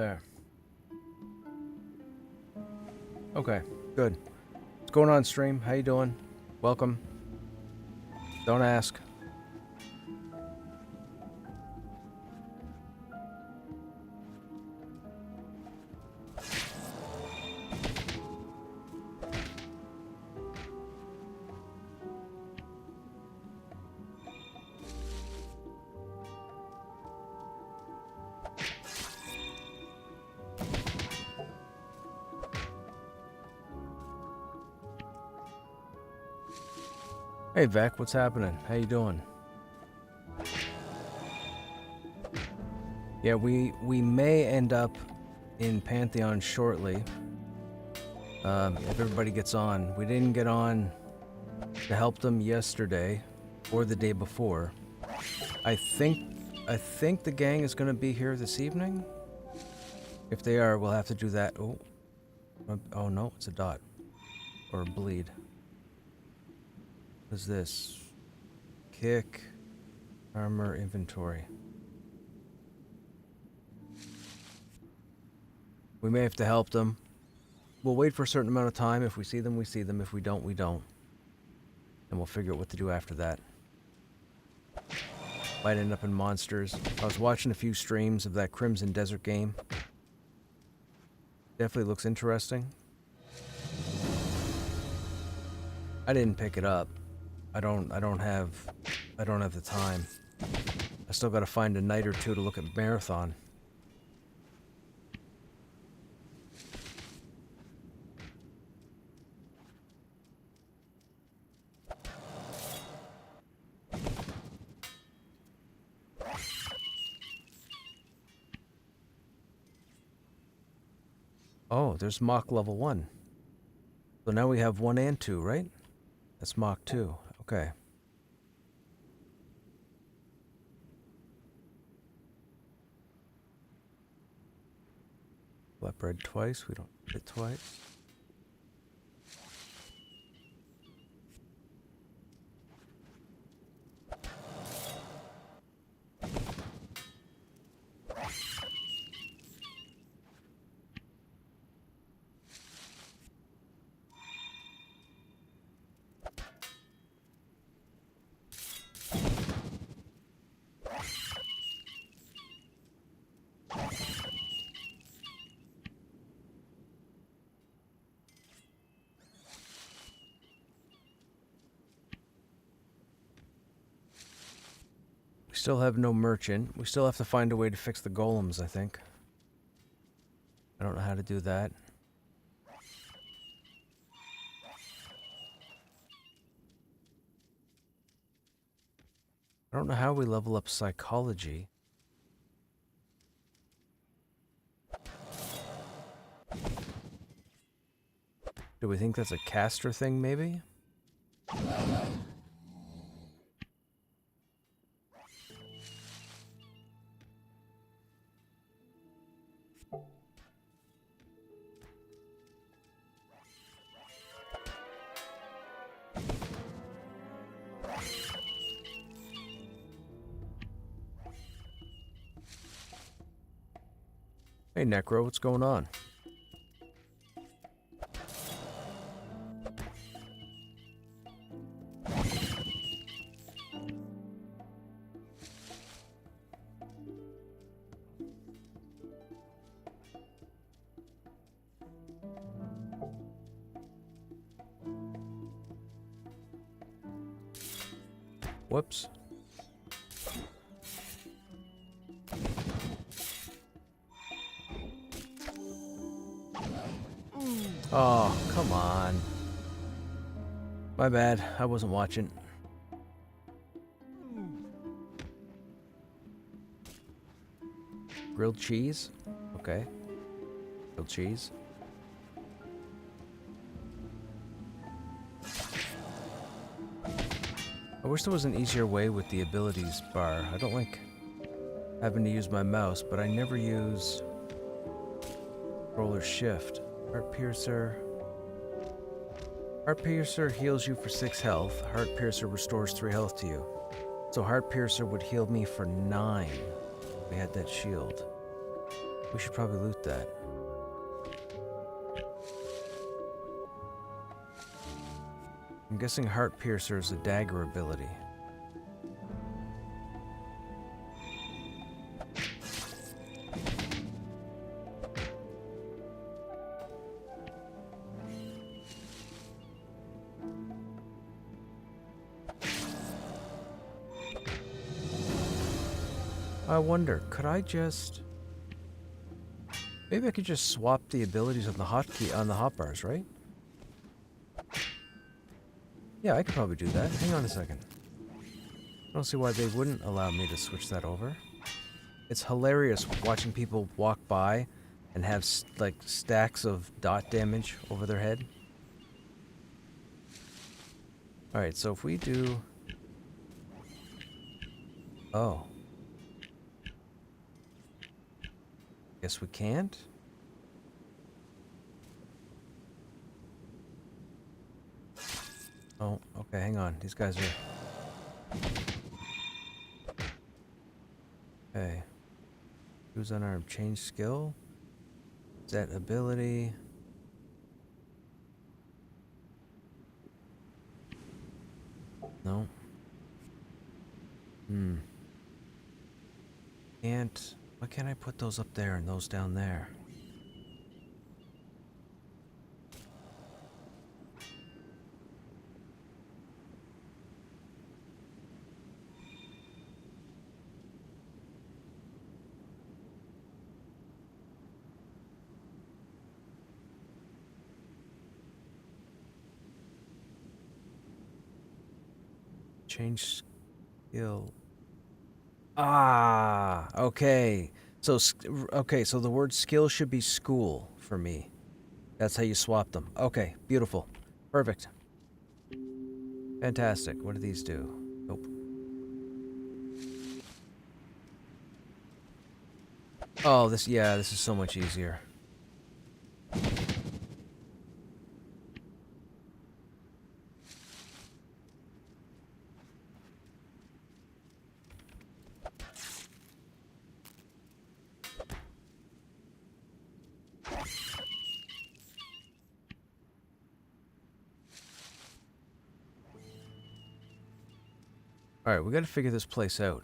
There. Okay, good. What's going on, stream? How you doing? Welcome. Don't ask. Hey, Vec, what's happening? How you doing? Yeah, we may end up in Pantheon shortly. If everybody gets on. We didn't get on to help them yesterday or the day before. I think the gang is going to be here this evening. If they are, we'll have to do that. Oh no, it's a dot or a bleed. What is this? Kick, armor, inventory. We may have to help them. We'll wait for a certain amount of time. If we see them, we see them. If we don't, we don't. And we'll figure out what to do after that. Might end up in monsters. I was watching a few streams of that Crimson Desert game. Definitely looks interesting. I didn't pick it up. I don't have the time. I still gotta find a night or two to look at Marathon. Oh, there's Mach level 1. So now we have 1 and 2, right? That's Mach 2. Okay. Flatbread twice. We don't need it twice. Still have no merchant. We still have to find a way to fix the golems, I think. I don't know how to do that. I don't know how we level up psychology. Do we think that's a caster thing, maybe? Hey, Necro, what's going on? Whoops. Oh, come on. My bad. I wasn't watching. Grilled cheese? Okay. Grilled cheese. I wish there was an easier way with the abilities bar. I don't like having to use my mouse, but I never use controller shift. Heart Piercer. Heart Piercer heals you for 6 health. Heart Piercer restores 3 health to you. So Heart Piercer would heal me for 9. We had that shield. We should probably loot that. I'm guessing Heart Piercer is a dagger ability. I wonder, could I just... Maybe I could just swap the abilities on the hotkey on the hotbars, right? Yeah, I could probably do that. Hang on a second. I don't see why they wouldn't allow me to switch that over. It's hilarious watching people walk by and have like stacks of dot damage over their head. Alright, so if we do... Oh. Guess we can't? Oh, okay, hang on. These guys are... Okay. Use unarmed. Change skill. Set ability. No. Can't... Why can't I put those up there and those down there? Change skill. Ah, okay. So, okay, so the word skill should be school for me. That's how you swap them. Okay, beautiful. Perfect. Fantastic. What do these do? Nope. Oh, this is so much easier. Alright, we gotta figure this place out.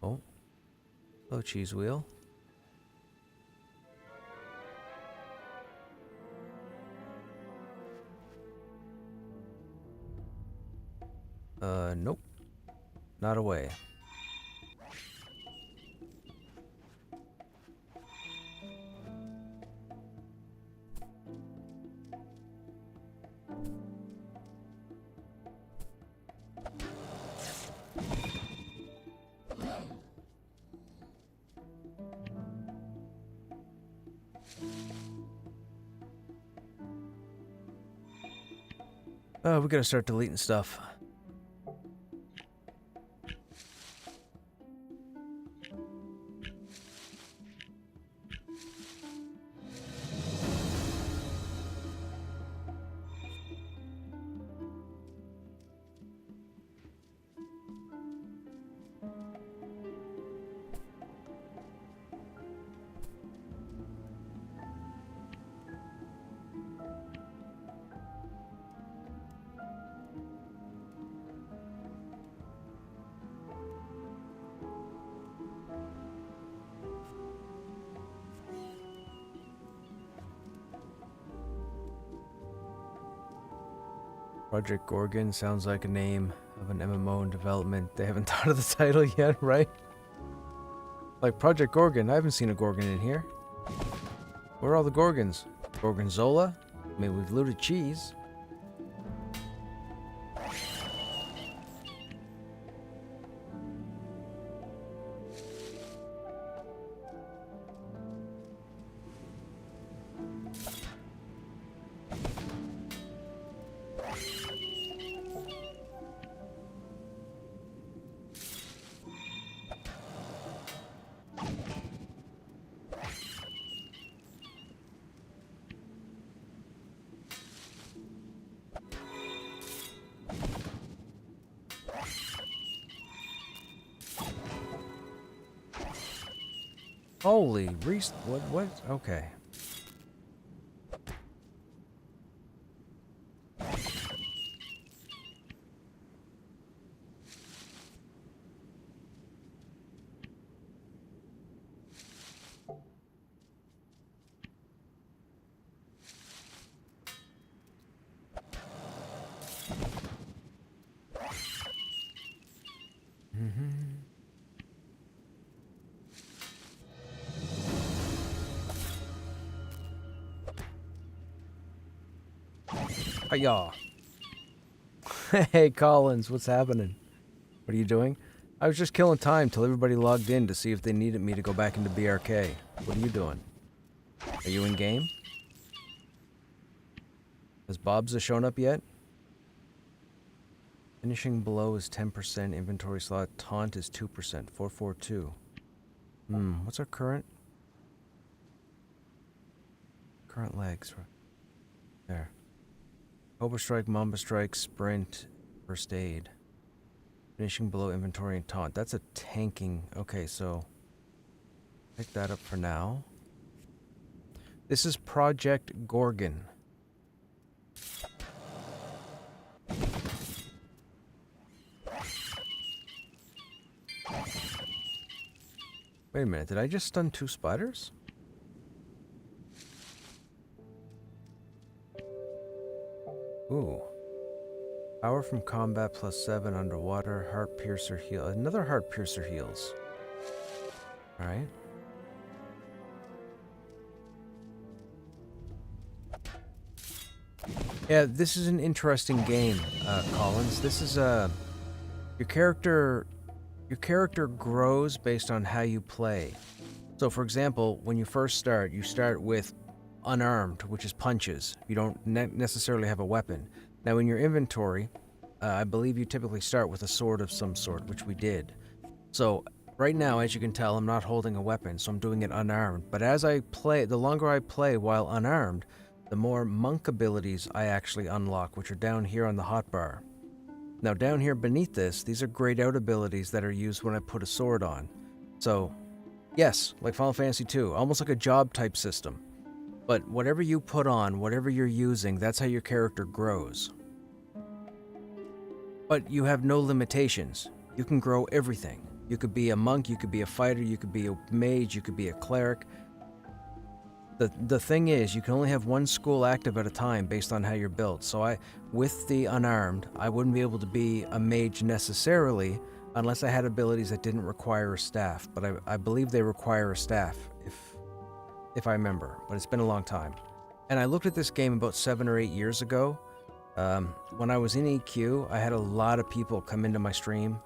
Oh. Hello, cheese wheel. Nope. Not away. Oh, we gotta start deleting stuff. Project Gorgon sounds like a name of an MMO in development. They haven't thought of the title yet, right? Like Project Gorgon. I haven't seen a Gorgon in here. Where are all the Gorgons? Gorgonzola? I mean, we've looted cheese. Holy what? Okay. Hiya. Hey, Collins, what's happening? What are you doing? I was just killing time till everybody logged in to see if they needed me to go back into BRK. What are you doing? Are you in game? Has Bob's shown up yet? Finishing below is 10%, inventory slot, taunt is 2%, 442. What's our current legs? There. Cobra Strike, Mamba Strike, Sprint, First Aid. Finishing below inventory and taunt. That's a tanking. Okay, so pick that up for now. This is Project Gorgon. Wait a minute, did I just stun 2 spiders? Ooh. Power from combat plus 7 underwater. Heart piercer heal. Another heart piercer heals. Alright. Yeah, this is an interesting game, Collins. This is your character grows based on how you play. So for example, when you first start, you start with unarmed, which is punches. You don't necessarily have a weapon. Now in your inventory, I believe you typically start with a sword of some sort, which we did. So right now, as you can tell, I'm not holding a weapon, so I'm doing it unarmed. But as I play, the longer I play while unarmed, the more monk abilities I actually unlock, which are down here on the hotbar. Now down here beneath this, these are grayed out abilities that are used when I put a sword on. So, yes, like Final Fantasy II, almost like a job type system. But whatever you put on, whatever you're using, that's how your character grows. But you have no limitations. You can grow everything. You could be a monk, you could be a fighter, you could be a mage, you could be a cleric. The thing is, you can only have one school active at a time based on how you're built. So with the unarmed, I wouldn't be able to be a mage necessarily unless I had abilities that didn't require a staff. But I believe they require a staff, if I remember. But it's been a long time. And I looked at this game about 7 or 8 years ago. When I was in EQ, I had a lot of people come into my stream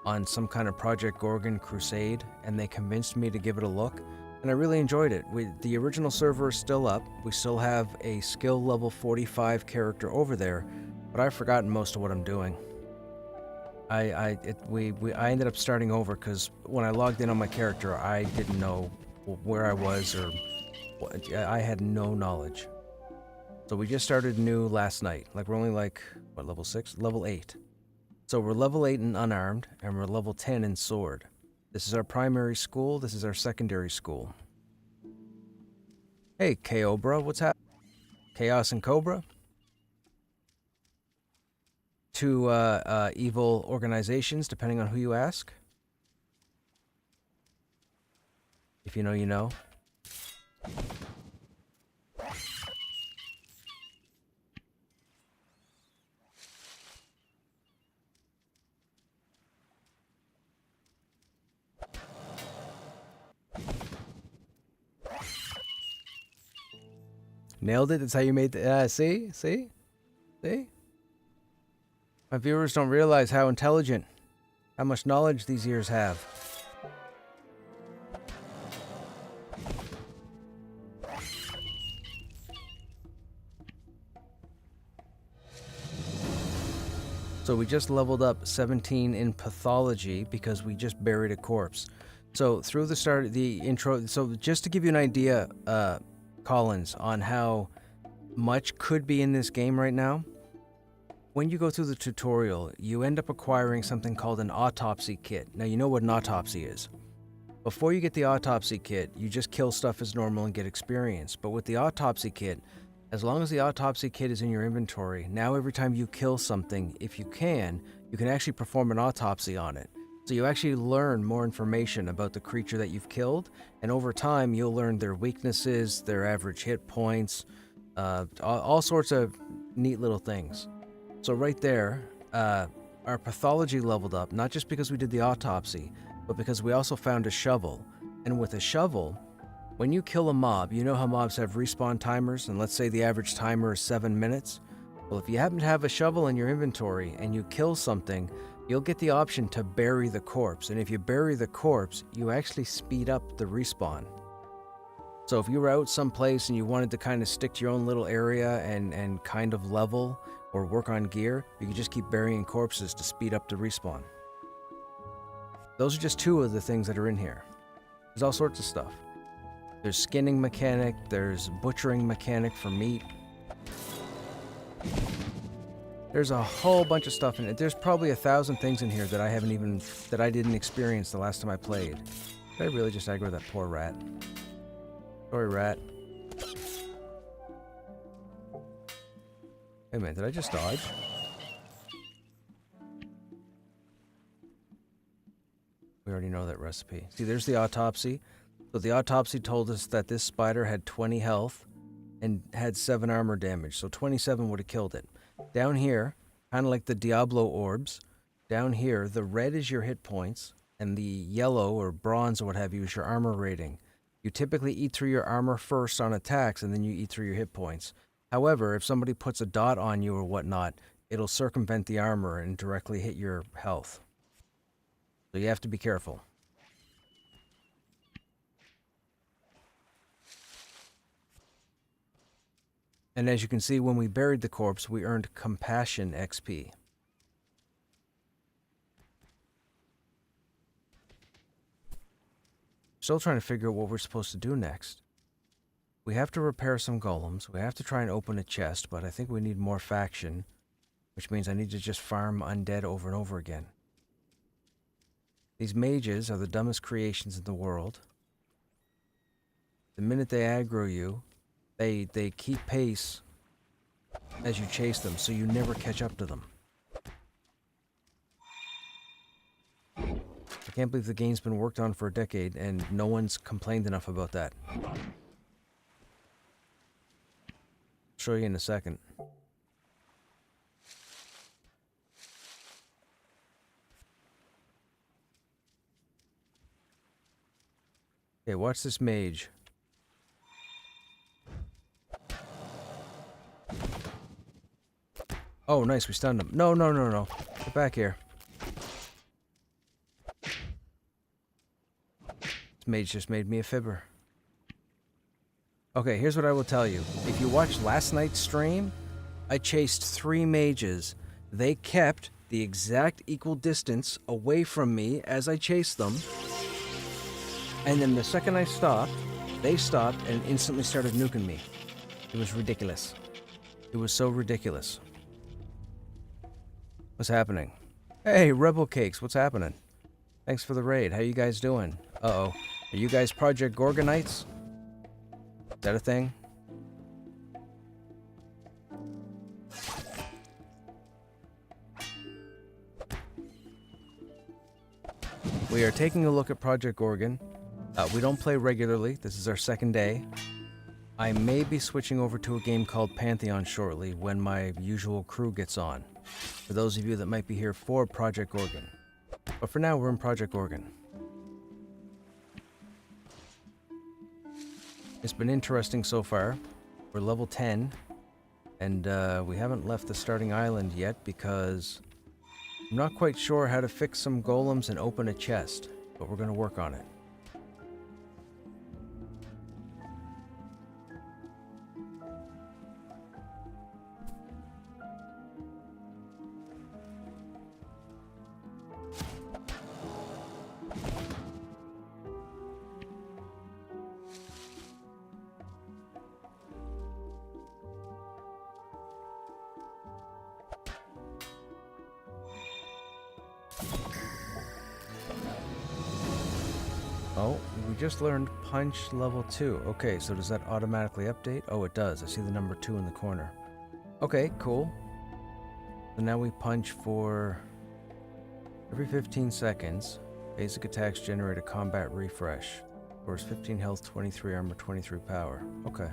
on some kind of Project Gorgon crusade, and they convinced me to give it a look. And I really enjoyed it. The original server is still up. We still have a skill level 45 character over there, but I've forgotten most of what I'm doing. I ended up starting over because when I logged in on my character, I didn't know where I was or I had no knowledge. So we just started new last night. Like we're only like, what, level 6? Level 8. So we're level 8 in unarmed, and we're level 10 in sword. This is our primary school, this is our secondary school. Hey, K-Obra, what's happening? Chaos and Cobra? 2 evil organizations, depending on who you ask. If you know, you know. Nailed it. That's how you made the... See? My viewers don't realize how intelligent, how much knowledge these ears have. So we just leveled up 17 in pathology because we just buried a corpse. So through the start, the intro... So just to give you an idea... Collins, on how much could be in this game right now. When you go through the tutorial, you end up acquiring something called an autopsy kit. Now you know what an autopsy is. Before you get the autopsy kit, you just kill stuff as normal and get experience. But with the autopsy kit, as long as the autopsy kit is in your inventory, now every time you kill something, if you can actually perform an autopsy on it. So you actually learn more information about the creature that you've killed, and over time you'll learn their weaknesses, their average hit points, all sorts of neat little things. So right there, our pathology leveled up, not just because we did the autopsy, but because we also found a shovel. And with a shovel, when you kill a mob, you know how mobs have respawn timers, and let's say the average timer is 7 minutes? Well, if you happen to have a shovel in your inventory and you kill something, you'll get the option to bury the corpse. And if you bury the corpse, you actually speed up the respawn. So if you were out someplace and you wanted to kind of stick to your own little area and kind of level or work on gear, you could just keep burying corpses to speed up the respawn. Those are just 2 of the things that are in here. There's all sorts of stuff. There's skinning mechanic, there's butchering mechanic for meat. There's a whole bunch of stuff in it. There's probably 1,000 things in here that I didn't experience the last time I played. Did I really just aggro that poor rat? Sorry, rat. Wait a minute, did I just dodge? We already know that recipe. See, there's the autopsy. So the autopsy told us that this spider had 20 health and had 7 armor damage. So 27 would have killed it. Down here, kind of like the Diablo orbs, down here, the red is your hit points, and the yellow or bronze or what have you is your armor rating. You typically eat through your armor first on attacks, and then you eat through your hit points. However, if somebody puts a dot on you or whatnot, it'll circumvent the armor and directly hit your health. So you have to be careful. And as you can see, when we buried the corpse, we earned Compassion XP. Still trying to figure out what we're supposed to do next. We have to repair some golems. We have to try and open a chest, but I think we need more faction, which means I need to just farm undead over and over again. These mages are the dumbest creations in the world. The minute they aggro you, they keep pace as you chase them, so you never catch up to them. I can't believe the game's been worked on for a decade and no one's complained enough about that. I'll show you in a second. Okay, watch this mage. Oh, nice, we stunned him. No. Get back here. This mage just made me a fibber. Okay, here's what I will tell you. If you watched last night's stream, I chased 3 mages. They kept the exact equal distance away from me as I chased them. And then the second I stopped, they stopped and instantly started nuking me. It was ridiculous. It was so ridiculous. What's happening? Hey, Rebel Cakes, what's happening? Thanks for the raid. How you guys doing? Uh-oh. Are you guys Project Gorgonites? Is that a thing? We are taking a look at Project Gorgon. We don't play regularly. This is our second day. I may be switching over to a game called Pantheon shortly when my usual crew gets on. For those of you that might be here for Project Gorgon. But for now, we're in Project Gorgon. It's been interesting so far. We're level 10, and we haven't left the starting island yet because I'm not quite sure how to fix some golems and open a chest, but we're going to work on it. just learned punch level 2. Okay, so does that automatically update? Oh, it does. I see the number 2 in the corner. Okay, cool. So now we punch for every 15 seconds. Basic attacks generate a combat refresh. Scores 15 health, 23 armor, 23 power. Okay.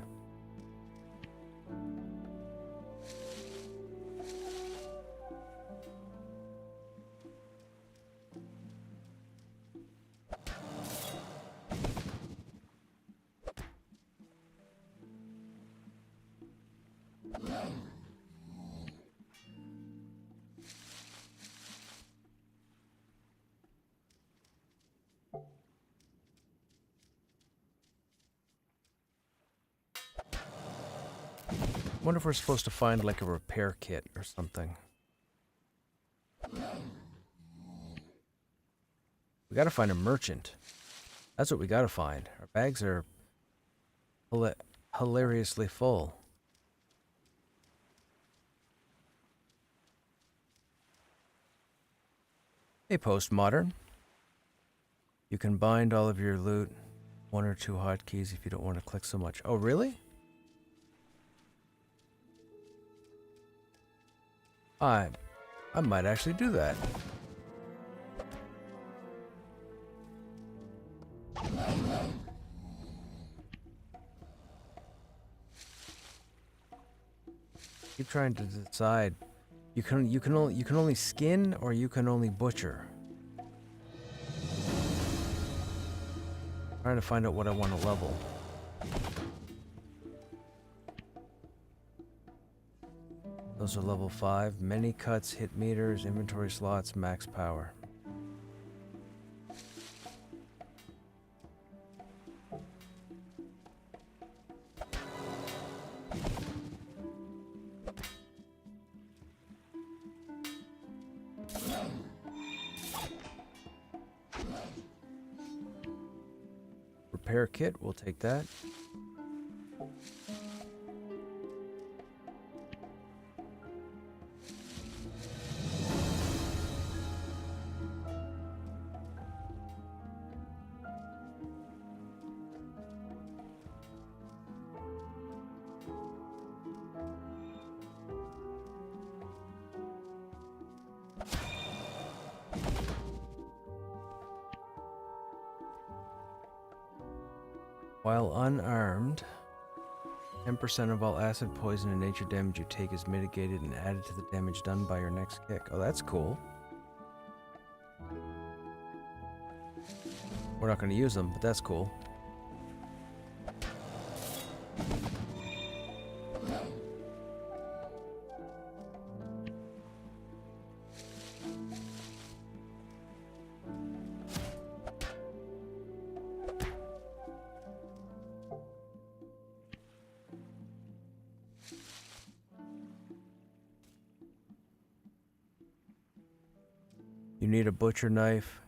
Wonder if we're supposed to find like a repair kit or something. We gotta find a merchant. That's what we gotta find. Our bags are hilariously full. Hey, Postmodern. You can bind all of your loot, 1 or 2 hotkeys if you don't want to click so much. Oh, really? I might actually do that. Keep trying to decide. You can only skin or you can only butcher. Trying to find out what I want to level. Those are level 5. Many cuts, hit meters, inventory slots, max power. Repair kit, we'll take that. While unarmed, 10% of all acid, poison, and nature damage you take is mitigated and added to the damage done by your next kick. Oh, that's cool. We're not going to use them, but that's cool. You need a butcher knife,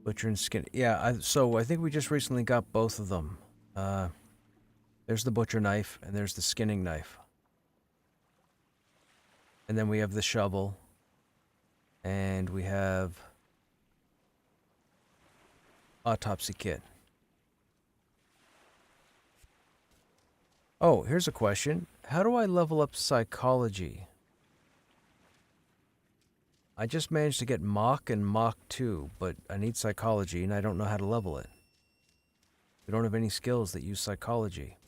butcher and skin. Yeah, so I think we just recently got both of them. There's the butcher knife and there's the skinning knife. And then we have the shovel. And we have autopsy kit. Oh, here's a question. How do I level up psychology? I just managed to get Mach and Mach 2, but I need psychology and I don't know how to level it. We don't have any skills that use psychology.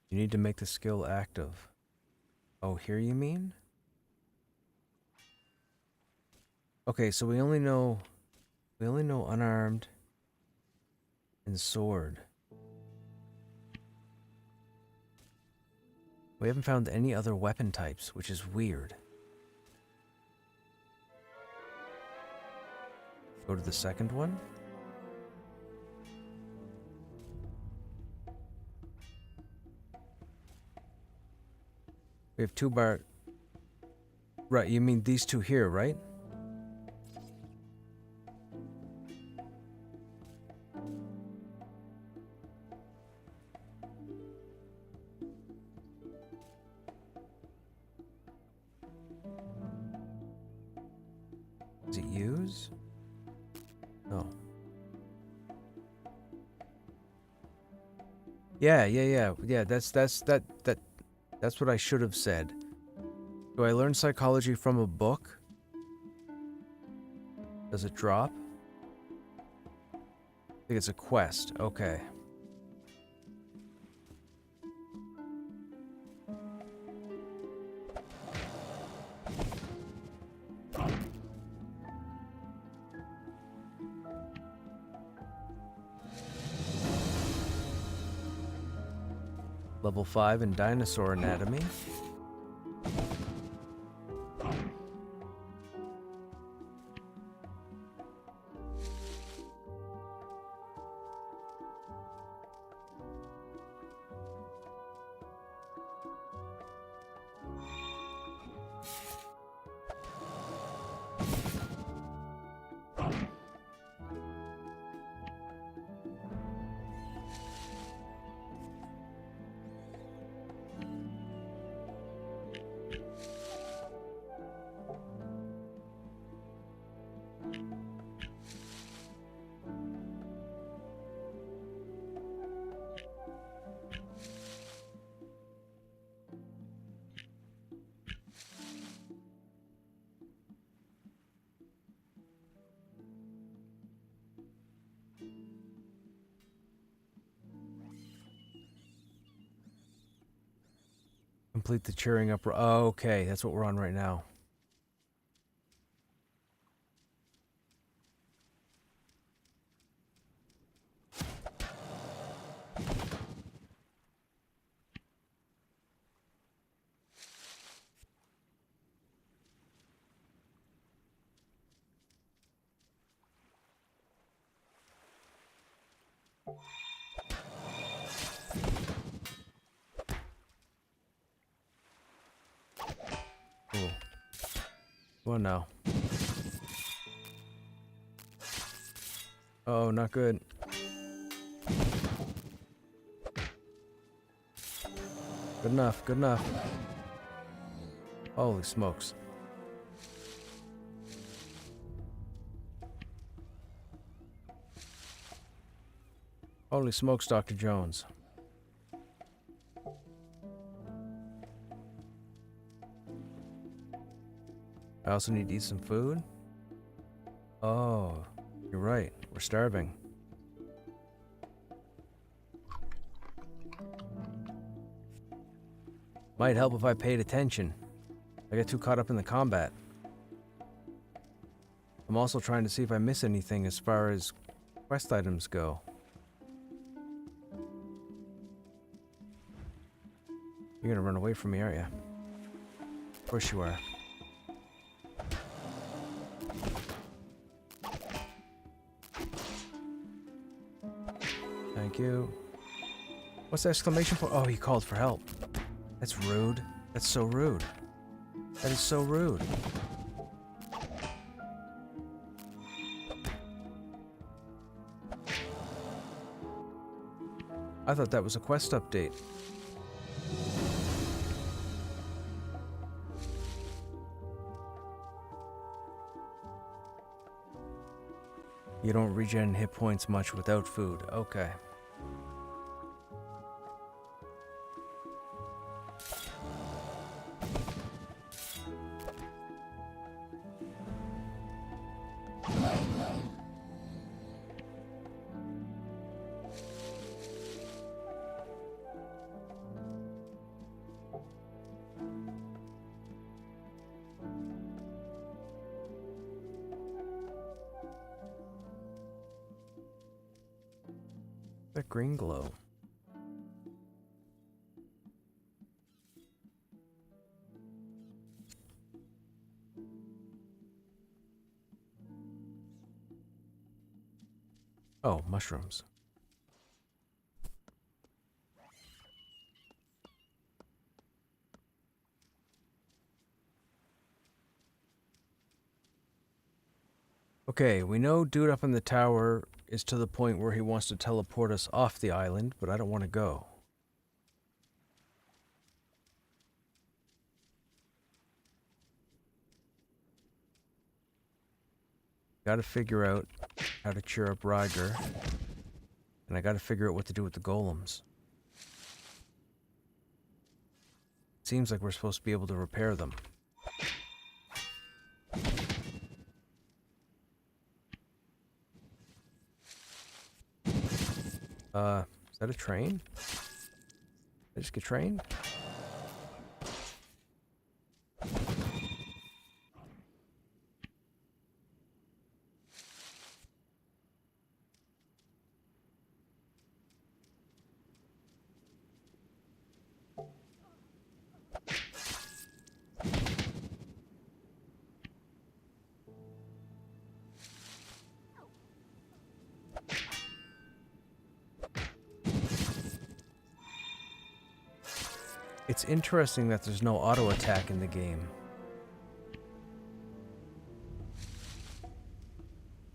You need to make the skill active. Oh, here you mean? Okay, so we only know unarmed and sword. We haven't found any other weapon types, which is weird. Go to the second one. We have 2 bar. Right, you mean these 2 here, right? Does it use? No. Yeah, that's what I should have said. Do I learn psychology from a book? Does it drop? I think it's a quest. Okay. Level 5 in dinosaur anatomy. Complete the cheering up. Oh, okay, that's what we're on right now. Cool. Well, no. Oh, not good. Good enough, good enough. Holy smokes. Holy smokes, Dr. Jones. I also need to eat some food. Oh, you're right. We're starving. Might help if I paid attention. I got too caught up in the combat. I'm also trying to see if I miss anything as far as quest items go. You're gonna run away from me, aren't you? Of course you are. Thank you. What's the exclamation point? Oh, he called for help. That's rude. That's so rude. That is so rude. I thought that was a quest update. You don't regen hit points much without food. Okay. That green glow. Oh, mushrooms. Okay, we know dude up in the tower is to the point where he wants to teleport us off the island, but I don't want to go. Gotta figure out how to cheer up Ryger. And I gotta figure out what to do with the golems. Seems like we're supposed to be able to repair them. Is that a train? Did I just get trained? It's interesting that there's no auto attack in the game.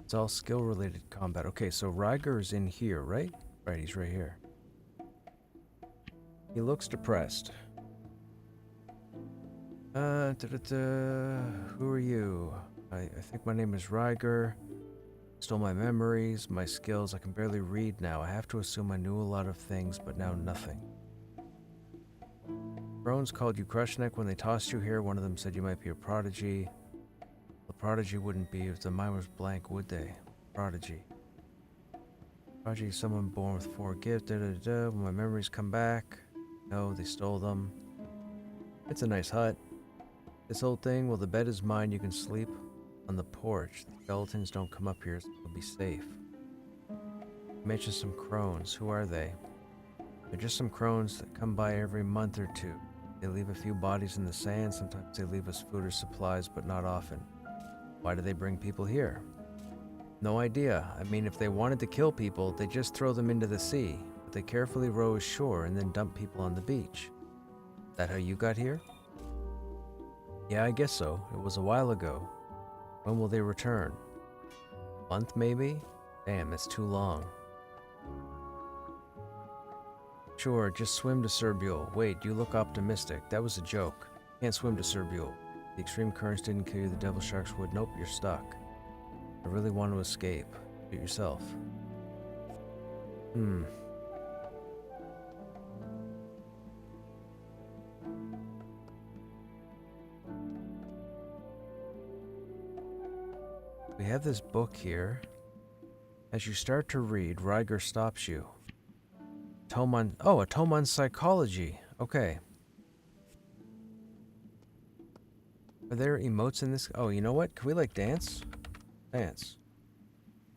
It's all skill related combat. Okay, so Ryger is in here, right? Right, he's right here. He looks depressed. Who are you? I think my name is Ryger. Stole my memories, my skills. I can barely read now. I have to assume I knew a lot of things, but now nothing. Crones called you Krushnek when they tossed you here. One of them said you might be a prodigy. The prodigy wouldn't be if the mind was blank, would they? Prodigy. Prodigy is someone born with 4 gifts. When my memories come back. No, they stole them. It's a nice hut. This old thing, well, the bed is mine. You can sleep on the porch. The skeletons don't come up here, so you'll be safe. You mentioned some crones. Who are they? They're just some crones that come by every month or two. They leave a few bodies in the sand. Sometimes they leave us food or supplies, but not often. Why do they bring people here? No idea. I mean, if they wanted to kill people, they just throw them into the sea. But they carefully row ashore and then dump people on the beach. That how you got here? Yeah, I guess so. It was a while ago. When will they return? A month, maybe? Damn, that's too long. Sure, just swim to Serbiol. Wait, you look optimistic. That was a joke. Can't swim to Serbiol. The extreme currents didn't kill you, the devil sharks would. Nope, you're stuck. I really want to escape. Do it yourself. We have this book here. As you start to read, Ryger stops you. A tome on psychology. Okay. Are there emotes in this? Oh, you know what? Can we, like, dance? Dance.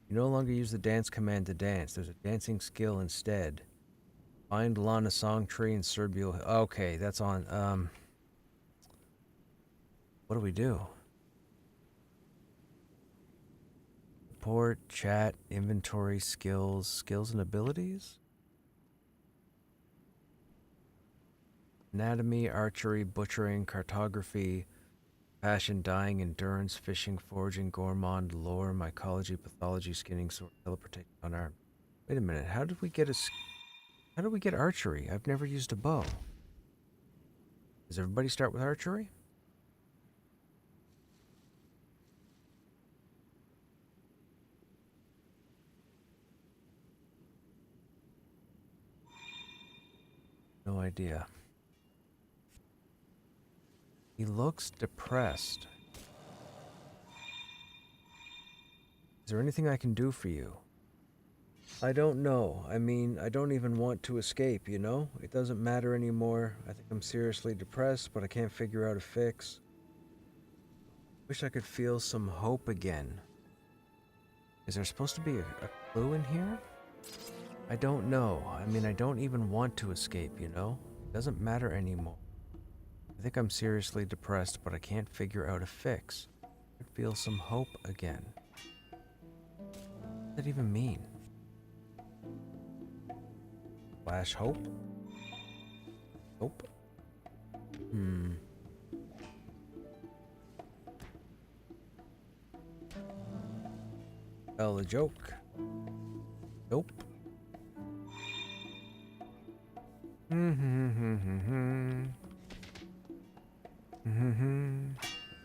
You no longer use the dance command to dance. There's a dancing skill instead. Find Lana Song Tree in Serbial. Okay, that's on, what do we do? Support, chat, inventory, skills and abilities? Anatomy, archery, butchering, cartography, passion, dying, endurance, fishing, foraging, gourmand, lore, mycology, pathology, skinning, sword, teleportation, unarmed. Wait a minute, how did we get archery? I've never used a bow. Does everybody start with archery? No idea. He looks depressed. Is there anything I can do for you? I don't know. I mean, I don't even want to escape, you know? It doesn't matter anymore. I think I'm seriously depressed, but I can't figure out a fix. Wish I could feel some hope again. Is there supposed to be a clue in here? I don't know. I mean, I don't even want to escape, you know? It doesn't matter anymore. I think I'm seriously depressed, but I can't figure out a fix. I could feel some hope again. What does that even mean? Flash hope? Hope? Tell a joke. Nope.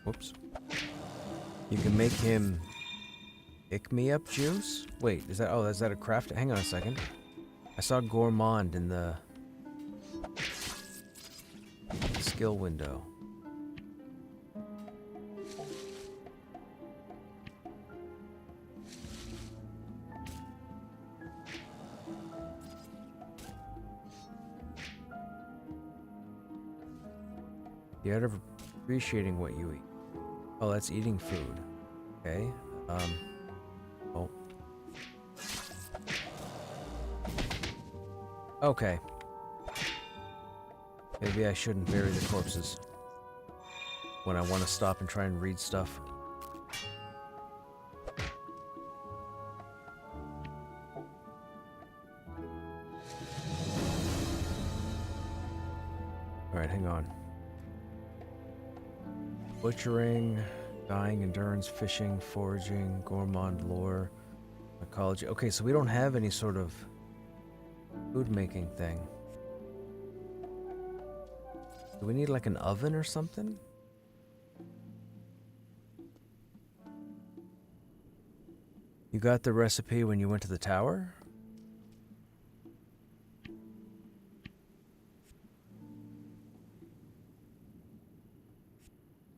Whoops. You can make him Pick-me-up juice? Wait, is that... Oh, is that a craft? Hang on a second. I saw gourmand in the skill window. The art of appreciating what you eat. Oh, that's eating food. Okay. Oh. Okay. Maybe I shouldn't bury the corpses when I want to stop and try and read stuff. Alright, hang on. Butchering, dying, endurance, fishing, foraging, gourmand lore, ecology. Okay, so we don't have any sort of food making thing. Do we need like an oven or something? You got the recipe when you went to the tower?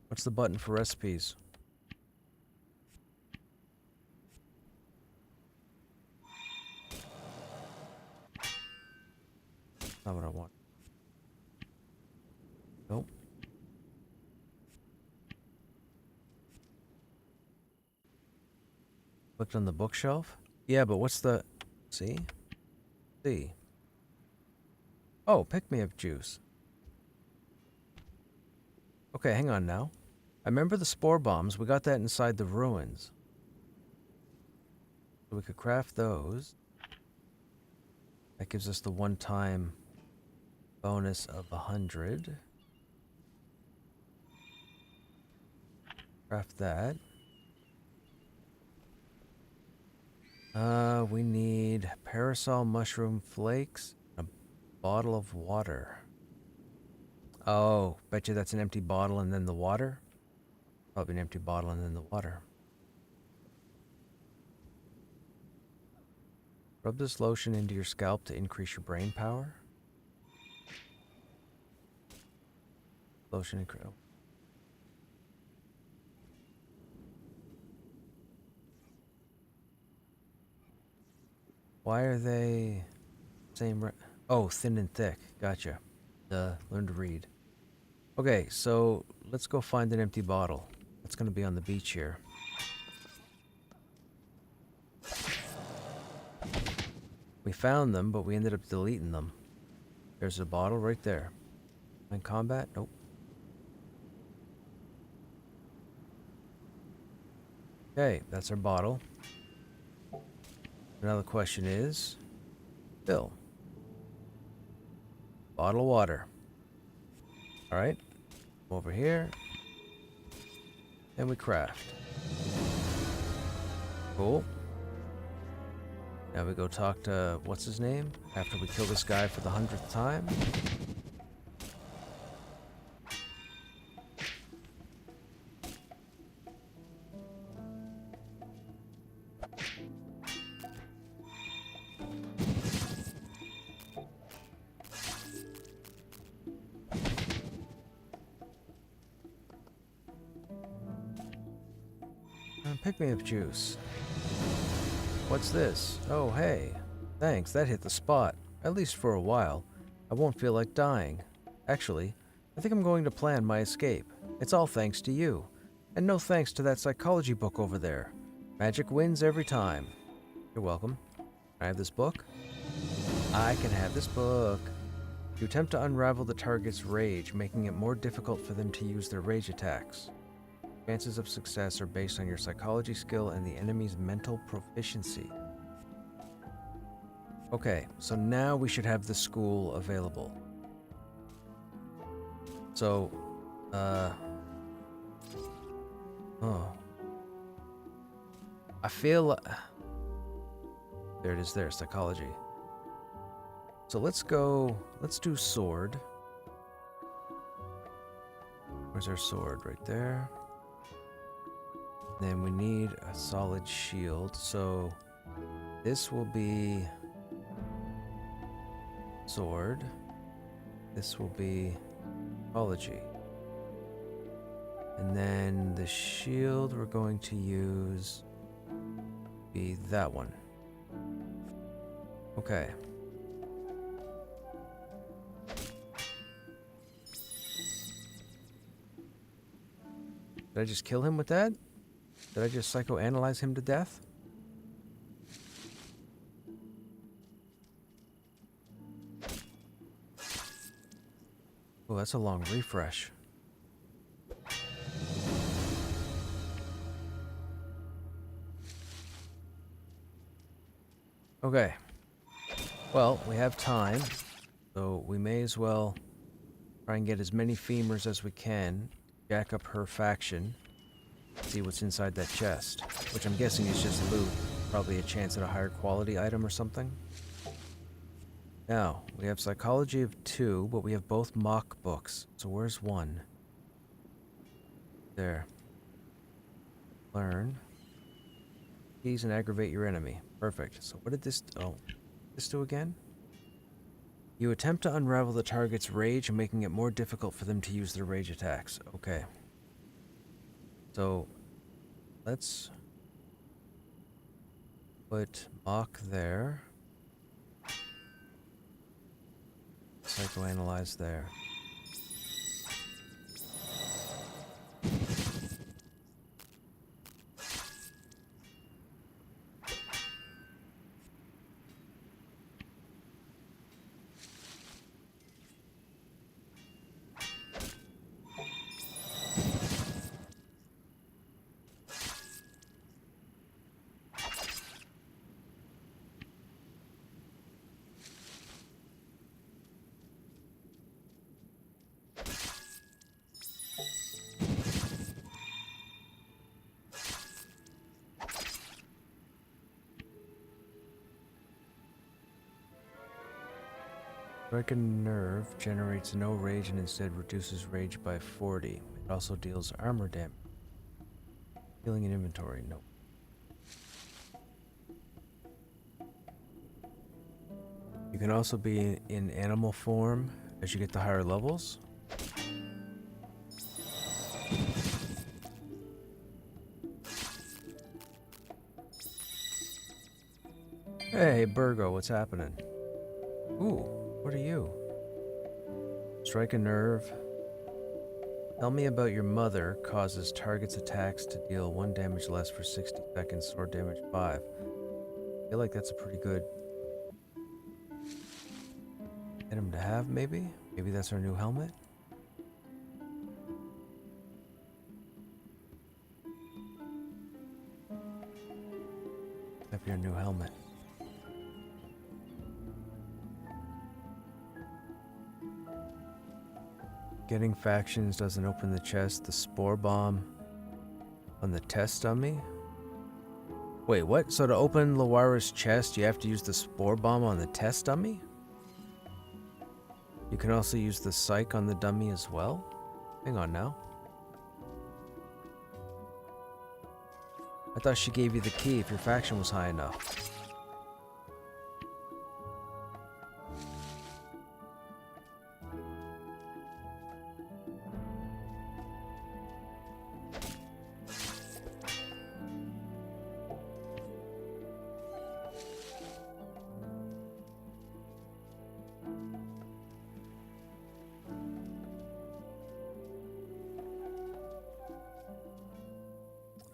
What's the button for recipes? Not what I want. Nope. Clicked on the bookshelf? Yeah, but what's the... See? See. Oh, pick-me-up juice. Okay, hang on now. I remember the spore bombs. We got that inside the ruins. So we could craft those. That gives us the one-time bonus of 100. Craft that. We need parasol mushroom flakes, a bottle of water. Oh, bet you that's an empty bottle and then the water? Probably an empty bottle and then the water. Rub this lotion into your scalp to increase your brain power. Lotion increase. Why are they same? Oh, thin and thick. Gotcha. Learn to read. Okay, so let's go find an empty bottle. That's gonna be on the beach here. We found them, but we ended up deleting them. There's a bottle right there. In combat? Nope. Okay, that's our bottle. Now the question is, fill. Bottle of water. Alright. Over here. And we craft. Cool. Now we go talk to, what's his name? After we kill this guy for the 100th time. Pick-me-up juice. What's this? Oh, hey. Thanks, that hit the spot. At least for a while. I won't feel like dying. Actually, I think I'm going to plan my escape. It's all thanks to you. And no thanks to that psychology book over there. Magic wins every time. You're welcome. Can I have this book? I can have this book. You attempt to unravel the target's rage, making it more difficult for them to use their rage attacks. Chances of success are based on your psychology skill and the enemy's mental proficiency. Okay, so now we should have the school available. So, oh. I feel... there it is there, psychology. So let's do sword. Where's our sword? Right there. Then we need a solid shield, so this will be sword. This will be ecology. And then the shield we're going to use be that one. Okay. Did I just kill him with that? Did I just psychoanalyze him to death? Oh, that's a long refresh. Okay. Well, we have time, so we may as well try and get as many femurs as we can, jack up her faction, see what's inside that chest, which I'm guessing is just loot, probably a chance at a higher quality item or something. Now, we have psychology of 2, but we have both mock books, so where's one? There. Learn. Tease and aggravate your enemy. Perfect. So what did this... Oh. This do again? You attempt to unravel the target's rage, making it more difficult for them to use their rage attacks. Okay. So, let's put mock there. Psychoanalyze there. Striking Nerve generates no rage and instead reduces rage by 40. It also deals armor damage. Healing in inventory, no. You can also be in animal form as you get to higher levels. Hey, Burgo, what's happening? Ooh, what are you? Strike a nerve. Tell me about your mother. Causes target's attacks to deal 1 damage less for 60 seconds, sword damage 5. I feel like that's a pretty good item to have, maybe? Maybe that's our new helmet? Up your new helmet. Getting factions doesn't open the chest. The spore bomb on the test dummy? Wait, what? So to open Lawara's chest, you have to use the spore bomb on the test dummy? You can also use the psych on the dummy as well? Hang on now. I thought she gave you the key if your faction was high enough.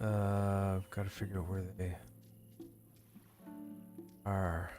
I've got to figure out where they are.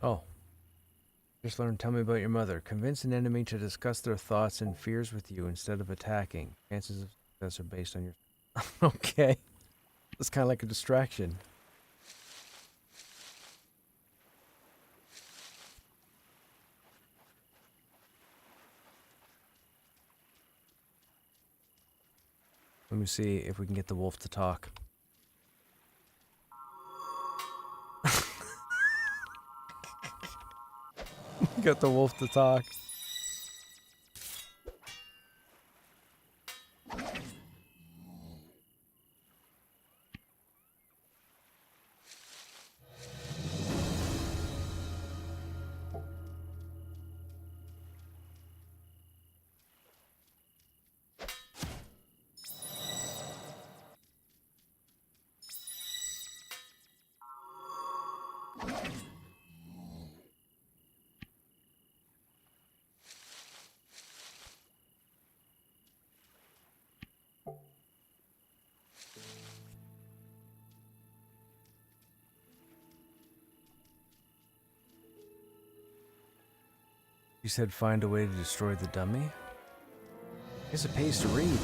Oh. Just learn. Tell me about your mother. Convince an enemy to discuss their thoughts and fears with you instead of attacking. Chances of success are based on your... Okay. It's kind of like a distraction. Let me see if we can get the wolf to talk. Get the wolf to talk. You said find a way to destroy the dummy? I guess it pays to read.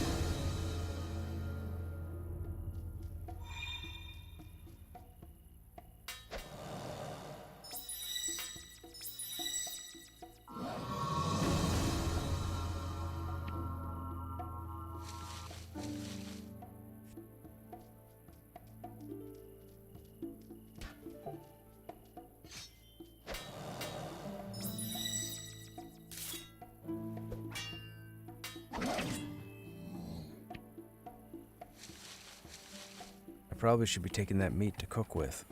I probably should be taking that meat to cook with.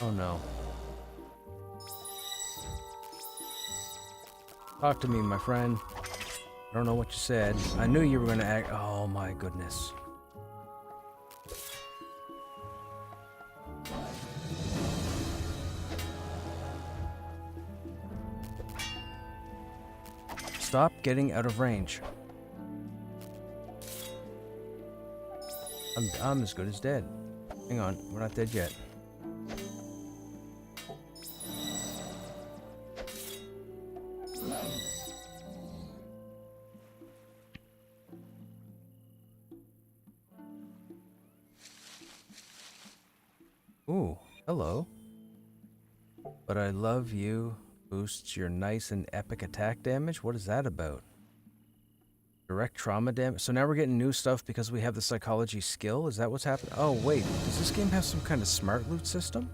Oh no. Talk to me, my friend. I don't know what you said. I knew you were gonna act. Oh my goodness. Stop getting out of range. I'm as good as dead. Hang on, we're not dead yet. Ooh, hello. But I love you boosts your nice and epic attack damage? What is that about? Direct trauma damage? So now we're getting new stuff because we have the psychology skill? Is that what's happening? Oh, wait. Does this game have some kind of smart loot system?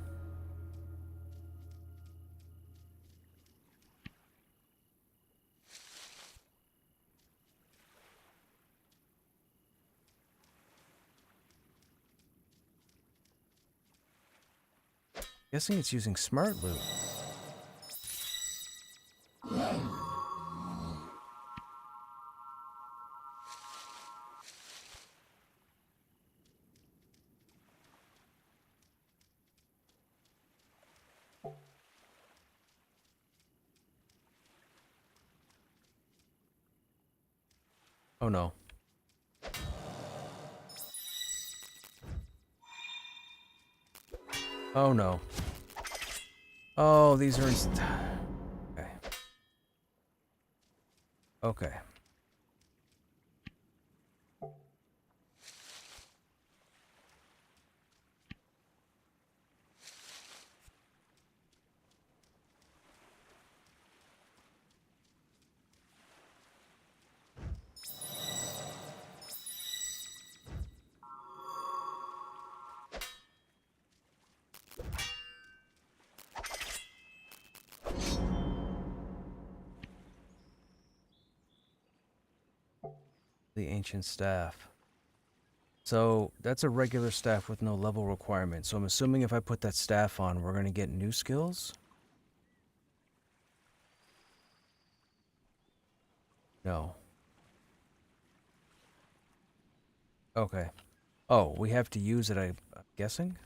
Guessing it's using smart loot. Oh no. Oh no. Oh, these are... Okay. Okay. The ancient staff. So that's a regular staff with no level requirement. So I'm assuming if I put that staff on, we're going to get new skills? No. Okay. Oh, we have to use it, I'm guessing?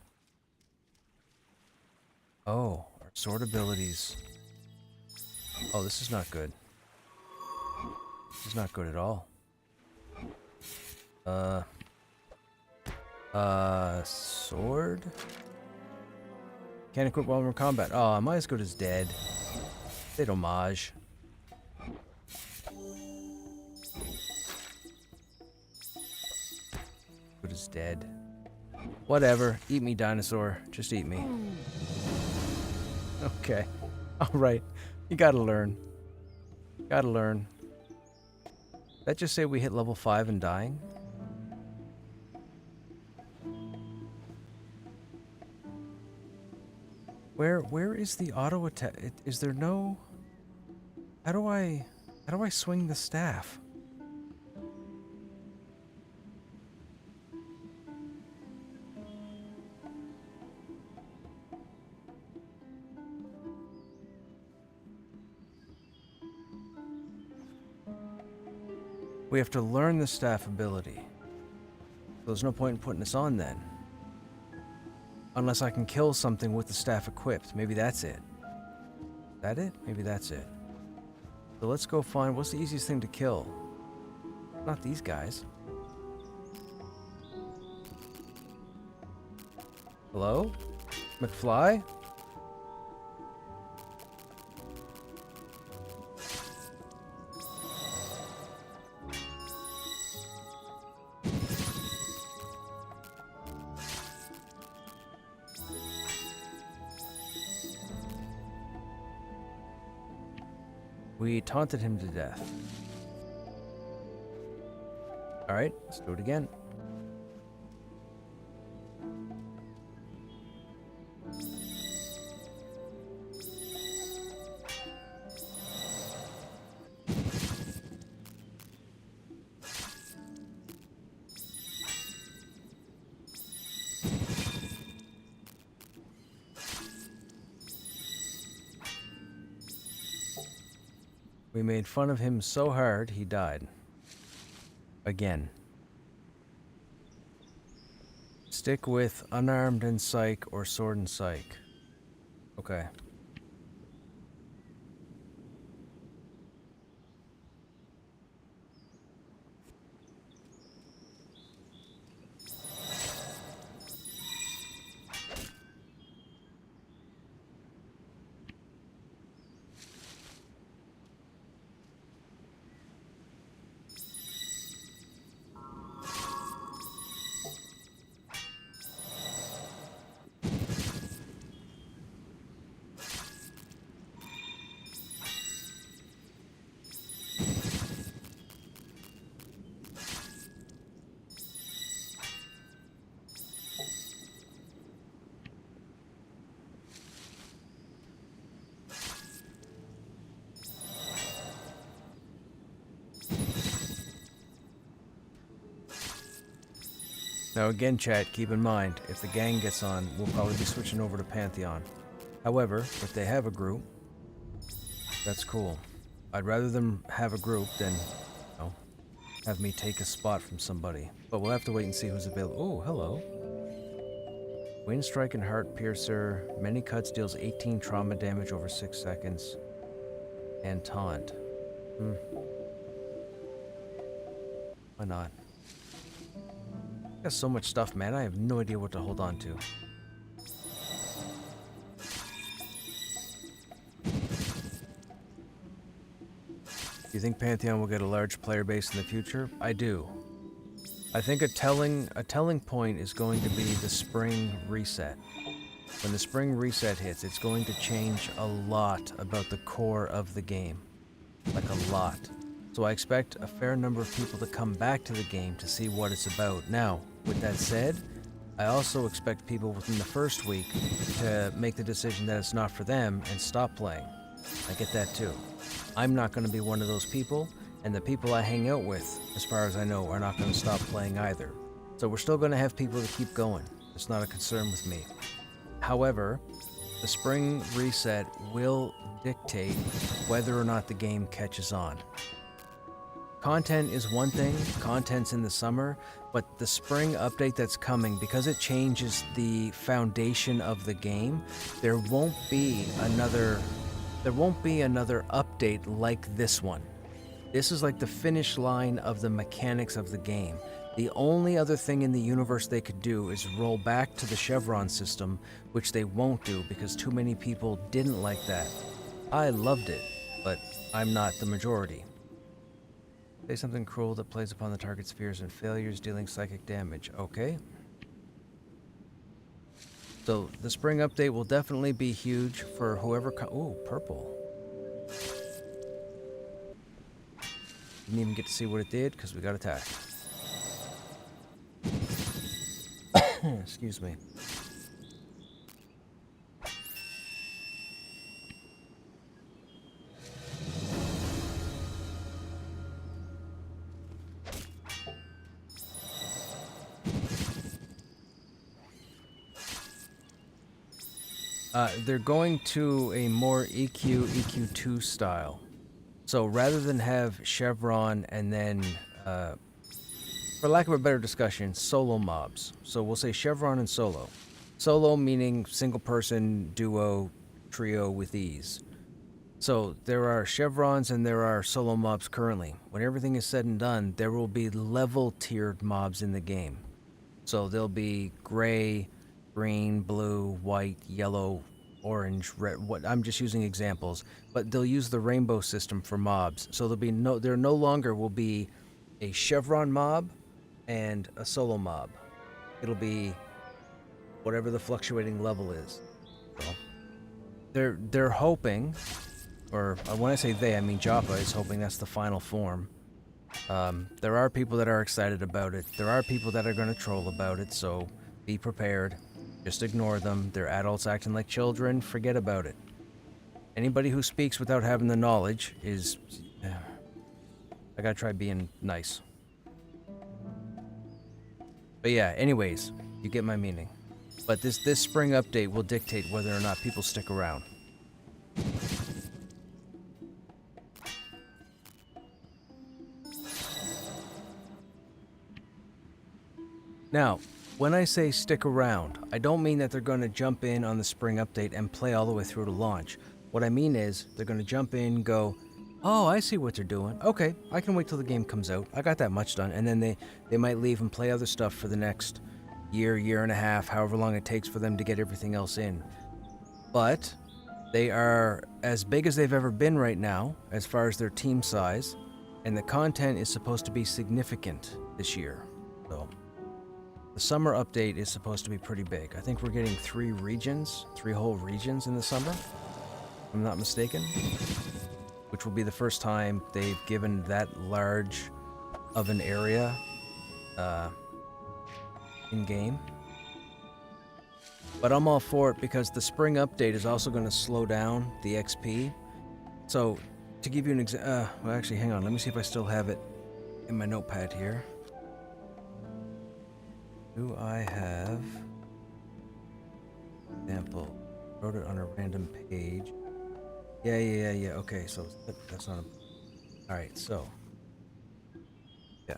Oh, our sword abilities. Oh, this is not good. This is not good at all. Sword? Can't equip while we're in combat. Oh, am I as good as dead? Did homage. Good as dead. Whatever. Eat me, dinosaur. Just eat me. Okay. Alright. You gotta learn. Gotta learn. Did that just say we hit level 5 and dying? Where is the auto attack? Is there no... How do I swing the staff? We have to learn the staff ability. There's no point in putting this on then. Unless I can kill something with the staff equipped. Maybe that's it. Is that it? Maybe that's it. So let's go find... What's the easiest thing to kill? Not these guys. Hello? McFly? We taunted him to death. Alright, let's do it again. We made fun of him so hard, he died. Again. Stick with unarmed and psych or sword and psych. Okay. Now again, chat, keep in mind, if the gang gets on, we'll probably be switching over to Pantheon. However, if they have a group, that's cool. I'd rather them have a group than, have me take a spot from somebody. But we'll have to wait and see who's available. Oh, hello. Wind Strike and Heart Piercer. Many cuts deals 18 trauma damage over 6 seconds. And Taunt. Why not? Got so much stuff, man. I have no idea what to hold on to. You think Pantheon will get a large player base in the future? I do. I think a telling point is going to be the spring reset. When the spring reset hits, it's going to change a lot about the core of the game. Like a lot. So I expect a fair number of people to come back to the game to see what it's about. Now, with that said, I also expect people within the first week to make the decision that it's not for them and stop playing. I get that too. I'm not going to be one of those people, and the people I hang out with, as far as I know, are not going to stop playing either. So we're still going to have people to keep going. It's not a concern with me. However, the spring reset will dictate whether or not the game catches on. Content is one thing, content's in the summer, but the spring update that's coming, because it changes the foundation of the game, there won't be another update like this one. This is like the finish line of the mechanics of the game. The only other thing in the universe they could do is roll back to the chevron system, which they won't do because too many people didn't like that. I loved it, but I'm not the majority. Say something cruel that plays upon the target's fears and failures, dealing psychic damage. Okay. So the spring update will definitely be huge for whoever. Ooh, purple. Didn't even get to see what it did because we got attacked. Excuse me. They're going to a more EQ2 style. So rather than have chevron and then, for lack of a better discussion, solo mobs. So we'll say chevron and solo. Solo meaning single person, duo, trio with ease. So there are chevrons and there are solo mobs currently. When everything is said and done, there will be level tiered mobs in the game. So there'll be gray, green, blue, white, yellow, orange, red. What I'm just using examples, but they'll use the rainbow system for mobs. So there no longer will be a chevron mob and a solo mob. It'll be whatever the fluctuating level is. So they're hoping, or when I say they, I mean Joppa is hoping that's the final form. There are people that are excited about it. There are people that are going to troll about it, so be prepared. Just ignore them. They're adults acting like children. Forget about it. Anybody who speaks without having the knowledge is... I gotta try being nice. But yeah, anyways, you get my meaning. But this spring update will dictate whether or not people stick around. Now, when I say stick around, I don't mean that they're going to jump in on the spring update and play all the way through to launch. What I mean is, they're going to jump in, go, oh, I see what they're doing. Okay, I can wait till the game comes out. I got that much done. And then they might leave and play other stuff for the next year and a half, however long it takes for them to get everything else in. But they are as big as they've ever been right now, as far as their team size, and the content is supposed to be significant this year. So... the summer update is supposed to be pretty big. I think we're getting 3 whole regions in the summer, if I'm not mistaken, which will be the first time they've given that large of an area in-game. But I'm all for it because the spring update is also going to slow down the XP. So, to give you an example, well actually hang on, let me see if I still have it in my notepad here. Do I have example? Wrote it on a random page. Yeah. Okay, so that's not a... Alright, so... yeah.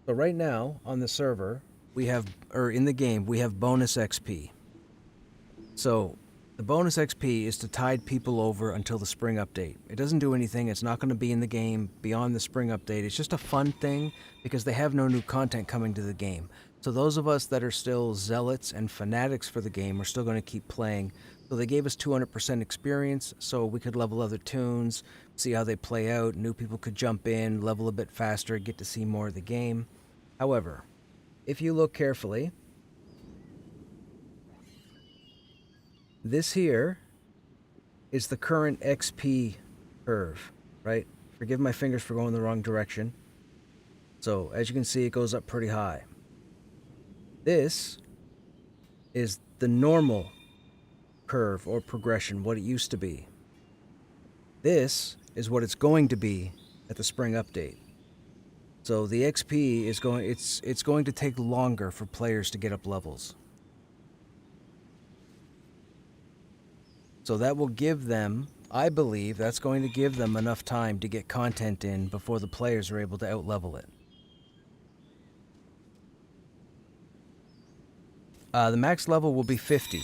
So right now, on the server, we have... or in the game, we have bonus XP. So, the bonus XP is to tide people over until the spring update. It doesn't do anything, it's not going to be in the game beyond the spring update. It's just a fun thing, because they have no new content coming to the game. So those of us that are still zealots and fanatics for the game are still going to keep playing. So they gave us 200% experience, so we could level other tunes, see how they play out. New people could jump in, level a bit faster, get to see more of the game. However, if you look carefully, this here is the current XP curve, right? Forgive my fingers for going the wrong direction. So as you can see, it goes up pretty high. This is the normal curve or progression, what it used to be. This is what it's going to be at the spring update. So the XP is going. It's going to take longer for players to get up levels. So that will give them, I believe, that's going to give them enough time to get content in before the players are able to outlevel it. The max level will be 50.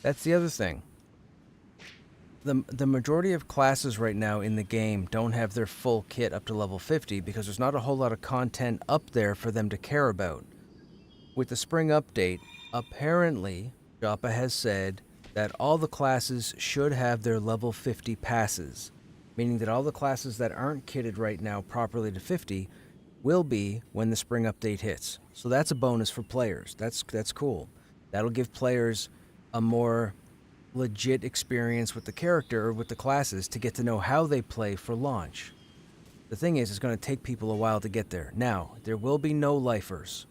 That's the other thing. The majority of classes right now in the game don't have their full kit up to level 50 because there's not a whole lot of content up there for them to care about. With the spring update, apparently, Joppa has said that all the classes should have their level 50 passes, meaning that all the classes that aren't kitted right now properly to 50 will be when the spring update hits. So that's a bonus for players. That's cool. That'll give players a more legit experience with the character or with the classes to get to know how they play for launch. The thing is, it's going to take people a while to get there. Now, there will be no lifers.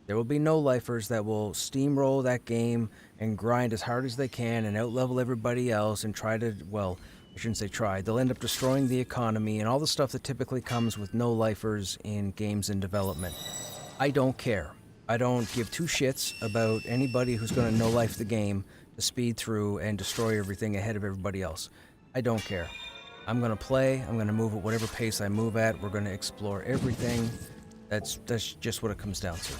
There will be no lifers that will steamroll that game and grind as hard as they can and outlevel everybody else and try to, well, I shouldn't say try. They'll end up destroying the economy and all the stuff that typically comes with no lifers in games in development. I don't care. I don't give two shits about anybody who's going to no-life the game to speed through and destroy everything ahead of everybody else. I don't care. I'm going to play. I'm going to move at whatever pace I move at. We're going to explore everything. That's just what it comes down to.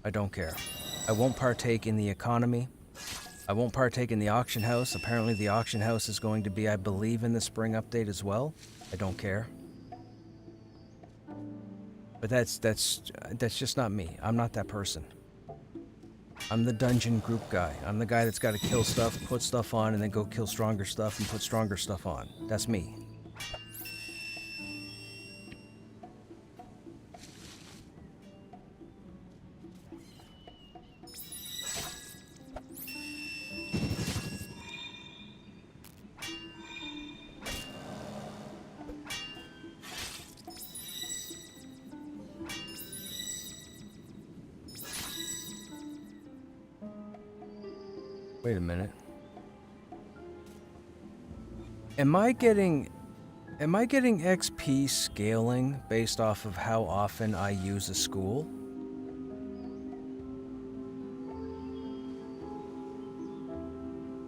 I don't care. I won't partake in the economy. I won't partake in the auction house. Apparently the auction house is going to be, I believe, in the spring update as well. I don't care. But that's just not me. I'm not that person. I'm the dungeon group guy. I'm the guy that's got to kill stuff, put stuff on, and then go kill stronger stuff and put stronger stuff on. That's me. Wait a minute. Am I getting XP scaling based off of how often I use a school?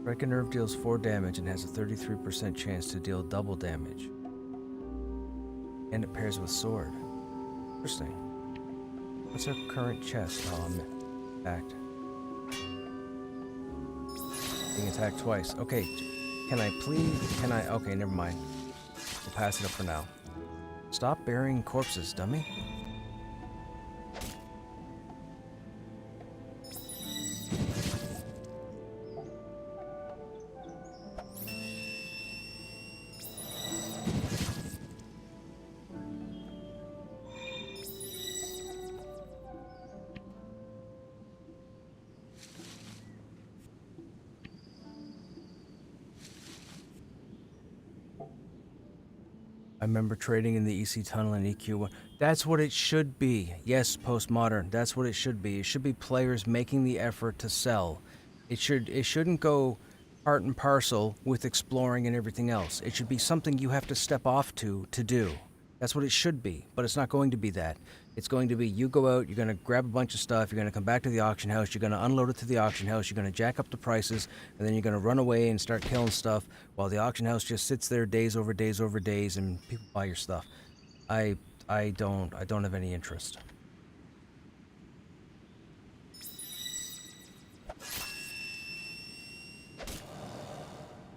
Strike a nerve deals 4 damage and has a 33% chance to deal double damage. And it pairs with sword. Interesting. What's our current chest? Oh, I'm attacked. Being attacked twice. Okay, okay, never mind. We'll pass it up for now. Stop burying corpses, dummy. I remember trading in the EC tunnel and EQ1. That's what it should be. Yes, postmodern. That's what it should be. It should be players making the effort to sell. It shouldn't go part and parcel with exploring and everything else. It should be something you have to step off to do. That's what it should be, but it's not going to be that. It's going to be you go out, you're going to grab a bunch of stuff, you're going to come back to the auction house, you're going to unload it to the auction house, you're going to jack up the prices, and then you're going to run away and start killing stuff while the auction house just sits there days over days over days and people buy your stuff. I don't have any interest.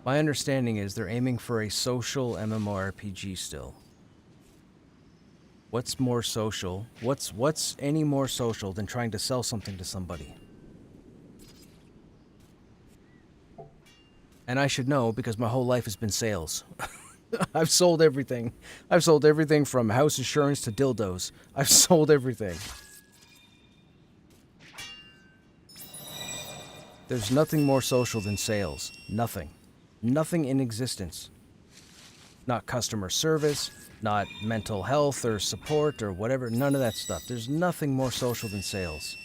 My understanding is they're aiming for a social MMORPG still. What's more social? What's any more social than trying to sell something to somebody? And I should know because my whole life has been sales. I've sold everything. I've sold everything from house insurance to dildos. I've sold everything. There's nothing more social than sales. Nothing. Nothing in existence. Not customer service, not mental health or support or whatever, none of that stuff. There's nothing more social than sales.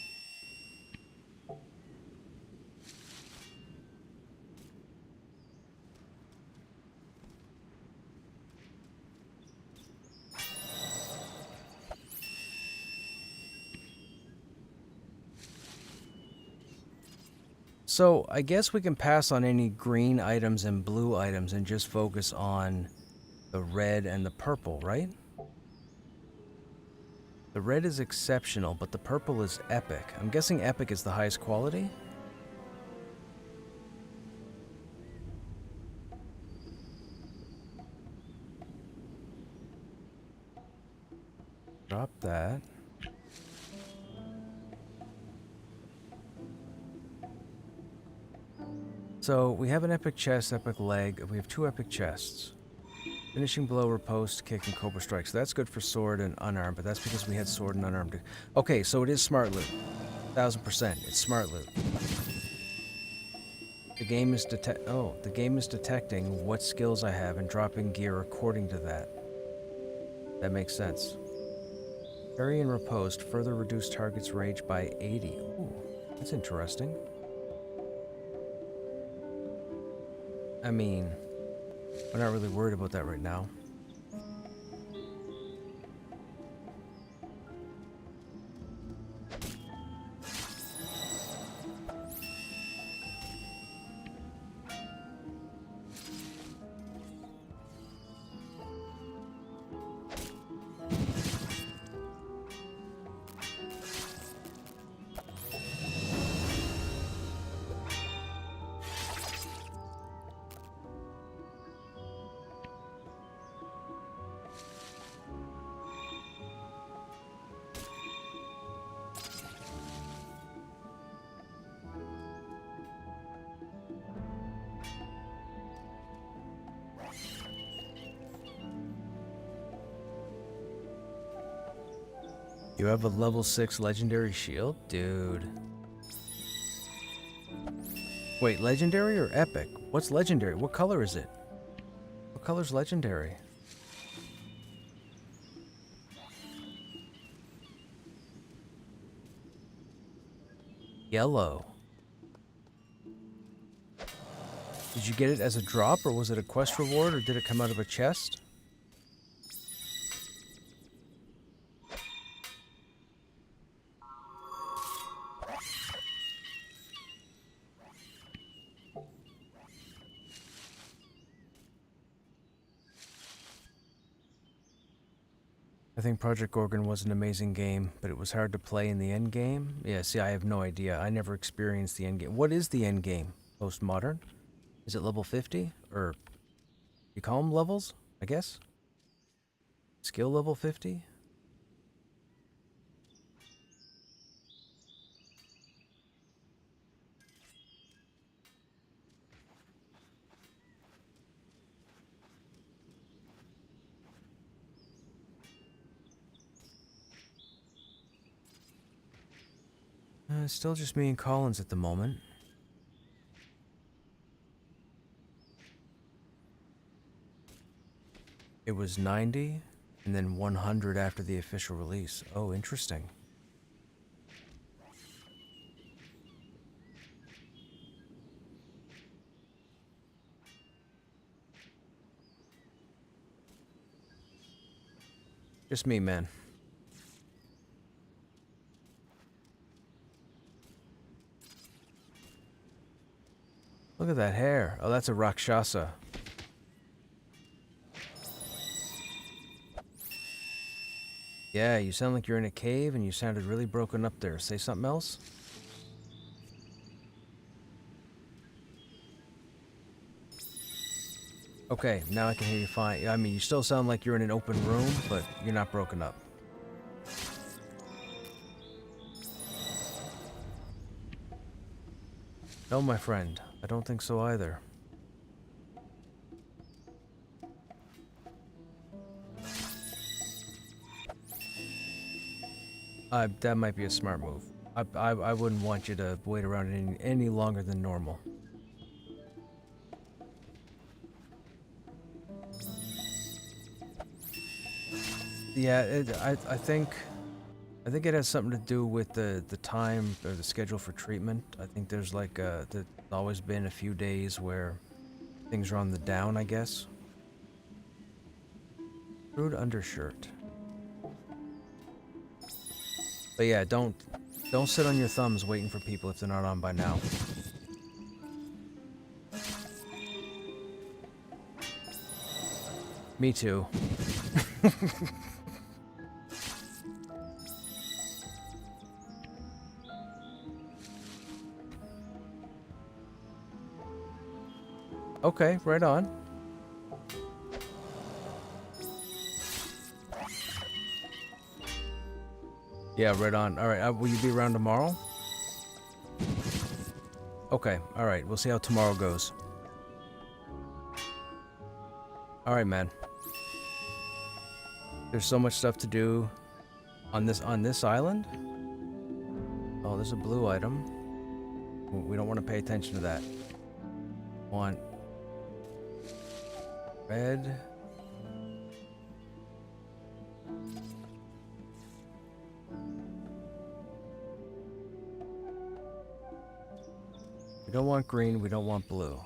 So I guess we can pass on any green items and blue items and just focus on the red and the purple, right? The red is exceptional, but the purple is epic. I'm guessing epic is the highest quality? Drop that. So we have an epic chest, epic leg. We have 2 epic chests. Finishing blow, riposte, kick, and cobra strike. So that's good for sword and unarmed, but that's because we had sword and unarmed. Okay, so it is smart loot. 1000%. It's smart loot. The game is the game is detecting what skills I have and dropping gear according to that. That makes sense. Parry and riposte further reduce target's rage by 80. Ooh, that's interesting. I mean, we're not really worried about that right now. You have a level 6 legendary shield? Dude. Wait, legendary or epic? What's legendary? What color is it? What color's legendary? Yellow. Did you get it as a drop, or was it a quest reward, or did it come out of a chest? I think Project Gorgon was an amazing game, but it was hard to play in the end game. Yeah, see, I have no idea. I never experienced the end game. What is the end game? Postmodern? Is it level 50? Or you call them levels, I guess? Skill level 50? It's still just me and Collins at the moment. It was 90, and then 100 after the official release. Oh, interesting. Just me, man. Look at that hair. Oh, that's a Rakshasa. Yeah, you sound like you're in a cave and you sounded really broken up there. Say something else? Okay, now I can hear you fine. I mean, you still sound like you're in an open room, but you're not broken up. No, my friend. I don't think so either. That might be a smart move. I wouldn't want you to wait around any longer than normal. Yeah, I think it has something to do with the time or the schedule for treatment. I think there's like there's always been a few days where things are on the down, I guess. Crude undershirt. But yeah, don't sit on your thumbs waiting for people if they're not on by now. Me too. Okay, right on. Yeah, right on. All right, will you be around tomorrow? Okay, all right. We'll see how tomorrow goes. All right, man. There's so much stuff to do on this island. Oh, there's a blue item. We don't want to pay attention to that. Want red. We don't want green, we don't want blue.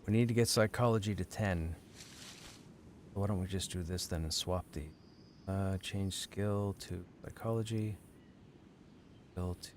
We need to get psychology to 10. Why don't we just do this then and swap the change skill to psychology. Skill to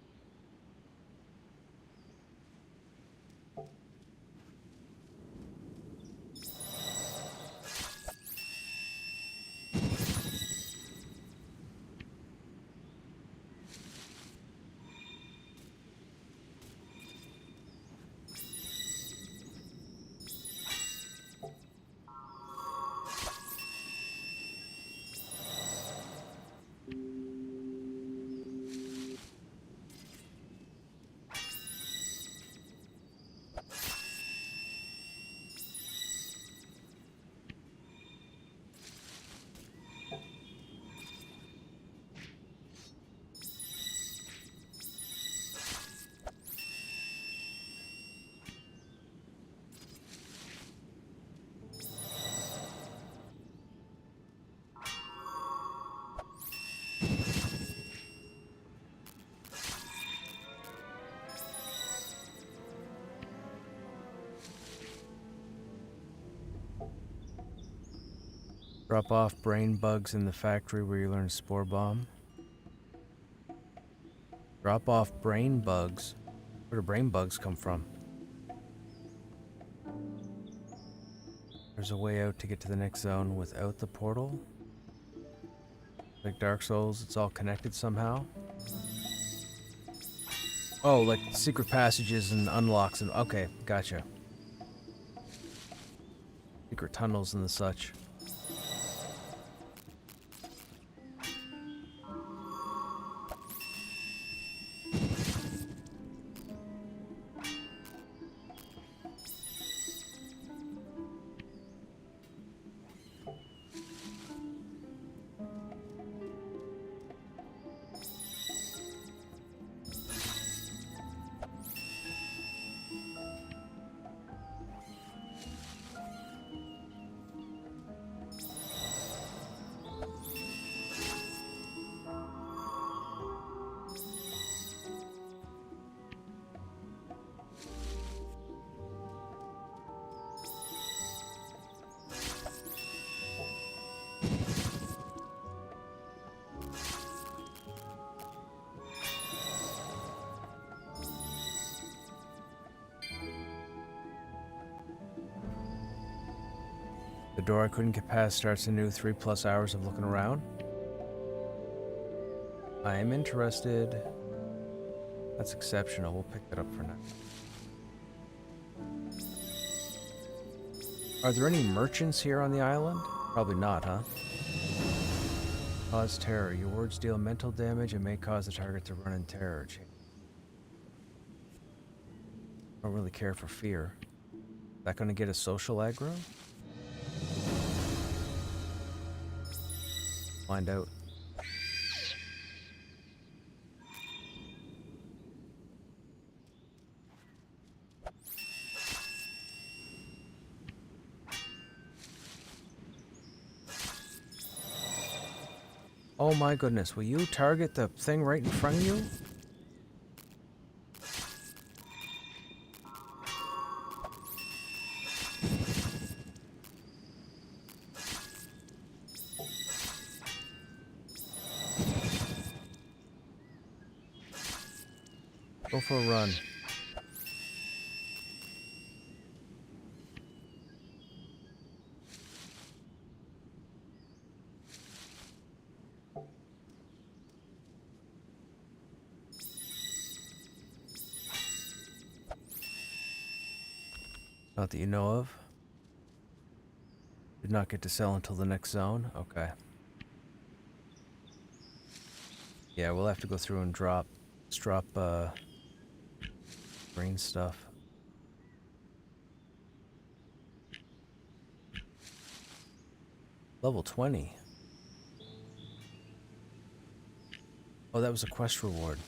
drop off brain bugs in the factory where you learn spore bomb. Drop off brain bugs. Where do brain bugs come from? There's a way out to get to the next zone without the portal. Like Dark Souls, it's all connected somehow. Oh, like secret passages and unlocks and okay, gotcha. Secret tunnels and the such. The door I couldn't get past starts a new 3+ hours of looking around. I am interested. That's exceptional. We'll pick that up for now. Are there any merchants here on the island? Probably not, huh? Cause terror. Your words deal mental damage and may cause the target to run in terror. I don't really care for fear. Is that gonna get a social aggro? Find out. Oh my goodness, will you target the thing right in front of you? Go for a run. Not that you know of. Did not get to sell until the next zone? Okay. Yeah, we'll have to go through and drop green stuff. Level 20. Oh, that was a quest reward.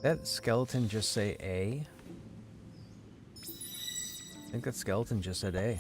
That skeleton just say A? I think that skeleton just said A.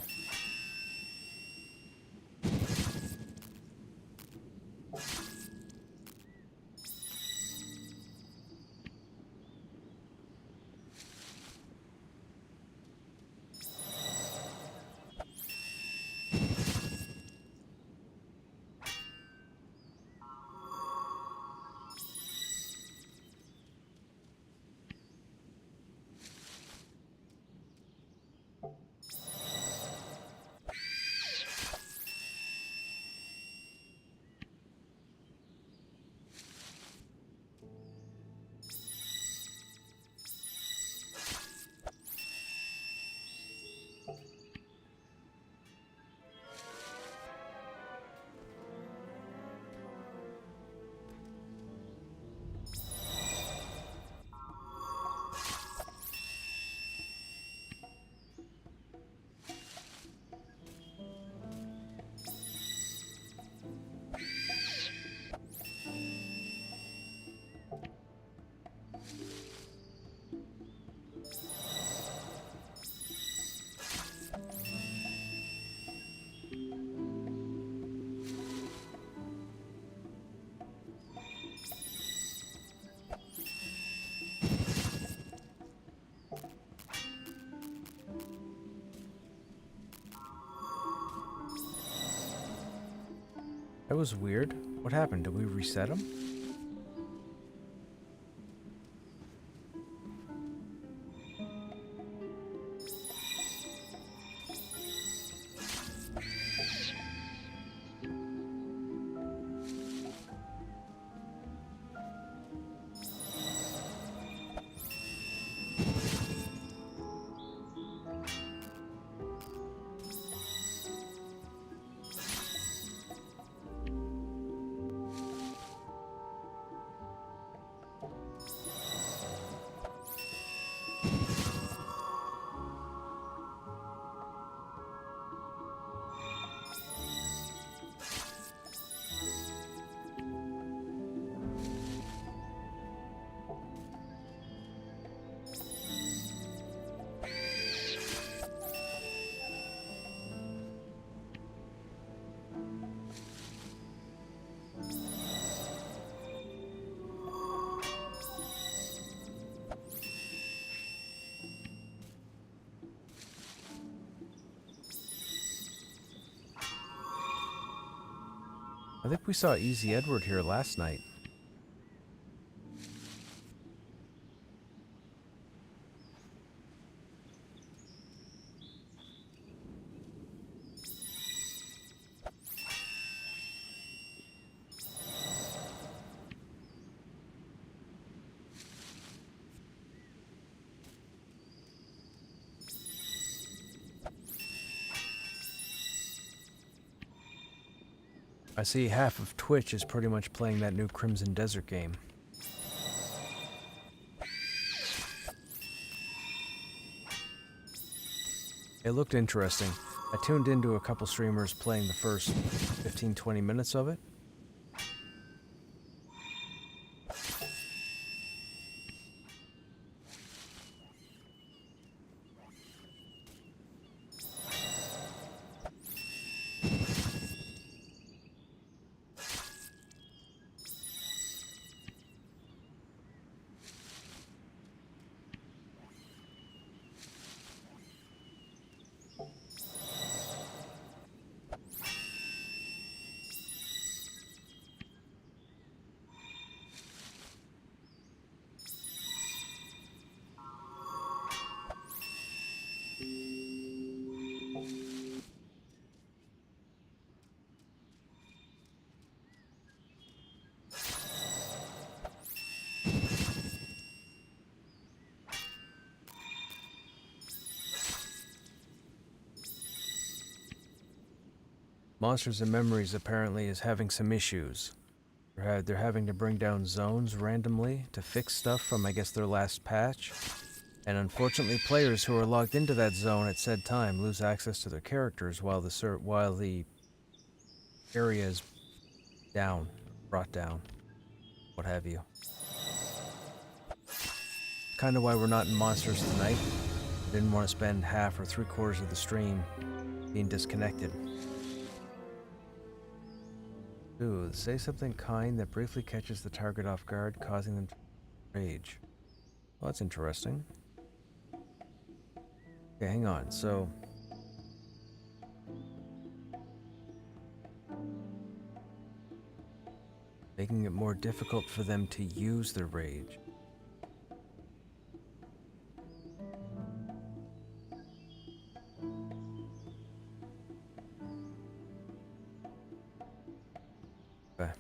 That was weird. What happened? Did we reset him? think we saw Easy Edward here last night. I see half of Twitch is pretty much playing that new Crimson Desert game. It looked interesting. I tuned into a couple streamers playing the first 15-20 minutes of it. Monsters and Memories apparently is having some issues. They're having to bring down zones randomly to fix stuff from, I guess, their last patch. And unfortunately, players who are logged into that zone at said time lose access to their characters while the area is down, brought down, what have you. Kind of why we're not in Monsters tonight. Didn't want to spend half or 3/4 of the stream being disconnected. Ooh, say something kind that briefly catches the target off guard, causing them to rage. Well, that's interesting. Okay, hang on. So, making it more difficult for them to use their rage. Okay.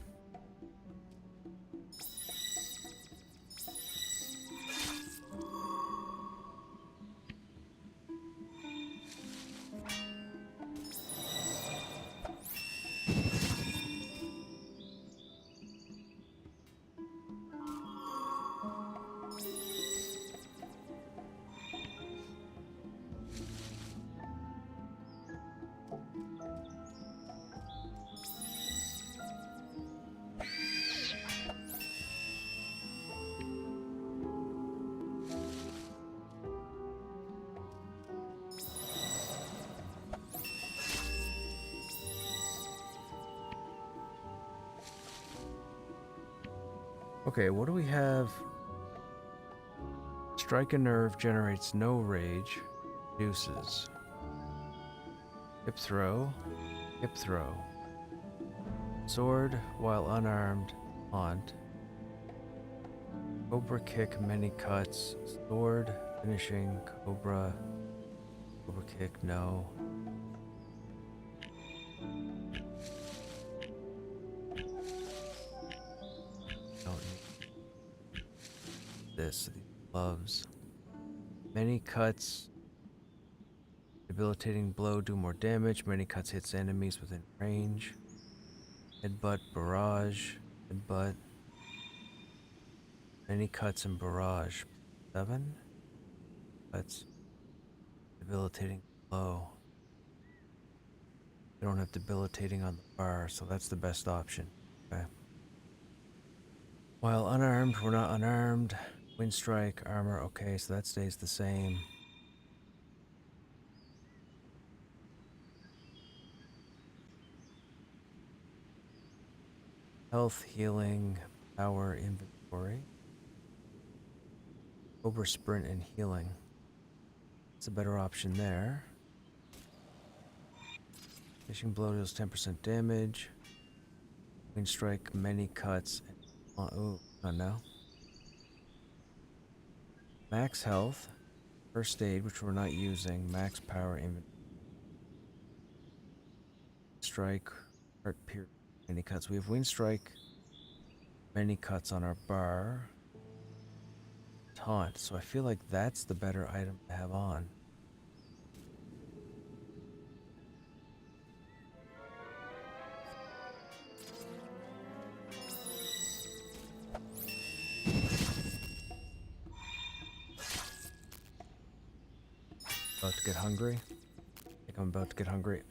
Okay, what do we have? Strike a nerve generates no rage, reduces. Hip throw, hip throw. Sword while unarmed, haunt. Cobra kick, many cuts. Sword, finishing, cobra. Cobra kick, no. This, these gloves. Many cuts. Debilitating blow, do more damage. Many cuts hits enemies within range. Headbutt, barrage. Headbutt. Many cuts and barrage. 7 cuts. Debilitating blow. We don't have debilitating on the bar, so that's the best option. Okay. While unarmed, we're not unarmed. Wind strike, armor, okay, so that stays the same. Health, healing, power, inventory. Cobra sprint and healing. It's a better option there. Finishing blow deals 10% damage. Wind strike, many cuts. Oh, not now. Max health, first aid, which we're not using. Max power, inventory. Strike, heart pierce, many cuts. We have wind strike, many cuts on our bar. Taunt, so I feel like that's the better item to have on. About to get hungry. I think I'm about to get hungry.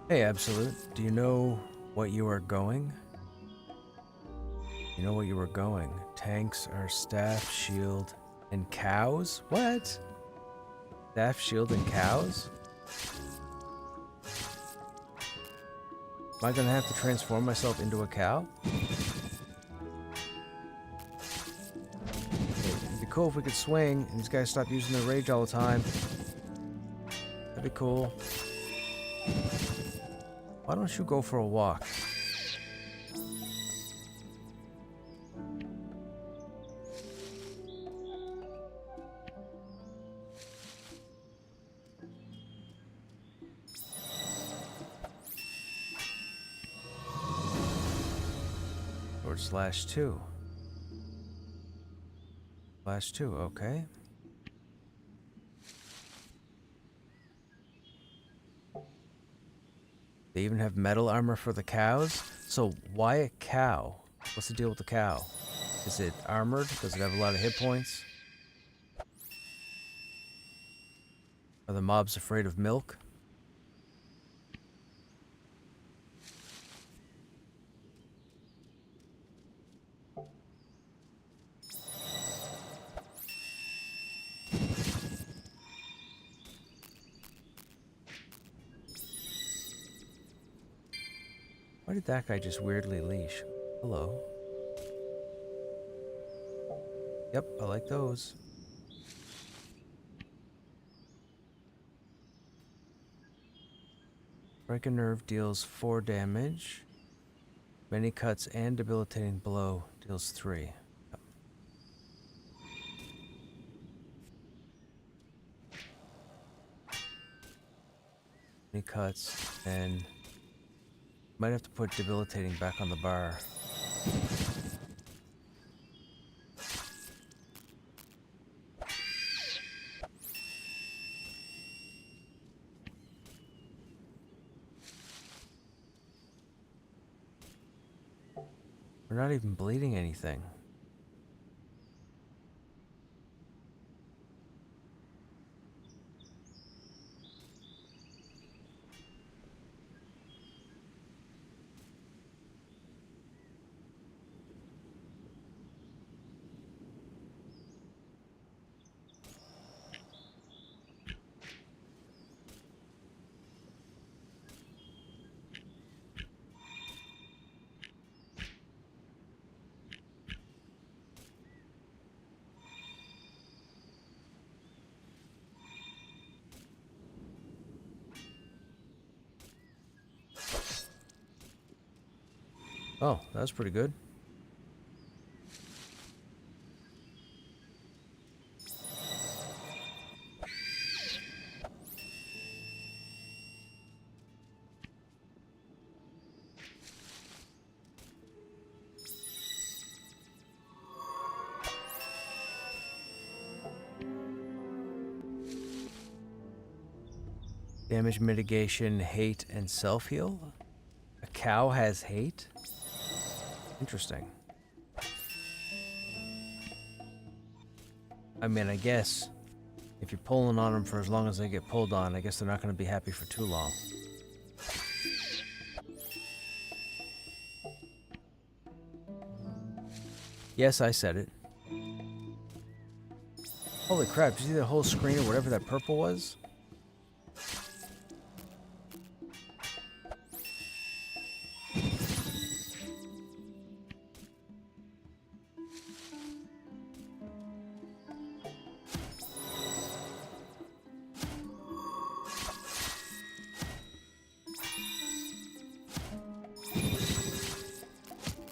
Hey, Absolute, do you know what you are going? You know what you were going. Tanks are staff, shield, and cows? What? Staff, shield, and cows? Am I gonna have to transform myself into a cow? It'd be cool if we could swing and these guys stop using their rage all the time. That'd be cool. Why don't you go for a walk? Or /2. /2, okay. They even have metal armor for the cows? So why a cow? What's the deal with the cow? Is it armored? Does it have a lot of hit points? Are the mobs afraid of milk? Why did that guy just weirdly leash? Hello. Yep, I like those. Break a nerve deals 4 damage. Many cuts and debilitating blow deals 3. Yep. Many cuts and might have to put debilitating back on the bar. We're not even bleeding anything. Oh, that was pretty good. Damage mitigation, hate, and self-heal? A cow has hate? Interesting. I mean, I guess if you're pulling on them for as long as they get pulled on, I guess they're not going to be happy for too long. Yes, I said it. Holy crap, did you see that whole screen or whatever that purple was?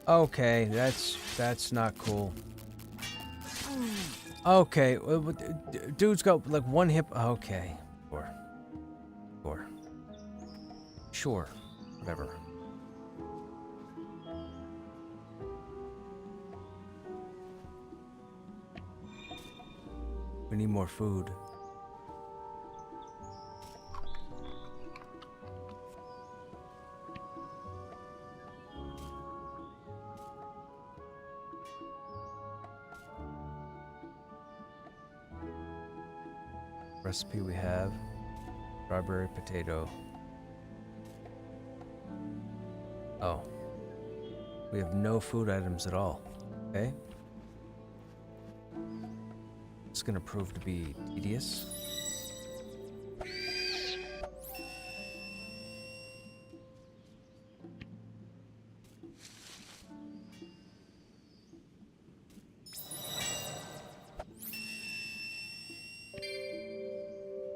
Okay, that's not cool. Okay, dude's got like one hip. Okay, sure, whatever. We need more food. Recipe we have: strawberry potato. Oh, we have no food items at all. Okay, it's gonna prove to be tedious.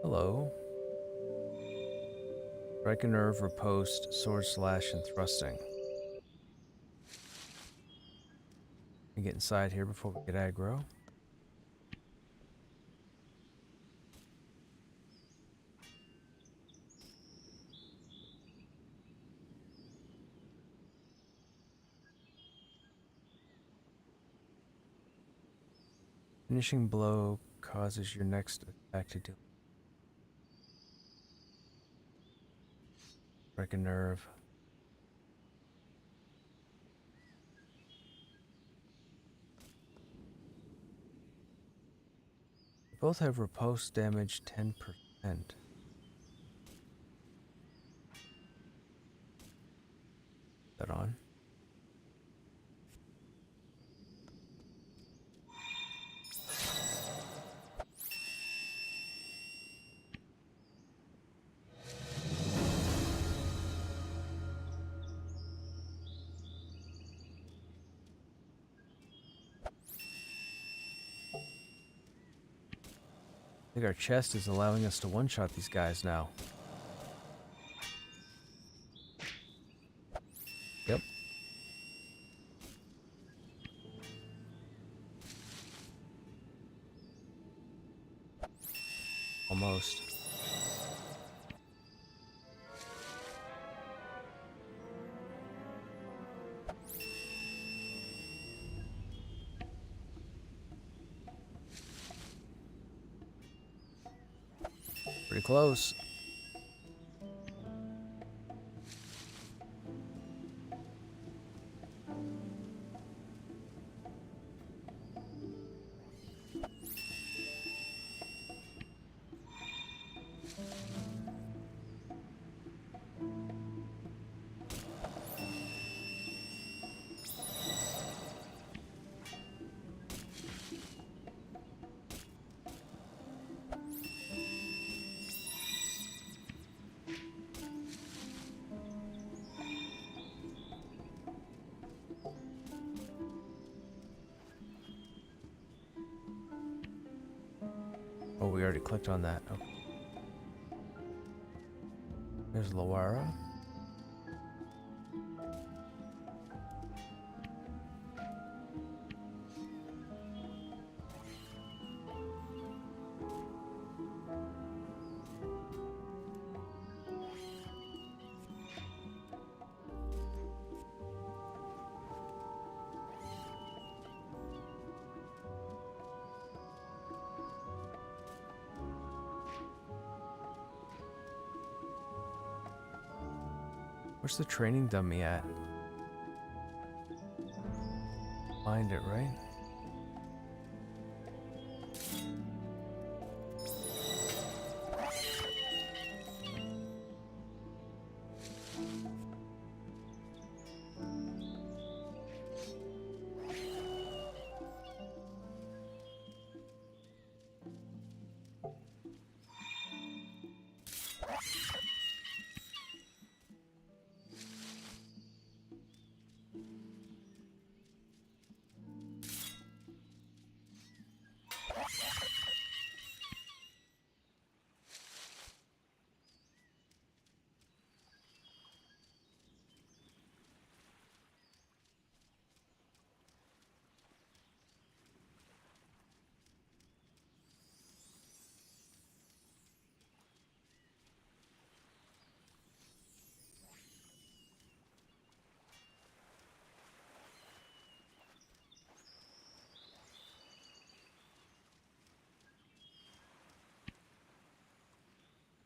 Hello. Strike a nerve, riposte, sword slash, and thrusting. Can get inside here before we get aggro. Finishing blow causes your next attack to deal. Strike a nerve. Both have riposte damage 10%. That on. I think our chest is allowing us to one-shot these guys now. Yep. Almost. Pretty close. Oh, we already clicked on that. Okay. There's Loara. Where's the training dummy at? Find it, right?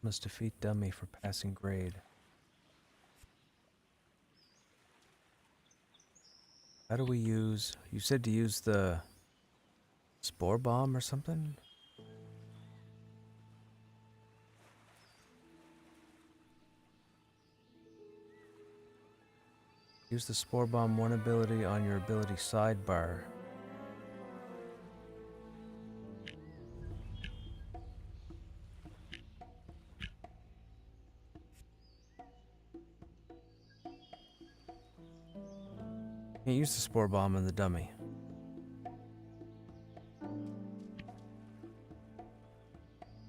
Must defeat dummy for passing grade. How do we use... You said to use the spore bomb or something? Use the spore bomb one ability on your ability sidebar. Can't use the spore bomb on the dummy.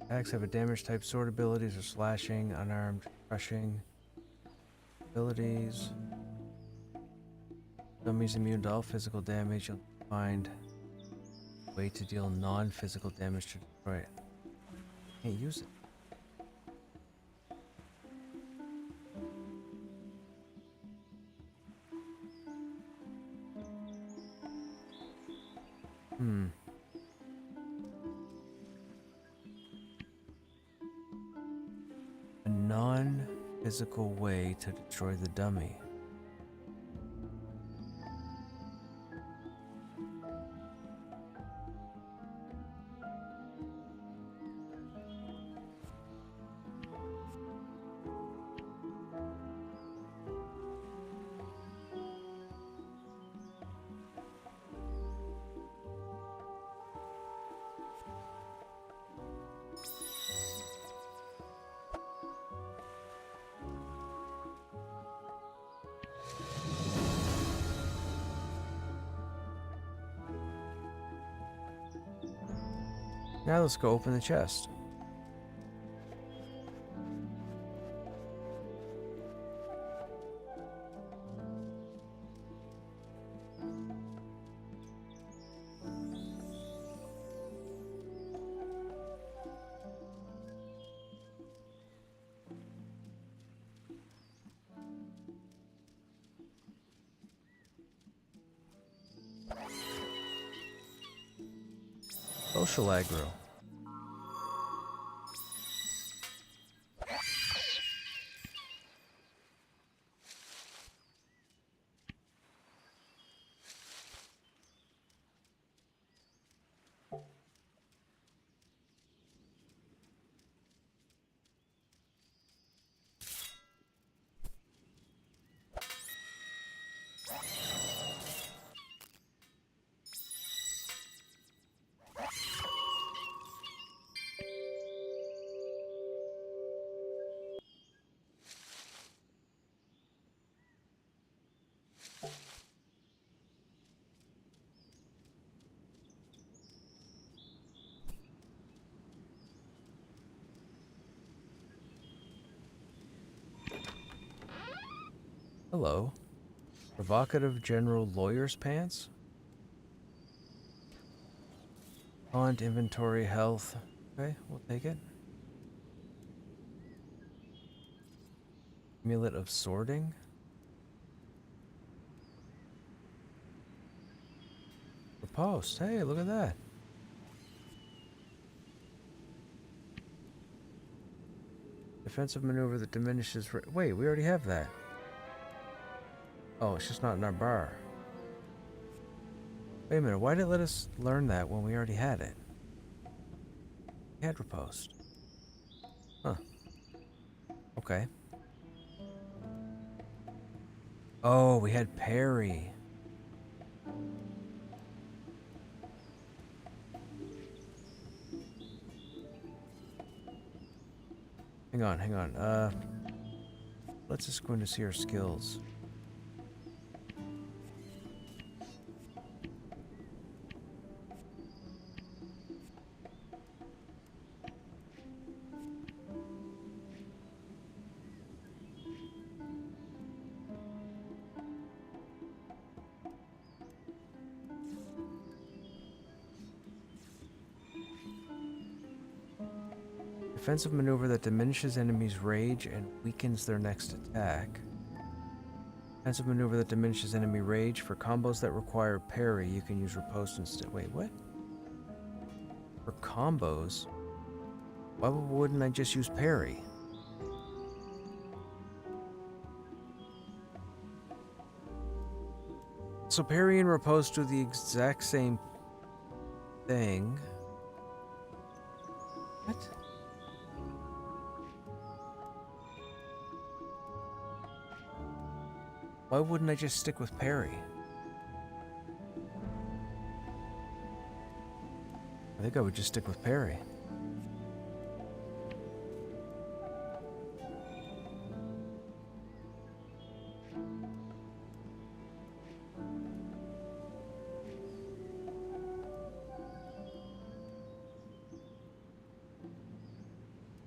Attacks have a damage type. Sword abilities are slashing, unarmed, crushing. Abilities. Dummy's immune to all physical damage. You'll find a way to deal non-physical damage to destroy it. Can't use it. A non-physical way to destroy the dummy. Now let's go open the chest. Social aggro. Hello. Provocative general lawyer's pants? Font, inventory, health. Okay, we'll take it. Amulet of sorting. Post. Hey, look at that. Defensive maneuver that diminishes... Wait, we already have that. Oh, it's just not in our bar. Wait a minute, why did it let us learn that when we already had it? We had riposte. Huh. Okay. Oh, we had parry. Hang on, hang on. Let's just go in to see our skills. Defensive maneuver that diminishes enemies' rage and weakens their next attack. Defensive maneuver that diminishes enemy rage. For combos that require parry, you can use riposte instead. Wait, what? For combos? Why wouldn't I just use parry? So parry and riposte do the exact same thing. What? Why wouldn't I just stick with parry? I think I would just stick with parry.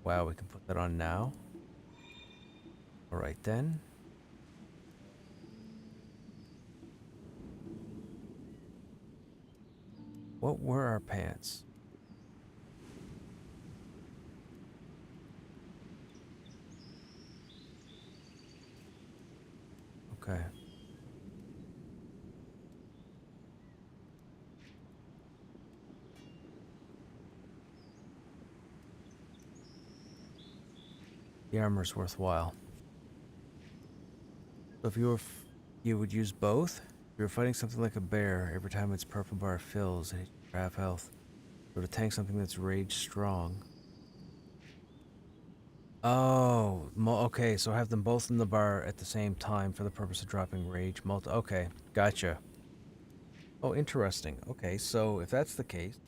Wow, we can put that on now. Alright then. What were our pants? Okay. The armor's worthwhile. So if you would use both. If you're fighting something like a bear, every time its purple bar fills, it hits your half health. Or to tank something that's rage strong. Oh, okay, so have them both in the bar at the same time for the purpose of dropping rage. Okay, gotcha. Oh, interesting. Okay, so if that's the case,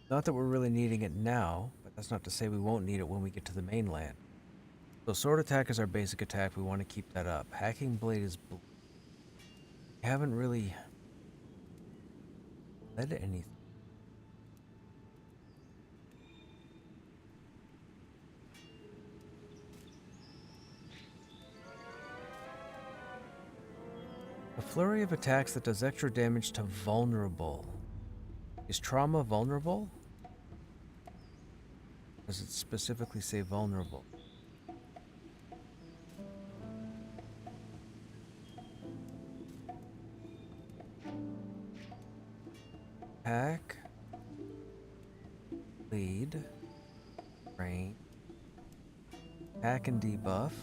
not that we're really needing it now, but that's not to say we won't need it when we get to the mainland. So sword attack is our basic attack. We want to keep that up. Hacking blade is blue. We haven't really led anything. A flurry of attacks that does extra damage to vulnerable. Is trauma vulnerable? Does it specifically say vulnerable? Attack, lead, rain, attack and debuff,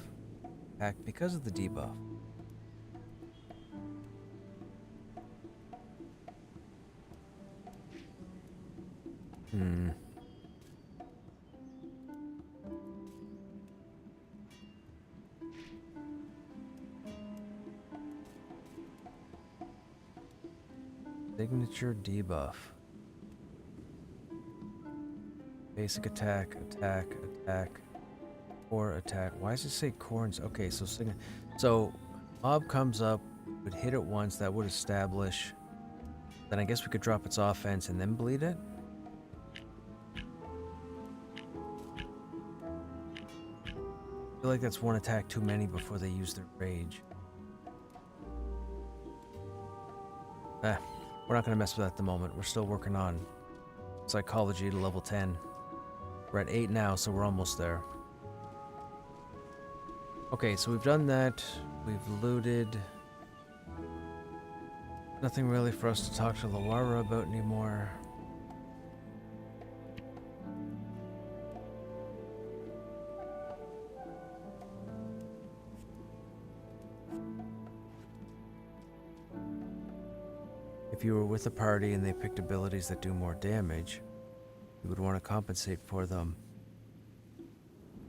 attack because of the debuff. Signature debuff. Basic attack, attack, attack, or attack. Why does it say corns? Okay, so mob comes up, would hit it once, that would establish. Then I guess we could drop its offense and then bleed it. I feel like that's one attack too many before they use their rage. We're not going to mess with that at the moment. We're still working on psychology to level 10. We're at 8 now, so we're almost there. Okay, so we've done that. We've looted. Nothing really for us to talk to Lawara about anymore. If you were with a party and they picked abilities that do more damage, you would want to compensate for them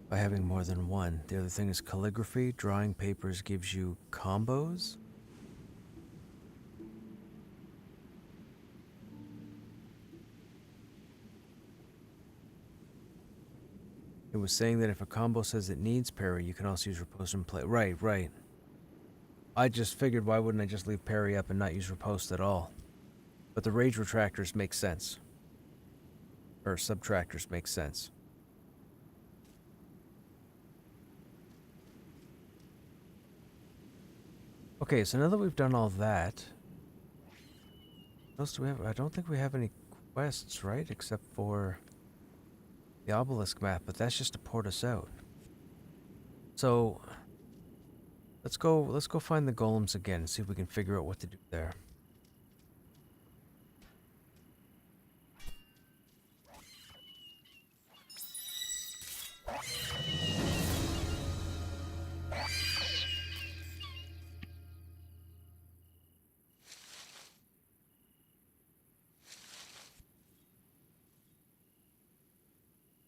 by having more than one. The other thing is calligraphy. Drawing papers gives you combos. It was saying that if a combo says it needs parry, you can also use riposte and play. Right, right. I just figured, why wouldn't I just leave parry up and not use riposte at all? But the rage retractors make sense. Or subtractors make sense. Okay, so now that we've done all that, what else do we have? I don't think we have any quests, right? Except for the obelisk map, but that's just to port us out. So let's go find the golems again and see if we can figure out what to do there.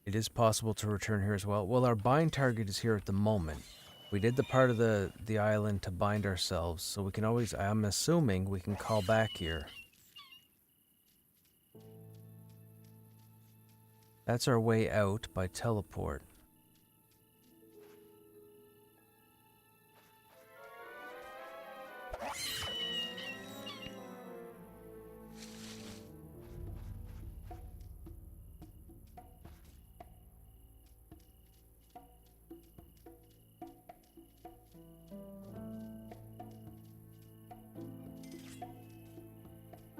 It is possible to return here as well. Well, our bind target is here at the moment. We did the part of the island to bind ourselves, so we can always, I'm assuming we can call back here. That's our way out by teleport.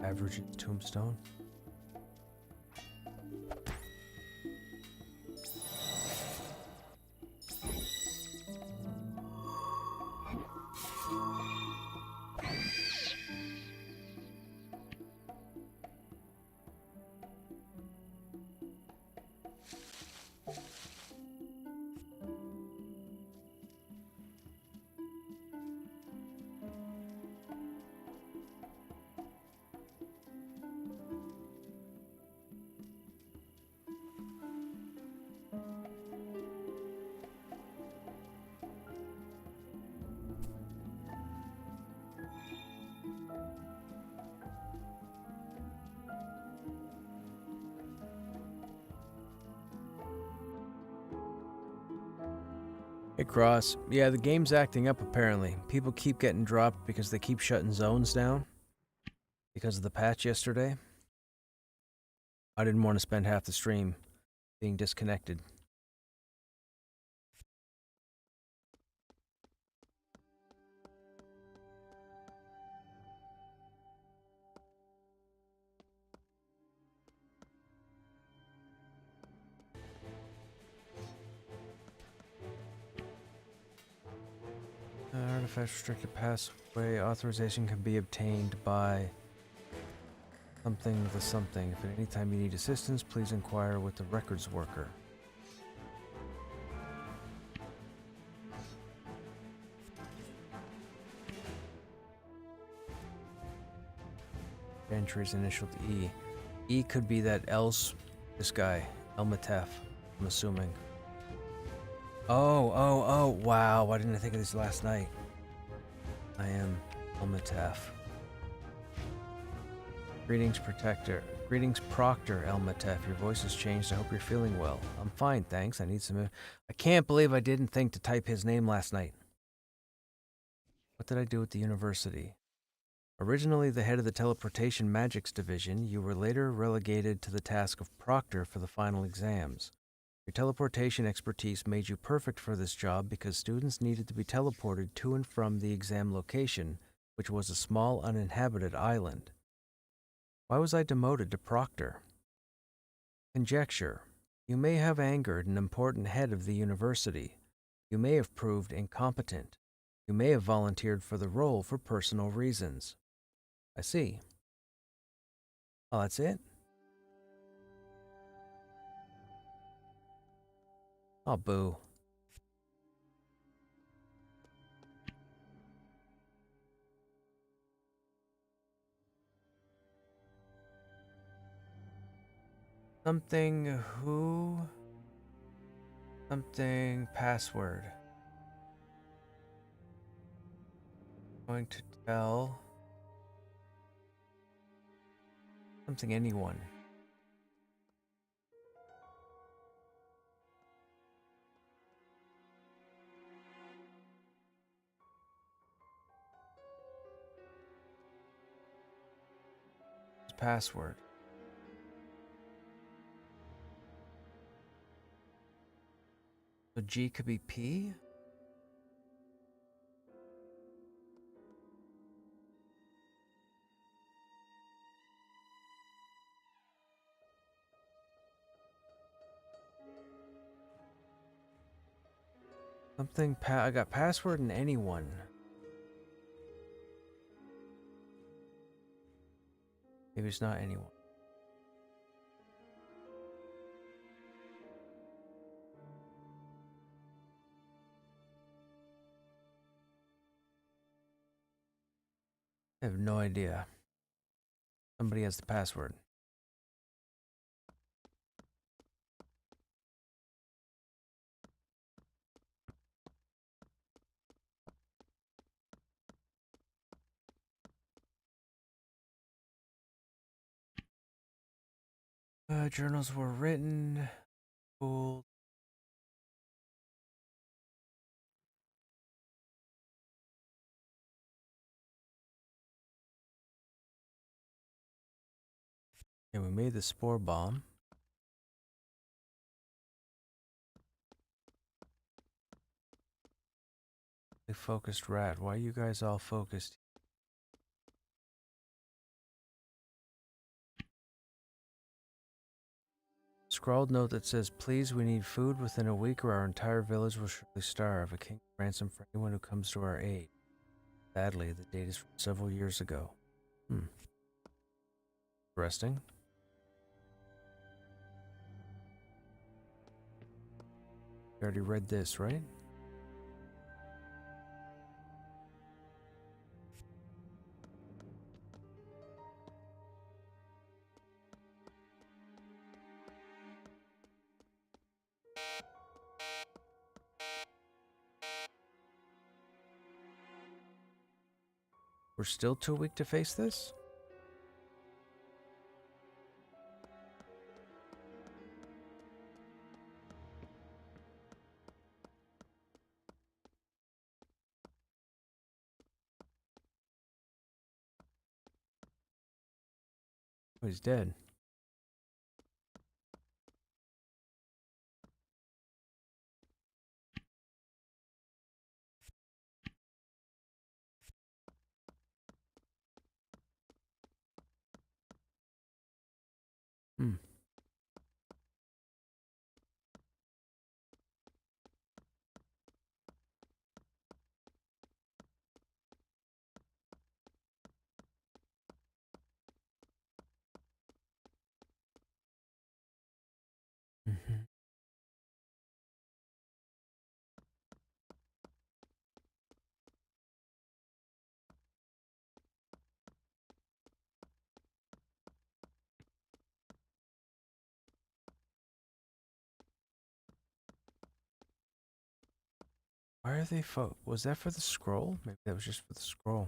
Average tombstone. Hey, Cross. Yeah, the game's acting up apparently. People keep getting dropped because they keep shutting zones down because of the patch yesterday. I didn't want to spend half the stream being disconnected. Artifact restricted pathway authorization can be obtained by something the something. If at any time you need assistance, please inquire with the records worker. Entries initial to E. E could be that else. This guy, Elmatef, I'm assuming. Oh, wow. Why didn't I think of this last night? I am Elmatef. Greetings, Protector. Greetings, Proctor Elmatef. Your voice has changed. I hope you're feeling well. I'm fine, thanks. I need some... I can't believe I didn't think to type his name last night. What did I do at the university? Originally the head of the Teleportation Magics Division, you were later relegated to the task of Proctor for the final exams. Your teleportation expertise made you perfect for this job because students needed to be teleported to and from the exam location, which was a small uninhabited island. Why was I demoted to Proctor? Conjecture. You may have angered an important head of the university. You may have proved incompetent. You may have volunteered for the role for personal reasons. I see. Oh, that's it? Oh, boo. Something who? Something password. Going to tell something anyone. Password. So G could be P? Something I got password and anyone. Maybe it's not anyone. I have no idea. Somebody has the password. Journals were written. Cool. And we made the spore bomb. The focused rat. Why are you guys all focused? Scrawled note that says, please, we need food within a week or our entire village will surely starve. A king's ransom for anyone who comes to our aid. Sadly, the date is from several years ago. Interesting. You already read this, right? We're still too weak to face this? Oh, he's dead. Hmm. Mm-hmm. Why are they was that for the scroll? Maybe that was just for the scroll.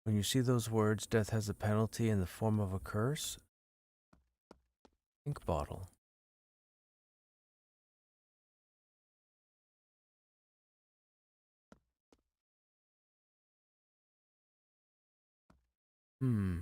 When you see those words, death has a penalty in the form of a curse. Ink bottle. Hmm.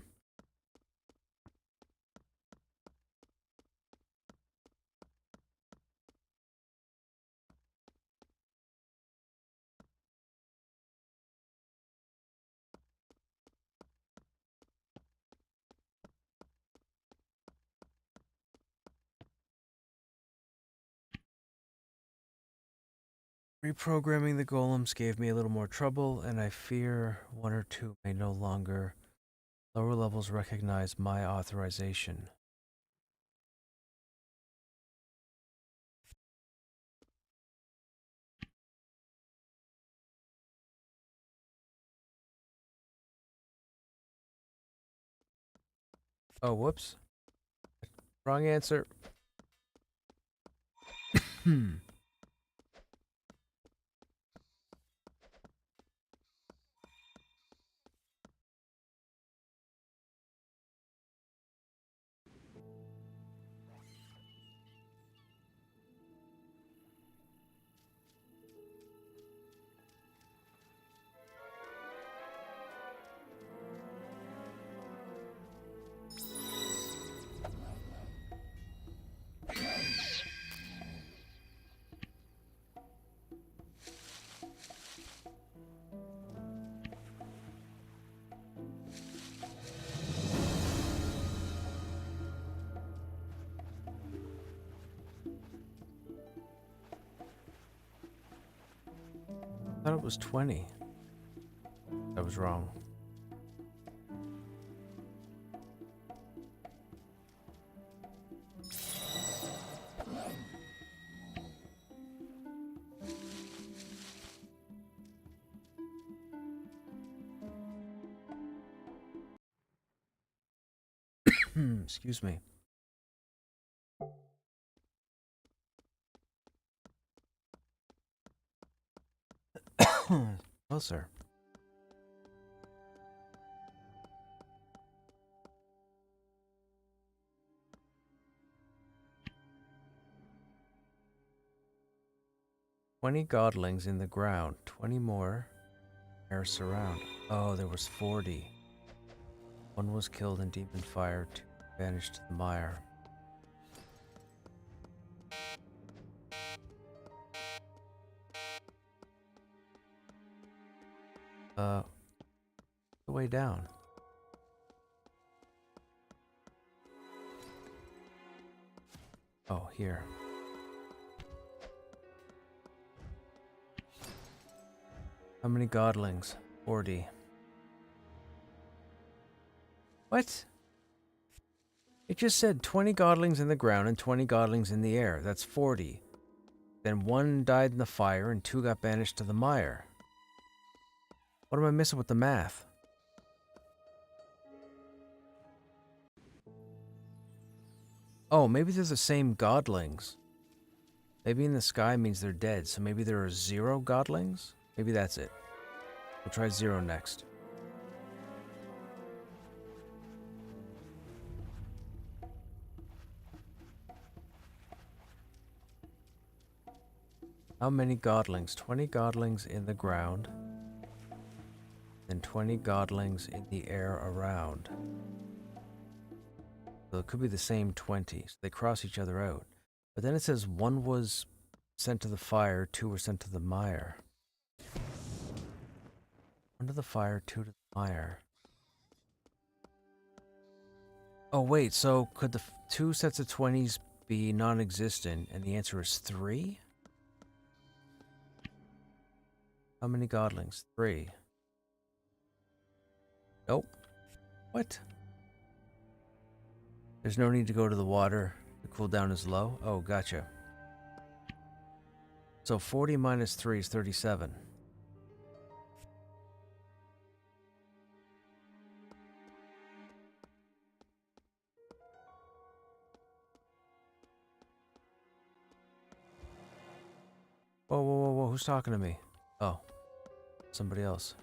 Reprogramming the golems gave me a little more trouble, and I fear one or two may no longer. Lower levels recognize my authorization. Oh, whoops. Wrong answer. Hmm. I thought it was 20. I was wrong. Excuse me. Well, sir. "20 godlings in the ground, 20 more air surround." Oh, there was 40. One was killed in demon fire, 2 vanished to the mire. The way down. Oh, here. How many godlings? 40. What? It just said 20 godlings in the ground and 20 godlings in the air. That's 40. Then 1 died in the fire and 2 got banished to the mire. What am I missing with the math? Oh, maybe they're the same godlings. Maybe in the sky means they're dead, so maybe there are 0 godlings? Maybe that's it. We'll try 0 next. How many godlings? 20 godlings in the ground, and 20 godlings in the air around. So it could be the same 20, so they cross each other out. But then it says 1 was sent to the fire, 2 were sent to the mire. 1 to the fire, 2 to the mire. Oh wait, so could the 2 sets of 20s be non-existent, and the answer is 3? How many godlings? 3. Nope. What? There's no need to go to the water. The cooldown is low? Oh, gotcha. So 40 minus 3 is 37. Whoa, whoa, whoa, whoa, who's talking to me? Oh, somebody else.